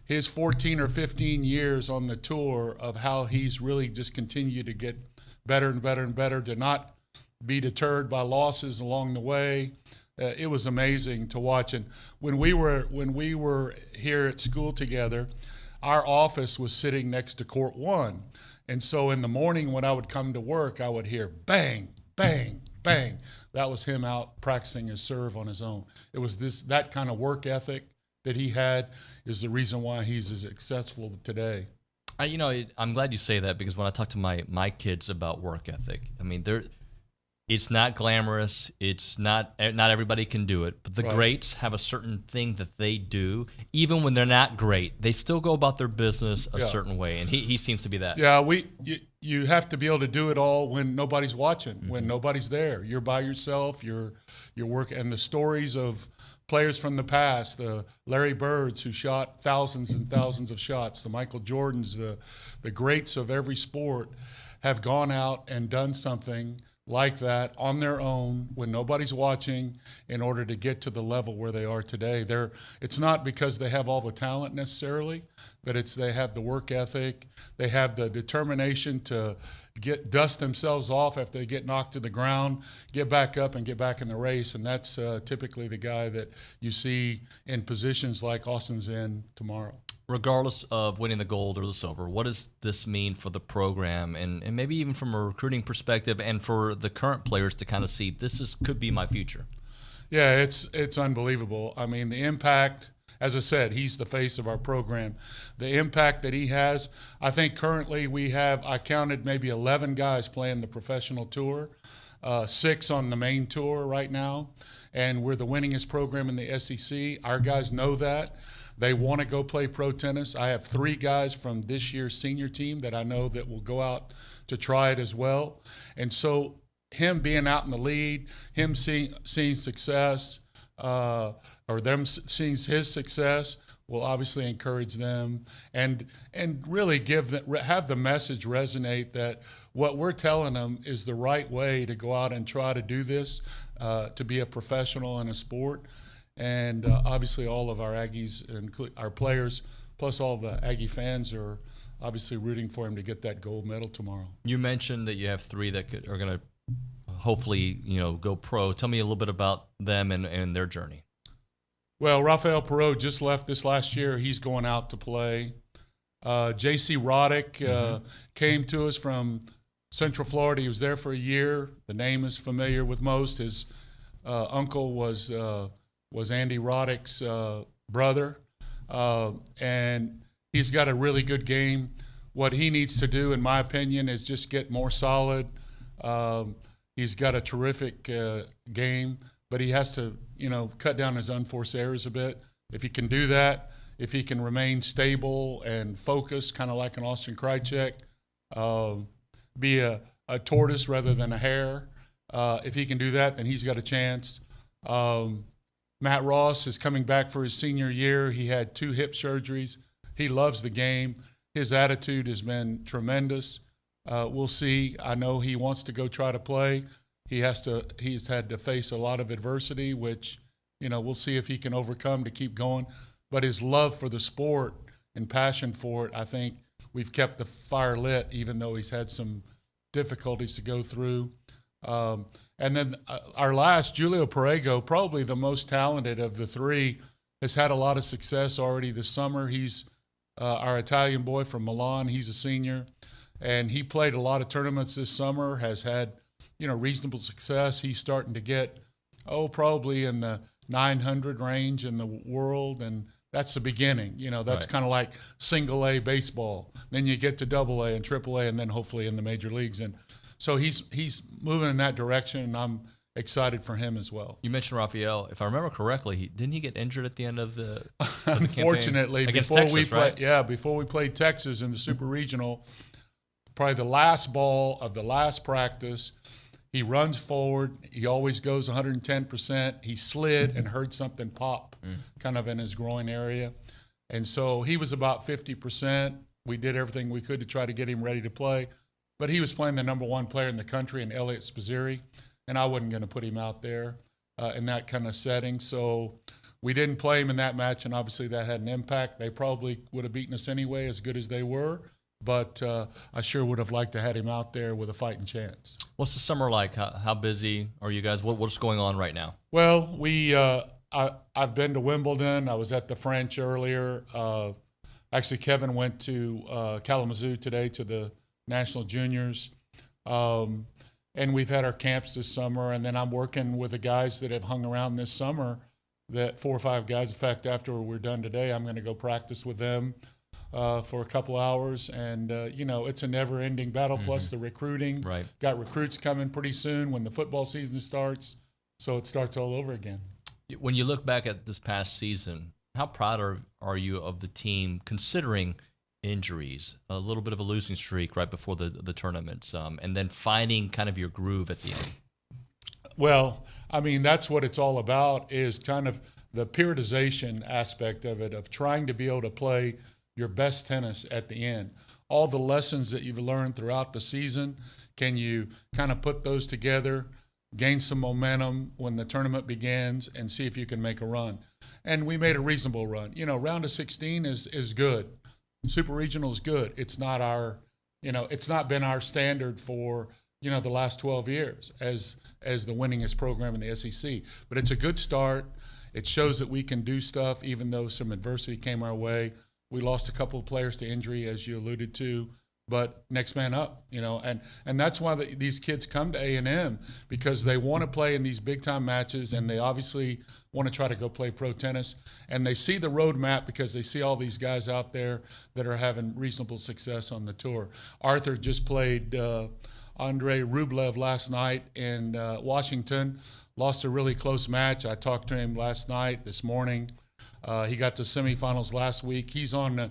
his 14 or 15 years on the tour of how he's really just continued to get better and better and better, to not be deterred by losses along the way. It was amazing to watch. And when we were here at school together, our office was sitting next to Court 1. And so in the morning when I would come to work, I would hear bang, bang, bang. That was him out practicing his serve on his own. It was that kind of work ethic that he had is the reason why he's as successful today. I'm glad you say that, because when I talk to my kids about work ethic, I mean, it's not glamorous. It's not everybody can do it, but the greats have a certain thing that they do. Even when they're not great, they still go about their business a certain way, and he seems to be that. Yeah, you have to be able to do it all when nobody's watching, when nobody's there. You're by yourself. You're working, and the stories of players from the past, the Larry Birds who shot thousands and thousands of shots, the Michael Jordans, the greats of every sport have gone out and done something like that on their own when nobody's watching in order to get to the level where they are today. It's not because they have all the talent necessarily, but they have the work ethic, they have the determination to dust themselves off after they get knocked to the ground, get back up and get back in the race, and that's typically the guy that you see in positions like Austin's in tomorrow. Regardless of winning the gold or the silver, what does this mean for the program, and maybe even from a recruiting perspective, and for the current players to kind of see could be my future? Yeah, it's unbelievable. I mean, the impact, as I said, he's the face of our program. The impact that he has, I think currently I counted maybe 11 guys playing the professional tour, 6 on the main tour right now, and we're the winningest program in the SEC. Our guys know that. They want to go play pro tennis. I have 3 guys from this year's senior team that I know that will go out to try it as well. And so him being out in the lead, him seeing success, or them seeing his success will obviously encourage them and really have the message resonate that what we're telling them is the right way to go out and try to do this, to be a professional in a sport. And obviously all of our Aggies and our players, plus all the Aggie fans, are obviously rooting for him to get that gold medal tomorrow. You mentioned that you have 3 that are going to hopefully go pro. Tell me a little bit about them and their journey. Well, Rafael Perot just left this last year. He's going out to play. J.C. Roddick came to us from Central Florida. He was there for a year. The name is familiar with most. His uncle was Andy Roddick's brother, and he's got a really good game. What he needs to do, in my opinion, is just get more solid. He's got a terrific game, but he has to, cut down his unforced errors a bit. If he can do that, if he can remain stable and focused, kind of like an Austin Krajiek, be a tortoise rather than a hare. If he can do that, then he's got a chance. Matt Ross is coming back for his senior year. He had 2 hip surgeries. He loves the game. His attitude has been tremendous. We'll see. I know he wants to go try to play. He's had to face a lot of adversity, which, we'll see if he can overcome to keep going. But his love for the sport and passion for it, I think we've kept the fire lit, even though he's had some difficulties to go through. And then our last, Julio Perego, probably the most talented of the 3, has had a lot of success already this summer. He's our Italian boy from Milan. He's a senior, and he played a lot of tournaments this summer, has had, reasonable success. He's starting to get, probably in the 900 range in the world, and that's the beginning. That's kind of like single A baseball. Then you get to double A and triple A, and then hopefully in the major leagues. And so he's moving in that direction, and I'm excited for him as well. You mentioned Rafael. If I remember correctly, didn't he get injured at the end of the Unfortunately, against before Texas, we right? before we played Texas in the Super Regional, probably the last ball of the last practice, he runs forward. He always goes 110%. He slid and heard something pop kind of in his groin area. And so he was about 50%. We did everything we could to try to get him ready to play. But he was playing the number one player in the country in Elliot Spizzirri, and I wasn't going to put him out there in that kind of setting. So we didn't play him in that match, and obviously that had an impact. They probably would have beaten us anyway, as good as they were. But I sure would have liked to have him out there with a fighting chance. What's the summer like? How busy are you guys? What's going on right now? Well, I've been to Wimbledon. I was at the French earlier. Actually, Kevin went to Kalamazoo today to the National Juniors. And we've had our camps this summer. And then I'm working with the guys that have hung around this summer, that 4 or 5 guys. In fact, after we're done today, I'm going to go practice with them for a couple hours. And, it's a never-ending battle, plus the recruiting. Right. Got recruits coming pretty soon when the football season starts. So it starts all over again. When you look back at this past season, how proud are you of the team, considering injuries, a little bit of a losing streak right before the tournaments, and then finding kind of your groove at the end? Well, I mean, that's what it's all about, is kind of the periodization aspect of it, of trying to be able to play your best tennis at the end. All the lessons that you've learned throughout the season, can you kind of put those together, gain some momentum when the tournament begins, and see if you can make a run? And we made a reasonable run. Round of 16 is good. Super Regional is good. It's not our, it's not been our standard for, the last 12 years as the winningest program in the SEC. But it's a good start. It shows that we can do stuff even though some adversity came our way. We lost a couple of players to injury, as you alluded to, but next man up, and that's why these kids come to A&M, because they want to play in these big-time matches, and they obviously want to try to go play pro tennis. And they see the roadmap because they see all these guys out there that are having reasonable success on the tour. Arthur just played Andrei Rublev last night in Washington, lost a really close match. I talked to him last night, this morning. He got to semifinals last week. He's on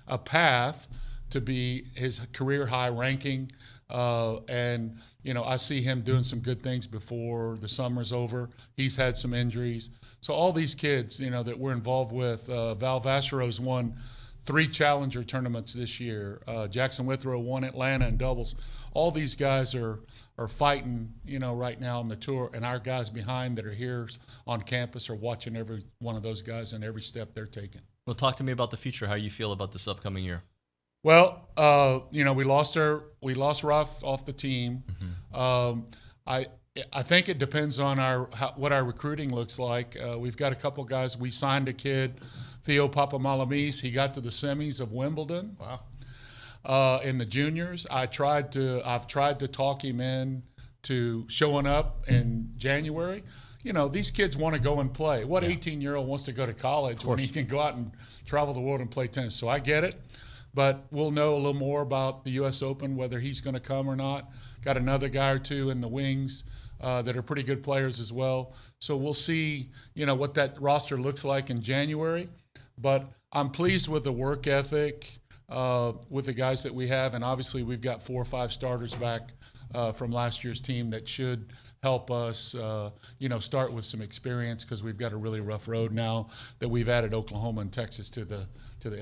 a path to be his career high ranking, and I see him doing some good things before the summer's over. He's had some injuries, so all these kids that we're involved with. Val Vachero's won 3 challenger tournaments this year. Jackson Withrow won Atlanta in doubles. All these guys are fighting, right now on the tour, and our guys behind that are here on campus are watching every one of those guys and every step they're taking. Well, talk to me about the future. How you feel about this upcoming year? Well, we lost Ruff off the team. I think it depends on what our recruiting looks like. We've got a couple guys. We signed a kid, Theo Papamalamis. He got to the semis of Wimbledon. Wow. In the juniors. I've tried to talk him in to showing up in January. These kids want to go and play. What 18-year-old wants to go to college when he can go out and travel the world and play tennis? So I get it, but we'll know a little more about the U.S. Open, whether he's going to come or not. Got another guy or two in the wings that are pretty good players as well. So we'll see, what that roster looks like in January. But I'm pleased with the work ethic with the guys that we have, and obviously we've got 4 or 5 starters back from last year's team that should help us, start with some experience, because we've got a really rough road now that we've added Oklahoma and Texas to the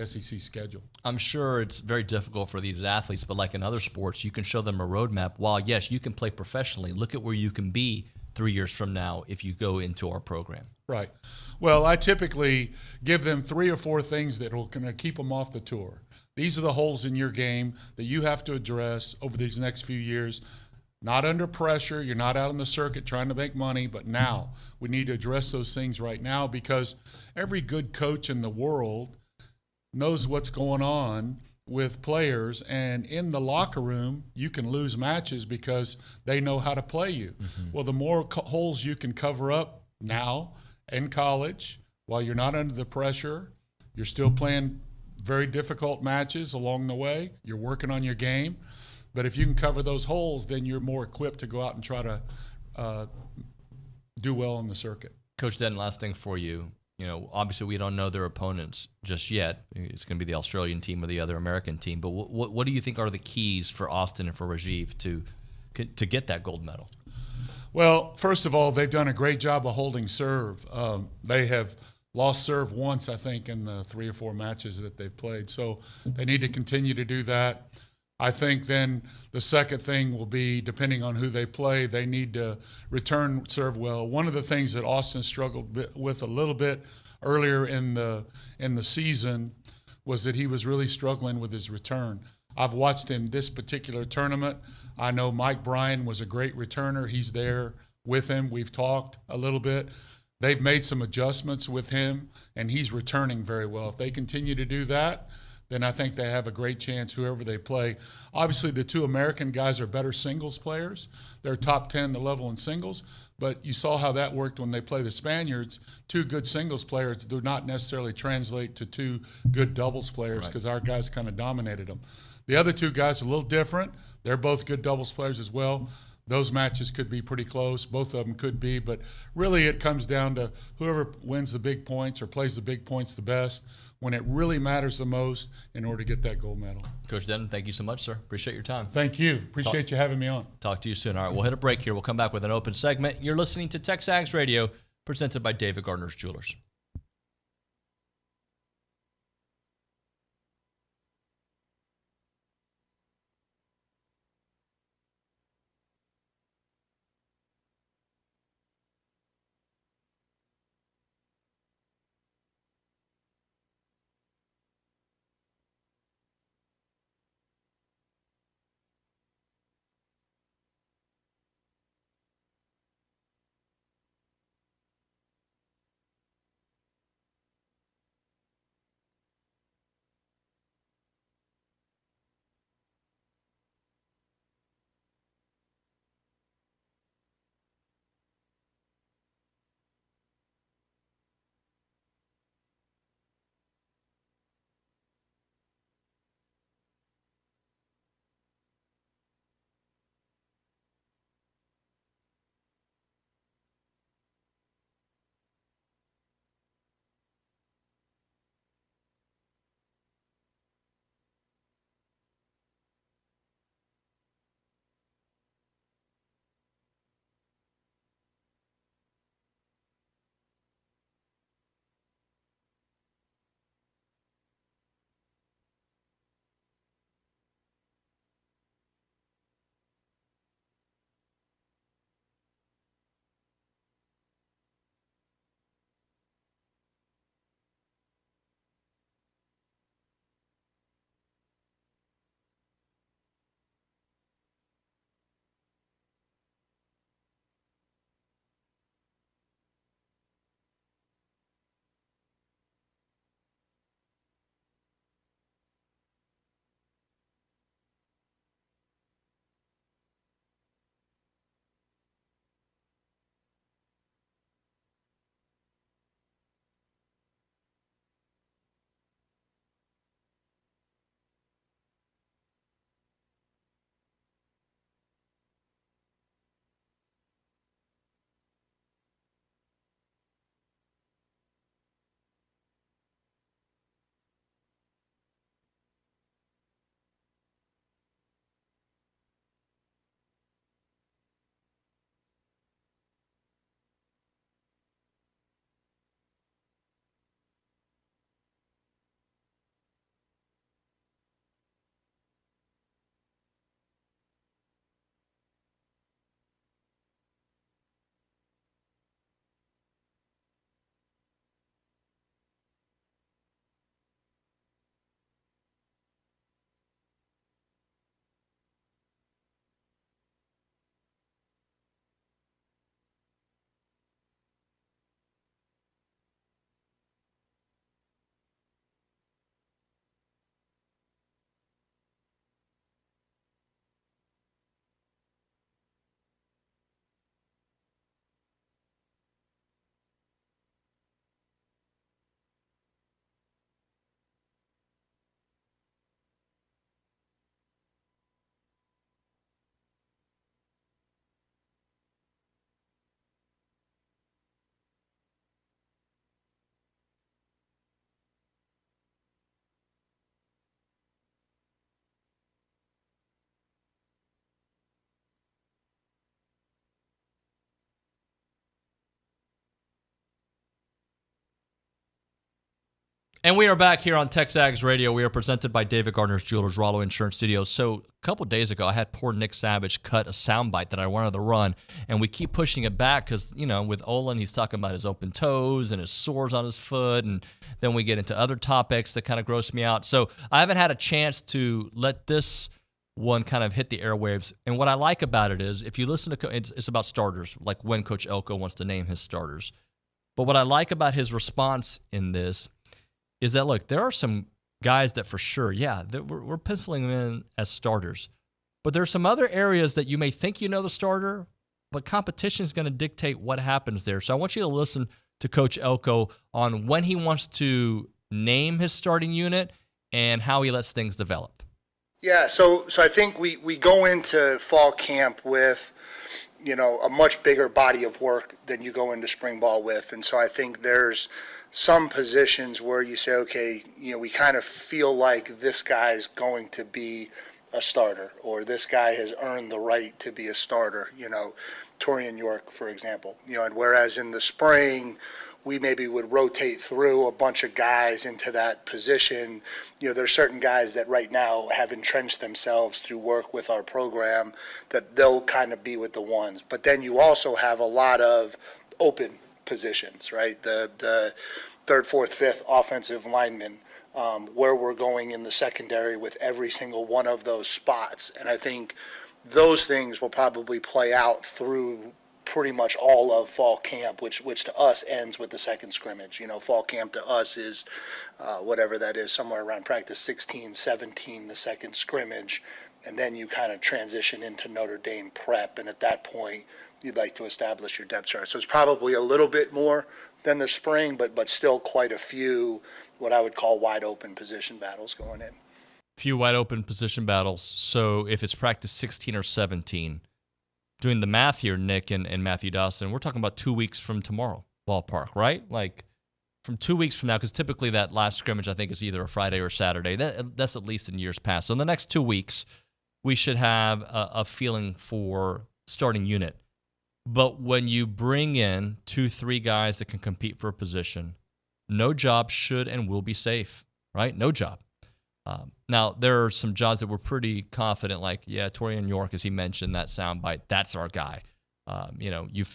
SEC schedule. I'm sure it's very difficult for these athletes, but like in other sports, you can show them a roadmap. While, yes, you can play professionally, look at where you can be 3 years from now if you go into our program. Right. Well, I typically give them 3 or 4 things that will kind of keep them off the tour. These are the holes in your game that you have to address over these next few years. Not under pressure. You're not out on the circuit trying to make money, but now we need to address those things right now, because every good coach in the world knows what's going on with players, and in the locker room, you can lose matches because they know how to play you. Well, the more holes you can cover up now in college, while you're not under the pressure, you're still playing very difficult matches along the way, you're working on your game, but if you can cover those holes, then you're more equipped to go out and try to do well on the circuit. Coach Denton, last thing for you. You know, obviously we don't know their opponents just yet. It's going to be the Australian team or the other American team. But what do you think are the keys for Austin and for Rajiv to get that gold medal? Well, first of all, they've done a great job of holding serve. They have lost serve once, I think, in the 3 or 4 matches that they've played. So they need to continue to do that. I think then the second thing will be, depending on who they play, they need to return serve well. One of the things that Austin struggled with a little bit earlier in the season was that he was really struggling with his return. I've watched him this particular tournament. I know Mike Bryan was a great returner. He's there with him. We've talked a little bit. They've made some adjustments with him, and he's returning very well. If they continue to do that, then I think they have a great chance, whoever they play. Obviously, the 2 American guys are better singles players. They're top 10 the level in singles, but you saw how that worked when they play the Spaniards. 2 good singles players do not necessarily translate to 2 good doubles players because our guys kind of dominated them. The other 2 guys are a little different. They're both good doubles players as well. Those matches could be pretty close. Both of them could be, but really it comes down to whoever wins the big points or plays the big points the best when it really matters the most in order to get that gold medal. Coach Denton, thank you so much, sir. Appreciate your time. Thank you. Appreciate you having me on. Talk to you soon. All right, we'll hit a break here. We'll come back with an open segment. You're listening to TexAgs Radio, presented by David Gardner's Jewelers. And we are back here on TexAgs Radio. We are presented by David Gardner's Jewelers, Rollo Insurance Studios. So a couple days ago, I had poor Nick Savage cut a soundbite that I wanted to run, and we keep pushing it back because, with Olin, he's talking about his open toes and his sores on his foot, and then we get into other topics that kind of gross me out. So I haven't had a chance to let this one kind of hit the airwaves. And what I like about it is, if you listen to, it's about starters, like when Coach Elko wants to name his starters. But what I like about his response in this is that, look, there are some guys that for sure, we're penciling them in as starters. But there's some other areas that you may think you know the starter, but competition is going to dictate what happens there. So I want you to listen to Coach Elko on when he wants to name his starting unit and how he lets things develop. Yeah, so I think we go into fall camp with, a much bigger body of work than you go into spring ball with. And so I think there's some positions where you say, okay, we kind of feel like this guy's going to be a starter, or this guy has earned the right to be a starter, Torian York, for example, and whereas in the spring, we maybe would rotate through a bunch of guys into that position. There's certain guys that right now have entrenched themselves through work with our program that they'll kind of be with the ones. But then you also have a lot of open positions, right? The third, fourth, fifth offensive linemen, where we're going in the secondary with every single one of those spots. And I think those things will probably play out through pretty much all of fall camp, which to us ends with the second scrimmage. Fall camp to us is whatever that is, somewhere around practice 16, 17, the second scrimmage. And then you kind of transition into Notre Dame prep. And at that point, you'd like to establish your depth chart. So it's probably a little bit more than the spring, but still quite a few what I would call wide open position battles going in. Few wide open position battles. So if it's practice 16 or 17, doing the math here, Nick and Matthew Dawson, we're talking about 2 weeks from tomorrow, ballpark, right? Like from 2 weeks from now, because typically that last scrimmage, I think, is either a Friday or Saturday. That's at least in years past. So in the next 2 weeks, we should have a feeling for starting unit. But when you bring in 2-3 guys that can compete for a position, no job should and will be safe, right? No job. Now, there are some jobs that we're pretty confident, like, Torian York, as he mentioned, that soundbite, that's our guy. You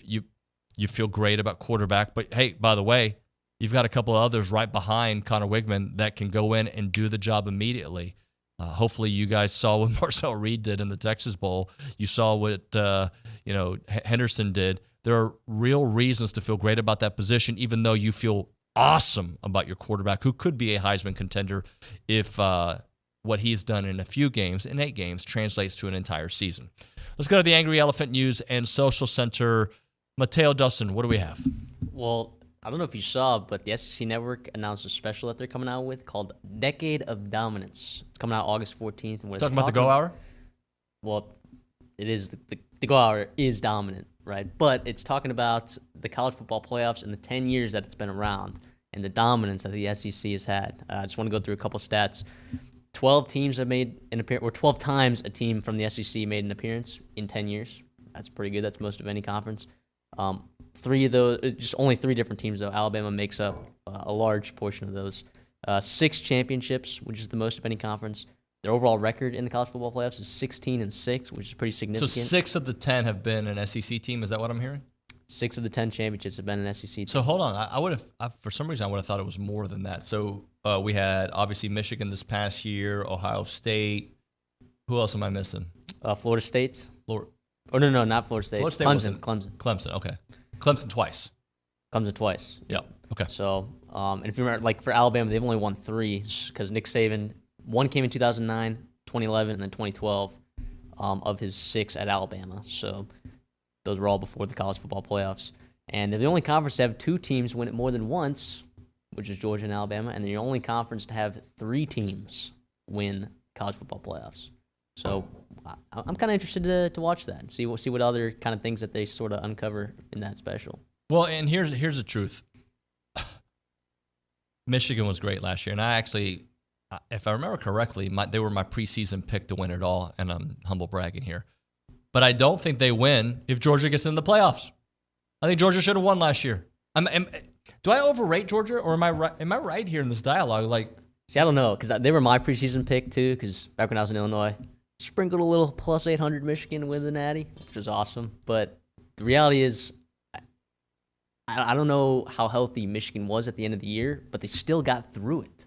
feel great about quarterback, but hey, by the way, you've got a couple of others right behind Connor Wigman that can go in and do the job immediately. Hopefully you guys saw what Marcello Reed did in the Texas Bowl. You saw what Henderson did. There are real reasons to feel great about that position, even though you feel awesome about your quarterback, who could be a Heisman contender if what he's done in a few games, in 8 games, translates to an entire season. Let's go to the Angry Elephant News and Social Center. Mateo Dustin, what do we have? Well, I don't know if you saw, but the SEC Network announced a special that they're coming out with called Decade of Dominance. It's coming out August 14th. And what talking about the Go Hour? Well, it is the Go Hour is dominant, right? But it's talking about the college football playoffs in the 10 years that it's been around and the dominance that the SEC has had. I just want to go through a couple stats. 12 teams have made an appearance, or 12 times a team from the SEC made an appearance in 10 years. That's pretty good. That's most of any conference. 3 of those, just only 3 different teams though. Alabama makes up a large portion of those. 6 championships, which is the most of any conference. Their overall record in the college football playoffs is 16-6, which is pretty significant. So 6 of the 10 have been an SEC team. Is that what I'm hearing? 6 of the 10 championships have been an SEC team. So hold on, I would have, for some reason, I would have thought it was more than that. So we had obviously Michigan this past year, Ohio State. Who else am I missing? Florida State. Oh no, not Florida State. Clemson. Okay. Clemson twice. Yep. Okay. So, and if you remember, like for Alabama, they've only won 3 because Nick Saban, 1 came in 2009, 2011, and then 2012 of his 6 at Alabama. So those were all before the college football playoffs. And they're the only conference to have 2 teams win it more than once, which is Georgia and Alabama. And they're the only conference to have 3 teams win college football playoffs. So I'm kind of interested to watch that and see what other kind of things that they sort of uncover in that special. Well, and here's the truth. Michigan was great last year, and I actually, if I remember correctly, they were my preseason pick to win it all, and I'm humble bragging here. But I don't think they win if Georgia gets in the playoffs. I think Georgia should have won last year. Do I overrate Georgia, or am I right? Am I right here in this dialogue? Like, see, I don't know, because they were my preseason pick too. Because back when I was in Illinois, sprinkled a little plus 800 Michigan with the Natty, which was awesome. But the reality is, I don't know how healthy Michigan was at the end of the year, but they still got through it.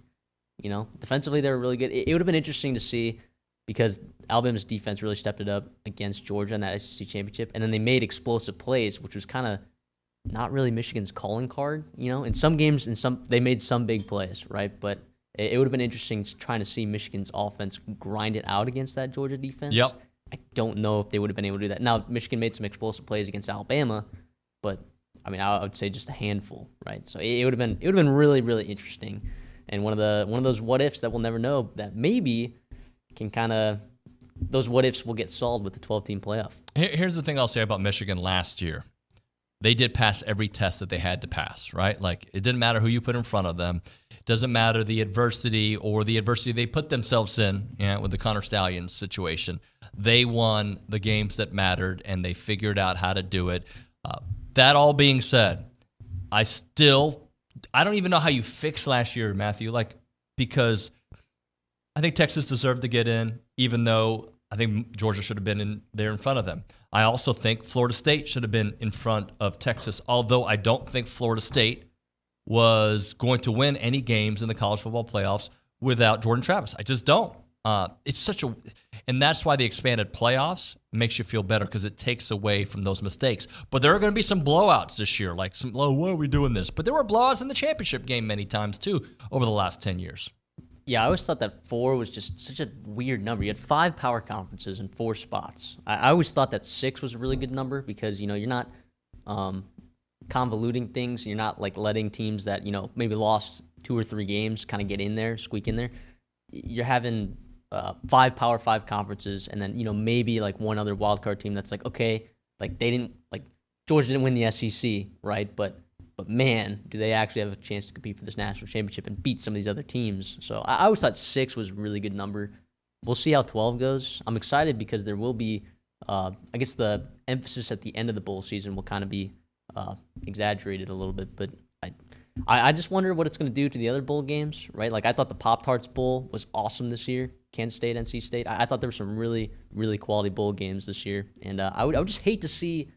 You know, defensively they were really good. It would have been interesting to see, because Alabama's defense really stepped it up against Georgia in that SEC championship, and then they made explosive plays, which was kind of not really Michigan's calling card. You know, in some games, they made some big plays, right? But it would have been interesting trying to see Michigan's offense grind it out against that Georgia defense. Yep. I don't know if they would have been able to do that. Now, Michigan made some explosive plays against Alabama, but I mean, I would say just a handful, right? So it would have been really, really interesting, and one of those what ifs that we'll never know, that maybe can kind of, those what ifs will get solved with the 12-team playoff. Here's the thing I'll say about Michigan last year. They did pass every test that they had to pass, right? Like, it didn't matter who you put in front of them. It doesn't matter the adversity they put themselves in, with the Connor Stallions situation. They won the games that mattered, and they figured out how to do it. That all being said, I don't even know how you fix last year, Matthew, because I think Texas deserved to get in, even though I think Georgia should have been there in front of them. I also think Florida State should have been in front of Texas, although I don't think Florida State was going to win any games in the college football playoffs without Jordan Travis. I just don't. And that's why the expanded playoffs makes you feel better, because it takes away from those mistakes. But there are going to be some blowouts this year, like why are we doing this? But there were blowouts in the championship game many times too over the last 10 years. Yeah, I always thought that 4 was just such a weird number. You had 5 power conferences and 4 spots. I always thought that 6 was a really good number, because you're not convoluting things. You're not like letting teams that maybe lost 2 or 3 games kind of get in there, squeak in there. You're having 5 Power 5 conferences, and then maybe like one other wild card team that's like, okay, like Georgia didn't win the SEC, right? But man, do they actually have a chance to compete for this national championship and beat some of these other teams? So I always thought 6 was a really good number. We'll see how 12 goes. I'm excited because there will be, I guess the emphasis at the end of the bowl season will kind of be exaggerated a little bit, but I just wonder what it's going to do to the other bowl games, right? Like, I thought the Pop-Tarts Bowl was awesome this year, Kansas State, NC State. I thought there were some really, really quality bowl games this year, and I would just hate to see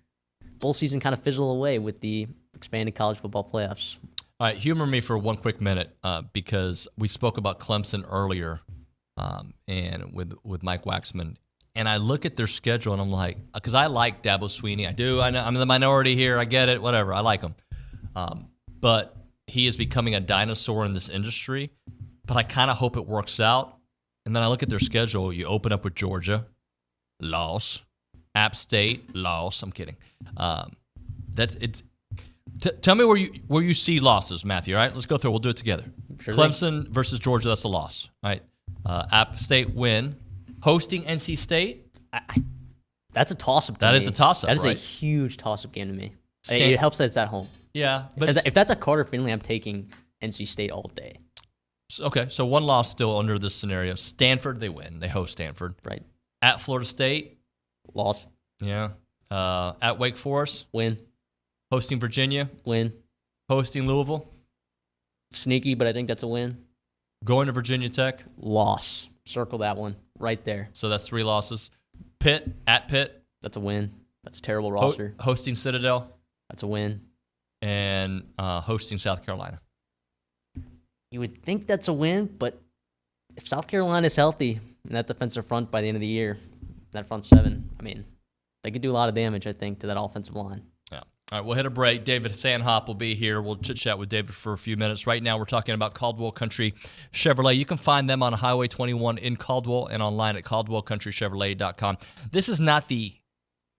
bowl season kind of fizzle away with the expanded college football playoffs. All right, humor me for one quick minute, because we spoke about Clemson earlier, and with Mike Wachsman, and I look at their schedule and I'm like, because I like Dabo Swinney, I do. I know I'm in the minority here. I get it. Whatever. I like him, but he is becoming a dinosaur in this industry. But I kind of hope it works out. And then I look at their schedule. You open up with Georgia, loss. App State, loss. I'm kidding. That's it. Tell me where you see losses, Matthew. All right, let's go through. We'll do it together. Sure. Clemson versus Georgia. That's a loss. All right. App State win. Hosting NC State. That's a toss-up. That is a toss-up. That is right? a huge toss-up game to me. It helps that it's at home. Yeah, but if that's a Carter Finley, I'm taking NC State all day. Okay, so one loss still under this scenario. Stanford, they win. They host Stanford. Right. At Florida State. Loss. Yeah. At Wake Forest. Win. Hosting Virginia. Win. Hosting Louisville. Sneaky, but I think that's a win. Going to Virginia Tech. Loss. Circle that one right there. So that's 3 losses. Pitt. At Pitt. That's a win. That's a terrible roster. Hosting Citadel. That's a win. And hosting South Carolina. You would think that's a win, but if South Carolina is healthy in that defensive front by the end of the year, that front 7, I mean, they could do a lot of damage, I think, to that offensive line. Yeah. All right, we'll hit a break. David Sandhop will be here. We'll chit-chat with David for a few minutes. Right now, we're talking about Caldwell Country Chevrolet. You can find them on Highway 21 in Caldwell and online at caldwellcountrychevrolet.com. This is not the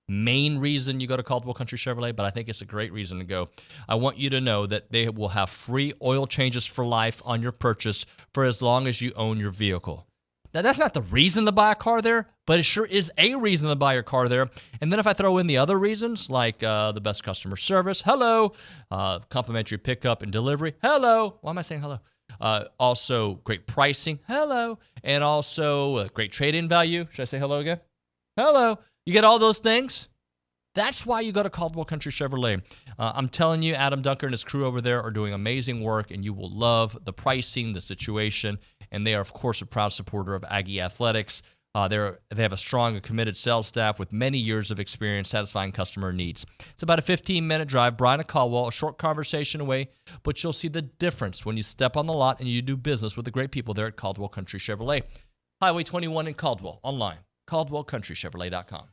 main reason you go to Caldwell Country Chevrolet, but I think it's a great reason to go. I want you to know that they will have free oil changes for life on your purchase for as long as you own your vehicle. Now, that's not the reason to buy a car there, but it sure is a reason to buy your car there. And then if I throw in the other reasons, like the best customer service, hello, complimentary pickup and delivery, hello. Why am I saying hello? Also, great pricing, hello. And also great trade-in value. Should I say hello again? Hello. You get all those things, That's why you go to Caldwell Country Chevrolet. I'm telling you, Adam Dunker and his crew over there are doing amazing work, and you will love the pricing, the situation, and they are, of course, a proud supporter of Aggie Athletics. They have a strong and committed sales staff with many years of experience satisfying customer needs. It's about a 15-minute drive. Brian and Caldwell, a short conversation away, but you'll see the difference when you step on the lot and you do business with the great people there at Caldwell Country Chevrolet. Highway 21 in Caldwell, online, caldwellcountrychevrolet.com.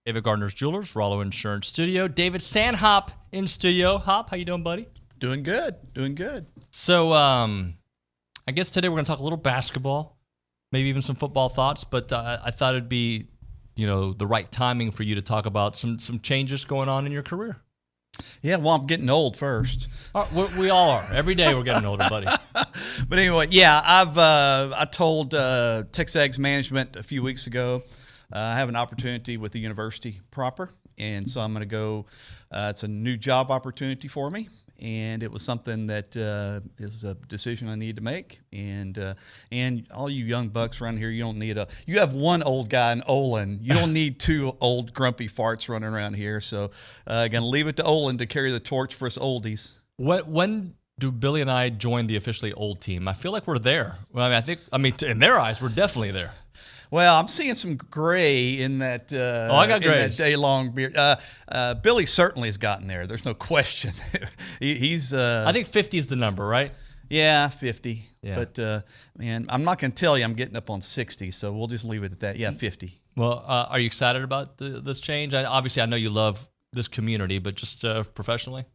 David Gardner's Jewelers, Rollo Insurance Studio. David Sandhop in studio. Hop, how you doing, buddy? Doing good. Doing good. So I guess today we're going to talk a little basketball, maybe even some football thoughts, but I thought it'd be, the right timing for you to talk about some changes going on in your career. Yeah, well, I'm getting old first. We all are. Every day we're getting older, buddy. But anyway, yeah, I told TexAgs management a few weeks ago I have an opportunity with the university proper, and so I'm going to go. It's a new job opportunity for me, and it was something that is a decision I need to make. And all you young bucks around here, you have one old guy in Olin. You don't need two old grumpy farts running around here. So going to leave it to Olin to carry the torch for us oldies. When do Billy and I join the officially old team? I feel like we're there. Well, I mean, in their eyes, we're definitely there. Well, I'm seeing some gray in that. I got grays. In that day-long beard. Billy certainly has gotten there. There's no question. He's. I think 50 is the number, right? Yeah, 50. Yeah. But man, I'm not going to tell you I'm getting up on 60, so we'll just leave it at that. Yeah, 50. Well, are you excited about this change? Obviously, I know you love this community, but just professionally.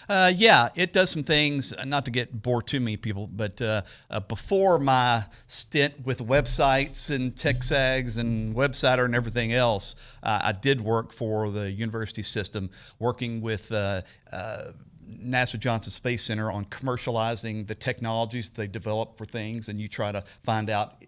Yeah, it does some things, not to get bored too many people, but before my stint with websites and TexAgs and WebSiter and everything else, I did work for the university system, working with NASA Johnson Space Center on commercializing the technologies they develop for things, and you try to find out,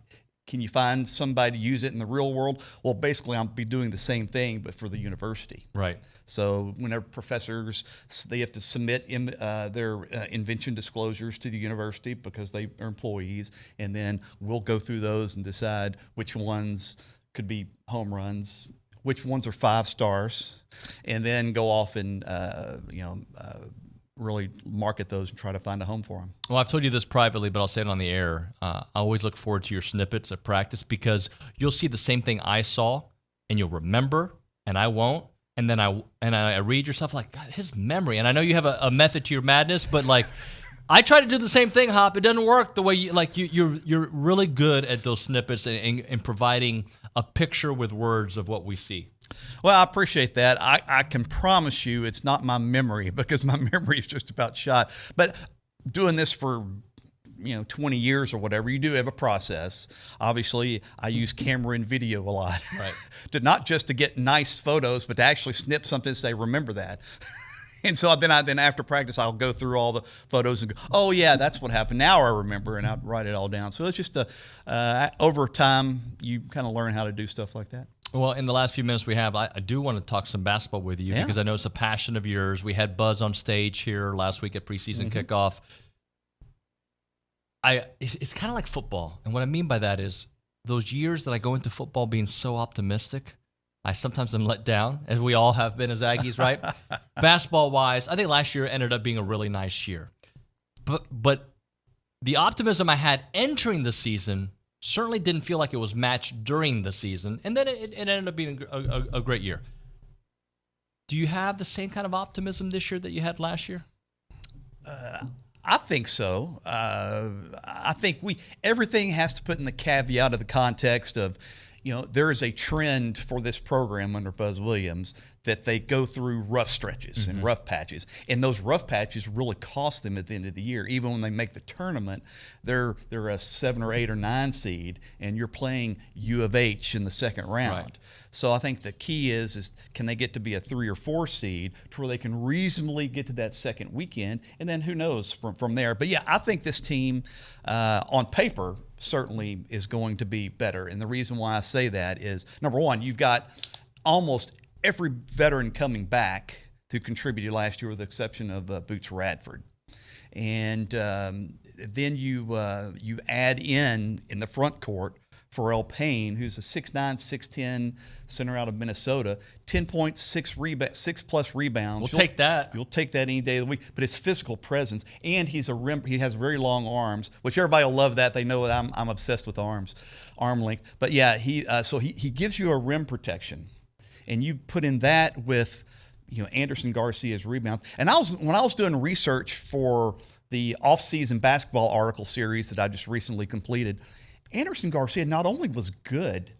can you find somebody to use it in the real world? Well, basically, I'll be doing the same thing, but for the university. Right. So whenever professors, they have to submit their invention disclosures to the university because they are employees, and then we'll go through those and decide which ones could be home runs, which ones are 5 stars, and then go off and really market those and try to find a home for them. Well, I've told you this privately, but I'll say it on the air. I always look forward to your snippets at practice because you'll see the same thing I saw, and you'll remember, and I won't. And then I read your stuff like, God, his memory. And I know you have a method to your madness, but like, I try to do the same thing, Hop. It doesn't work the way you're really good at those snippets and providing a picture with words of what we see. Well, I appreciate that. I can promise you it's not my memory because my memory is just about shot. But doing this for 20 years or whatever, you do have a process. Obviously, I use camera and video a lot. Right. Not just to get nice photos, but to actually snip something and say, remember that. And so then after practice, I'll go through all the photos and go, oh, yeah, that's what happened. Now I remember, and I'll write it all down. So it's just over time, you kind of learn how to do stuff like that. Well, in the last few minutes we have, I do want to talk some basketball with you because I know it's a passion of yours. We had Buzz on stage here last week at preseason kickoff. It's kind of like football. And what I mean by that is those years that I go into football being so optimistic, I sometimes am let down, as we all have been as Aggies, right? Basketball-wise, I think last year ended up being a really nice year. But the optimism I had entering the season certainly didn't feel like it was matched during the season. And then it ended up being a great year. Do you have the same kind of optimism this year that you had last year? I think so. I think everything has to put in the caveat of the context of, there is a trend for this program under Buzz Williams that they go through rough stretches and rough patches. And those rough patches really cost them at the end of the year. Even when they make the tournament, they're a 7 or 8 or 9 seed, and you're playing U of H in the second round. Right. So I think the key is can they get to be a 3 or 4 seed to where they can reasonably get to that second weekend, and then who knows from there. But yeah, I think this team on paper certainly is going to be better. And the reason why I say that is, number one, you've got almost every veteran coming back who contributed last year with the exception of Boots Radford. And then you add in the front court Pharrell Payne, who's a 6'9", 6'10" center out of Minnesota, 10 points, 6+ rebounds. We'll take that. You'll take that any day of the week. But his physical presence, and he has very long arms, which everybody will love that. They know that I'm obsessed with arm length. But yeah, he gives you a rim protection, and you put in that with Anderson Garcia's rebounds. And when I was doing research for the off-season basketball article series that I just recently completed, Anderson Garcia not only was good,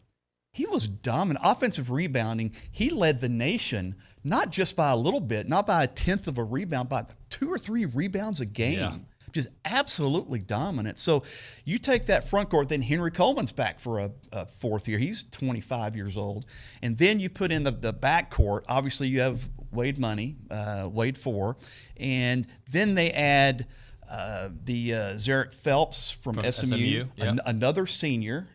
he was dominant. Offensive rebounding, he led the nation, not just by a little bit, not by a tenth of a rebound, by 2 or 3 rebounds a game. Yeah. Just absolutely dominant. So you take that front court, then Henry Coleman's back for a fourth year. He's 25 years old. And then you put in the back court. Obviously, you have Wade Money, Wade 4. And then they add the Zarek Phelps from SMU. Yeah. Another senior.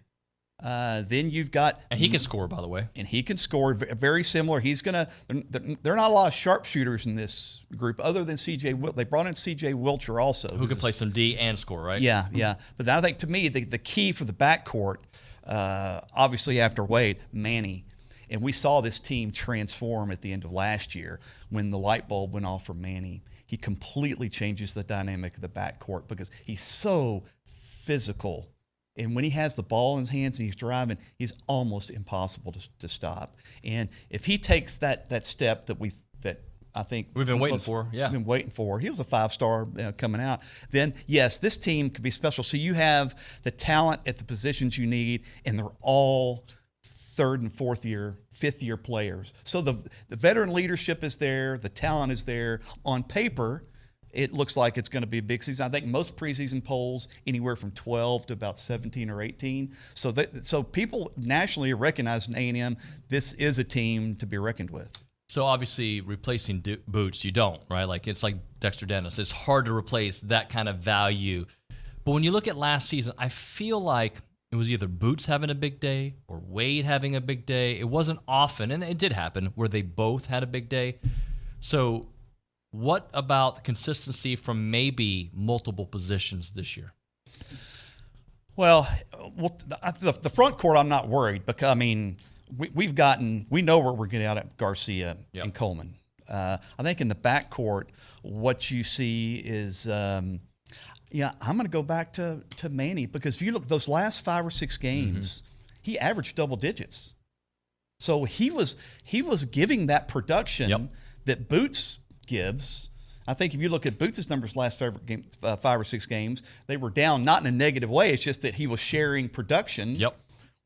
Then you've got, and he can score, by the way. And he can score very similar. He's gonna. There are not a lot of sharpshooters in this group, other than C.J. They brought in C.J. Wilcher also, who can play some D and score, right? Yeah, yeah. But I think to me the key for the backcourt, obviously after Wade, Manny, and we saw this team transform at the end of last year when the light bulb went off for Manny. He completely changes the dynamic of the backcourt because he's so physical. And when he has the ball in his hands and he's driving, he's almost impossible to stop. And if he takes that step that I think we've been waiting for, been waiting for. He was a 5-star coming out. Then yes, this team could be special. So you have the talent at the positions you need, and they're all 3rd and 4th year, 5th year players. So the veteran leadership is there, the talent is there. On paper, it looks like it's going to be a big season. I think most preseason polls anywhere from 12 to about 17 or 18. So people nationally are recognizing A&M. This is a team to be reckoned with. So obviously replacing Boots, you don't, right? Like it's like Dexter Dennis. It's hard to replace that kind of value. But when you look at last season, I feel like it was either Boots having a big day or Wade having a big day. It wasn't often, and it did happen, where they both had a big day. So what about the consistency from maybe multiple positions this year? Well, the front court, I'm not worried because, I mean, we know where we're getting out at Garcia and Coleman. I think in the back court, what you see is, I'm going to go back to Manny because if you look those last 5 or 6 games, he averaged double digits. So he was giving that production that Boots gives. I think if you look at Boots' numbers last 5 or 6 games, they were down not in a negative way. It's just that he was sharing production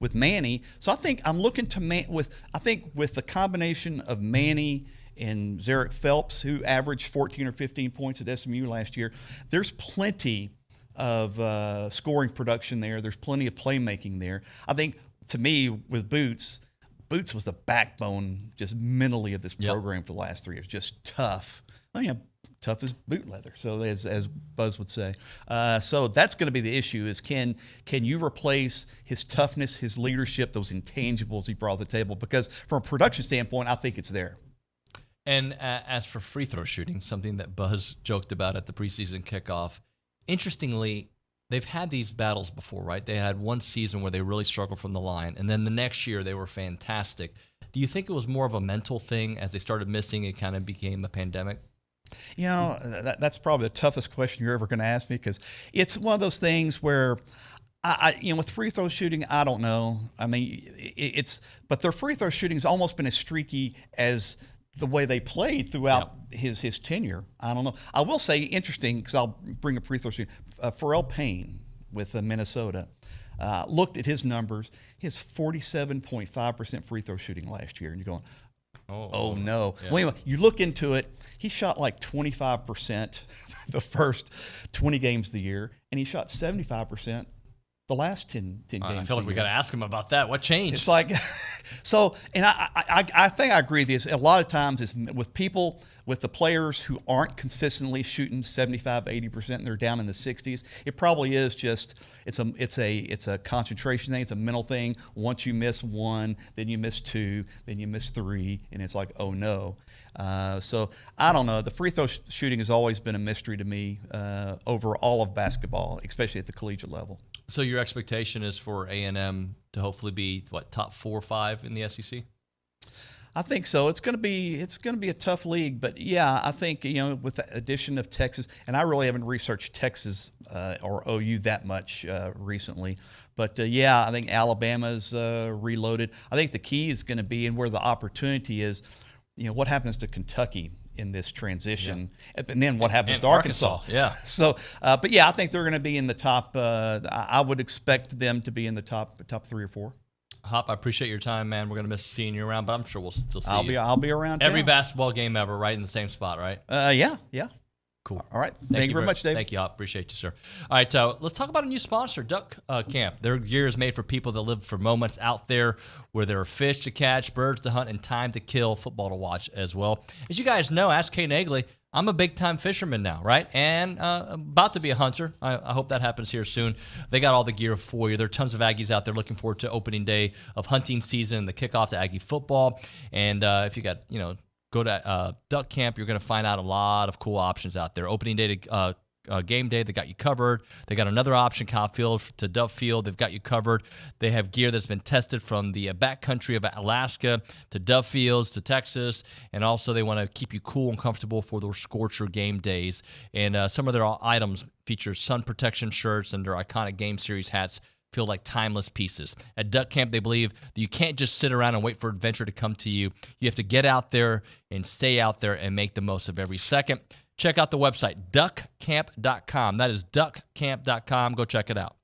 with Manny. So I think I'm looking to with the combination of Manny and Zarek Phelps, who averaged 14 or 15 points at SMU last year, there's plenty of scoring production there. There's plenty of playmaking there. I think to me with Boots was the backbone just mentally of this program for the last 3 years. Just tough. Tough as boot leather, so as Buzz would say. So that's going to be the issue is can you replace his toughness, his leadership, those intangibles he brought to the table? Because from a production standpoint, I think it's there. And as for free throw shooting, something that Buzz joked about at the preseason kickoff, interestingly, they've had these battles before, right? They had one season where they really struggled from the line, and then the next year they were fantastic. Do you think it was more of a mental thing as they started missing, it kind of became a pandemic? You know, that's probably the toughest question you're ever going to ask me because it's one of those things where, with free throw shooting, I don't know. I mean, but their free throw shooting has almost been as streaky as the way they played throughout his tenure. I don't know. I will say, interesting, because I'll bring up free throw shooting. Pharrell Payne with Minnesota. Looked at his numbers. He has 47.5% free throw shooting last year. And you're going, oh no. Yeah. Well, anyway, you look into it. He shot like 25% the first 20 games of the year, and he shot 75% the last 10 games. I feel like we got to ask him about that. What changed? It's like, so, and I think I agree with this. A lot of times it's with people, with the players who aren't consistently shooting 75, 80%, and they're down in the 60s. It probably is just, it's a concentration thing. It's a mental thing. Once you miss 1, then you miss 2, then you miss 3, and it's like, oh no. So I don't know. The free throw shooting has always been a mystery to me over all of basketball, especially at the collegiate level. So your expectation is for A&M to hopefully be top 4 or 5 in the SEC? I think so. It's going to be a tough league, but yeah, I think with the addition of Texas, and I really haven't researched Texas or OU that much recently, but yeah, I think Alabama's reloaded. I think the key is going to be, and where the opportunity is, what happens to Kentucky in this transition, and then what happens to Arkansas. Yeah. So, but yeah, I think they're going to be in the top. I would expect them to be in the top 3 or 4. Hop, I appreciate your time, man. We're gonna miss seeing you around, but I'm sure we'll still see you. I'll be around every town. basketball game ever, right in the same spot, right? Yeah. Cool. All right. Thank you very much, Dave. Thank you. I appreciate you, sir. All right. Let's talk about a new sponsor, Duck Camp. Their gear is made for people that live for moments out there where there are fish to catch, birds to hunt, and time to kill, football to watch as well. As you guys know, ask Kay Naegeli, I'm a big-time fisherman now, right? And about to be a hunter. I hope that happens here soon. They got all the gear for you. There are tons of Aggies out there looking forward to opening day of hunting season, the kickoff to Aggie football. And if you got, go to Duck Camp, you're going to find out a lot of cool options out there. Opening day to game day, they got you covered. They got another option, cow field to dove field. They've got you covered. They have gear that's been tested from the backcountry of Alaska to dove fields to Texas. And also they want to keep you cool and comfortable for those scorcher game days. And some of their items feature sun protection shirts and their iconic game series hats feel like timeless pieces. At Duck Camp, they believe that you can't just sit around and wait for adventure to come to you. You have to get out there and stay out there and make the most of every second. Check out the website, duckcamp.com. That is duckcamp.com. Go check it out.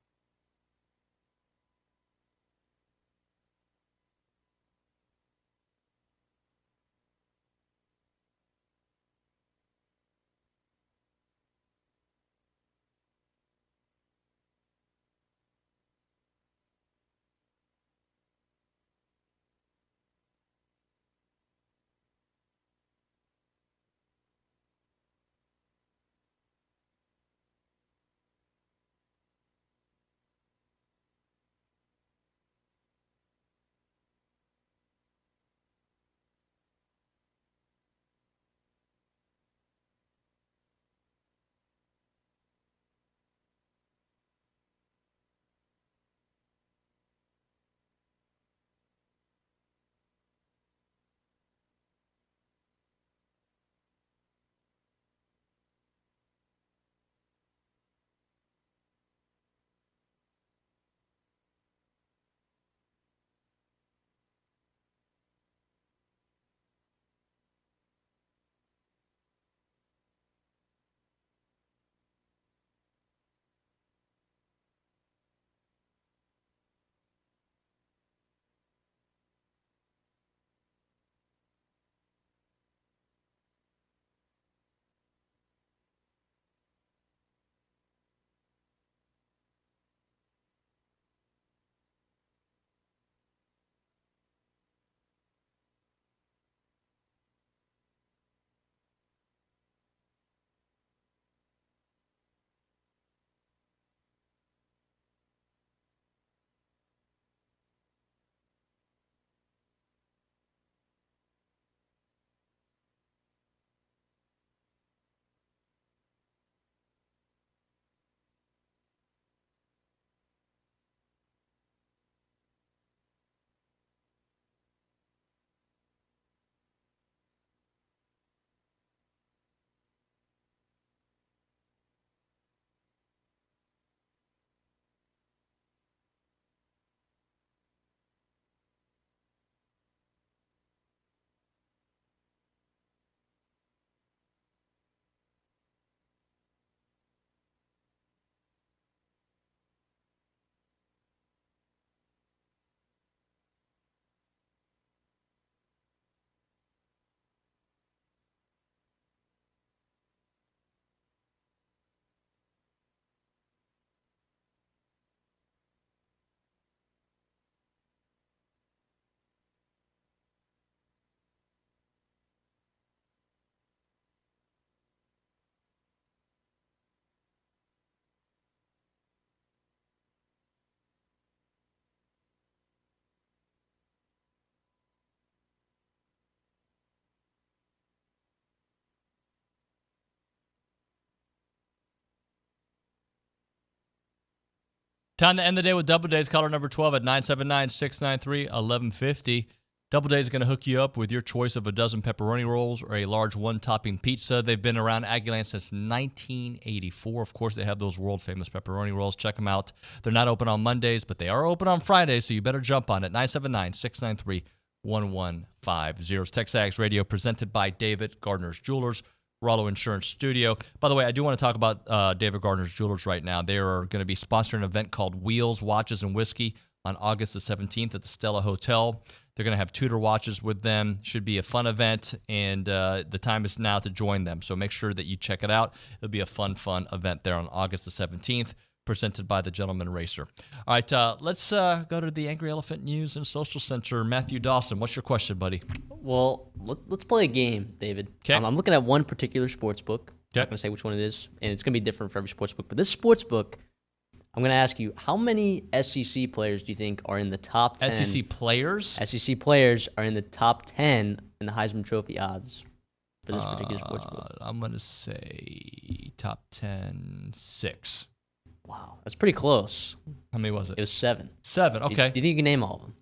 Time to end the day with Double Days. Caller number 12 at 979-693-1150. Double Days is going to hook you up with your choice of a dozen pepperoni rolls or a large one-topping pizza. They've been around Aggieland since 1984. Of course, they have those world-famous pepperoni rolls. Check them out. They're not open on Mondays, but they are open on Fridays, so you better jump on it. 979-693-1150. TexAgs Radio, presented by David Gardner's Jewelers, Rollo Insurance Studio. By the way, I do want to talk about David Gardner's Jewelers right now. They are going to be sponsoring an event called Wheels, Watches, and Whiskey on August the 17th at the Stella Hotel. They're going to have tutor watches with them. Should be a fun event, and the time is now to join them. So make sure that you check it out. It'll be a fun event there on August the 17th, presented by the Gentleman Racer. All right, let's go to the Angry Elephant News and Social Center. Matthew Dawson, what's your question, buddy? Well, let's play a game, David. Okay. I'm looking at one particular sports book. I'm not going to say which one it is, and it's going to be different for every sports book. But this sports book, I'm going to ask you, how many SEC players do you think are in the top 10? SEC players? SEC players are in the top 10 in the Heisman Trophy odds for this particular sports book. I'm going to say top 10, 6. Wow, that's pretty close. How many was it? It was 7. 7, okay. Do you think you can name all of them?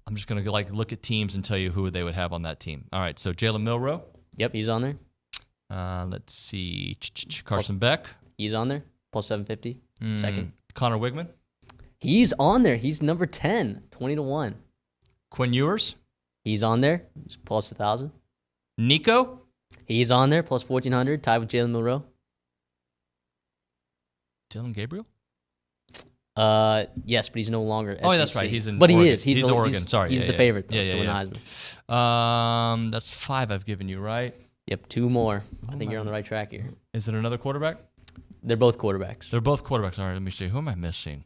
I'm just going to look at teams and tell you who they would have on that team. All right, so Jalen Milroe. Yep, he's on there. Let's see. Carson Beck. He's on there. Plus 750. Second. Connor Wigman. He's on there. He's number 10, 20-1. Quinn Ewers. He's on there. He's plus 1,000. Nico. He's on there. Plus 1,400. Tied with Jalen Milroe. Dylan Gabriel. Yes, but he's no longer SEC. Oh, that's right. He's in but Oregon. He is. He's Oregon. Sorry. He's the favorite, though, to win the Heisman. That's 5 I've given you, right? Yep, 2 more. I think you're on the right track here. Is it another quarterback? They're both quarterbacks. They're both quarterbacks. All right, let me see. Who am I missing?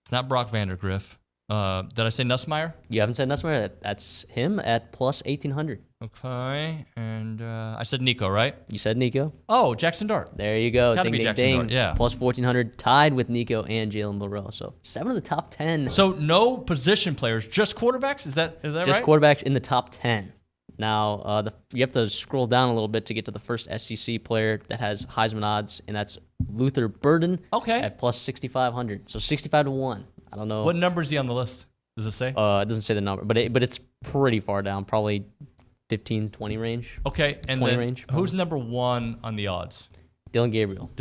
It's not Brock Vandergriff. Did I say Nussmeier? You haven't said Nussmeier? That's him at plus 1,800. Okay, and I said Nico, right? You said Nico. Oh, Jackson Dart. There you go. Gotta ding, be ding, Jackson ding. Dart, yeah. Plus 1,400, tied with Nico and Jalen Milroe. So 7 of the top 10. So no position players, just quarterbacks? Is that just right? Quarterbacks in the top 10. Now, you have to scroll down a little bit to get to the first SEC player that has Heisman odds, and that's Luther Burden at plus 6,500. So 65-1. I don't know. What number is he on the list? Does it say? It doesn't say the number, but it's pretty far down, probably 15, 20 range. Okay, and 20 then range, who's number 1 on the odds? Dylan Gabriel.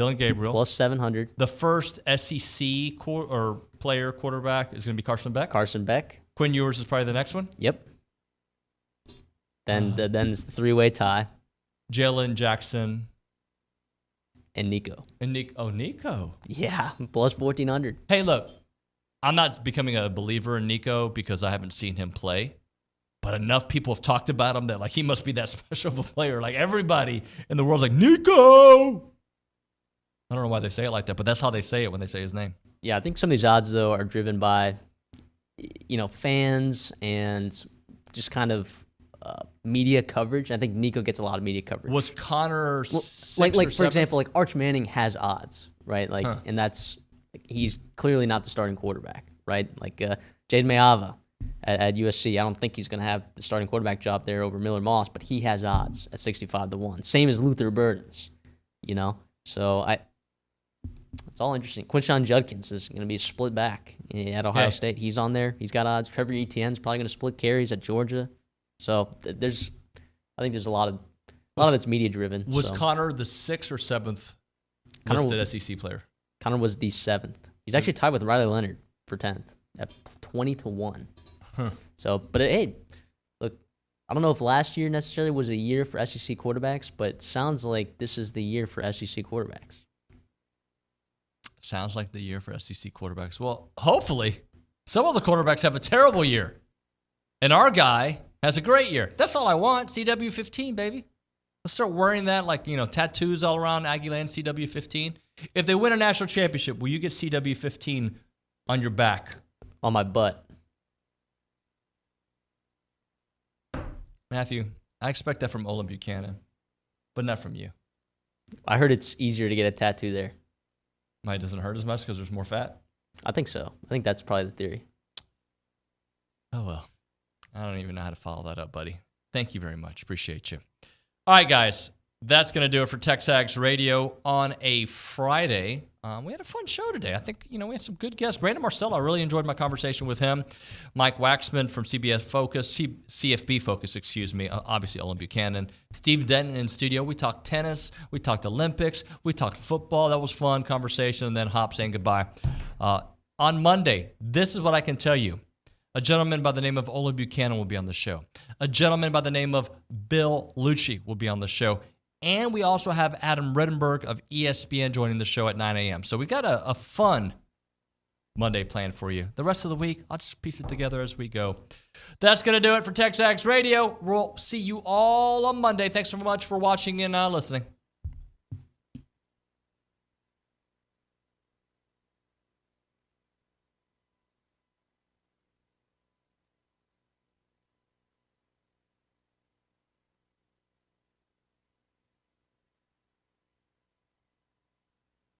Plus 700. The first SEC player quarterback is going to be Carson Beck? Carson Beck. Quinn Ewers is probably the next one? Yep. Then it's the 3-way tie. Jalen, Jackson. And Nico. Nico. Yeah, plus 1,400. Hey, look, I'm not becoming a believer in Nico because I haven't seen him play. But enough people have talked about him that he must be that special of a player. Everybody in the world's like, Nico! I don't know why they say it like that, but that's how they say it when they say his name. Yeah, I think some of these odds, though, are driven by, fans and just kind of media coverage. I think Nico gets a lot of media coverage. Was Connor for example, Arch Manning has odds, right? And that's he's clearly not the starting quarterback, right? Jaden Mayava at USC. I don't think he's going to have the starting quarterback job there over Miller Moss, but he has odds at 65-1. Same as Luther Burden's, So it's all interesting. Quinshon Judkins is going to be a split back at Ohio State. He's on there. He's got odds. Trevor Etienne's probably going to split carries at Georgia. So I think there's a lot of it's media driven. Was Connor the 6th or 7th listed SEC player? Connor was the 7th. He's actually tied with Riley Leonard for 10th at 20-1. So, but hey, look, I don't know if last year necessarily was a year for SEC quarterbacks, but it sounds like this is the year for SEC quarterbacks. Sounds like the year for SEC quarterbacks. Well, hopefully, some of the quarterbacks have a terrible year, and our guy has a great year. That's all I want. CW15, baby. Let's start wearing that tattoos all around Aggieland, CW15. If they win a national championship, will you get CW15 on your back? On my butt. Matthew, I expect that from Olin Buchanan, but not from you. I heard it's easier to get a tattoo there. It doesn't hurt as much because there's more fat? I think so. I think that's probably the theory. Oh, well. I don't even know how to follow that up, buddy. Thank you very much. Appreciate you. All right, guys. That's going to do it for TexAgs Radio on a Friday. We had a fun show today. I think, we had some good guests. Brandon Marcello, I really enjoyed my conversation with him. Mike Wachsman from CFB Focus, obviously Olin Buchanan. Steve Denton in studio. We talked tennis. We talked Olympics. We talked football. That was fun conversation. And then Hop saying goodbye. On Monday, this is what I can tell you. A gentleman by the name of Olin Buchanan will be on the show. A gentleman by the name of Bill Lucci will be on the show. And we also have Adam Redenberg of ESPN joining the show at 9 a.m. So we got a fun Monday planned for you. The rest of the week, I'll just piece it together as we go. That's going to do it for TexAgs Radio. We'll see you all on Monday. Thanks so much for watching and listening.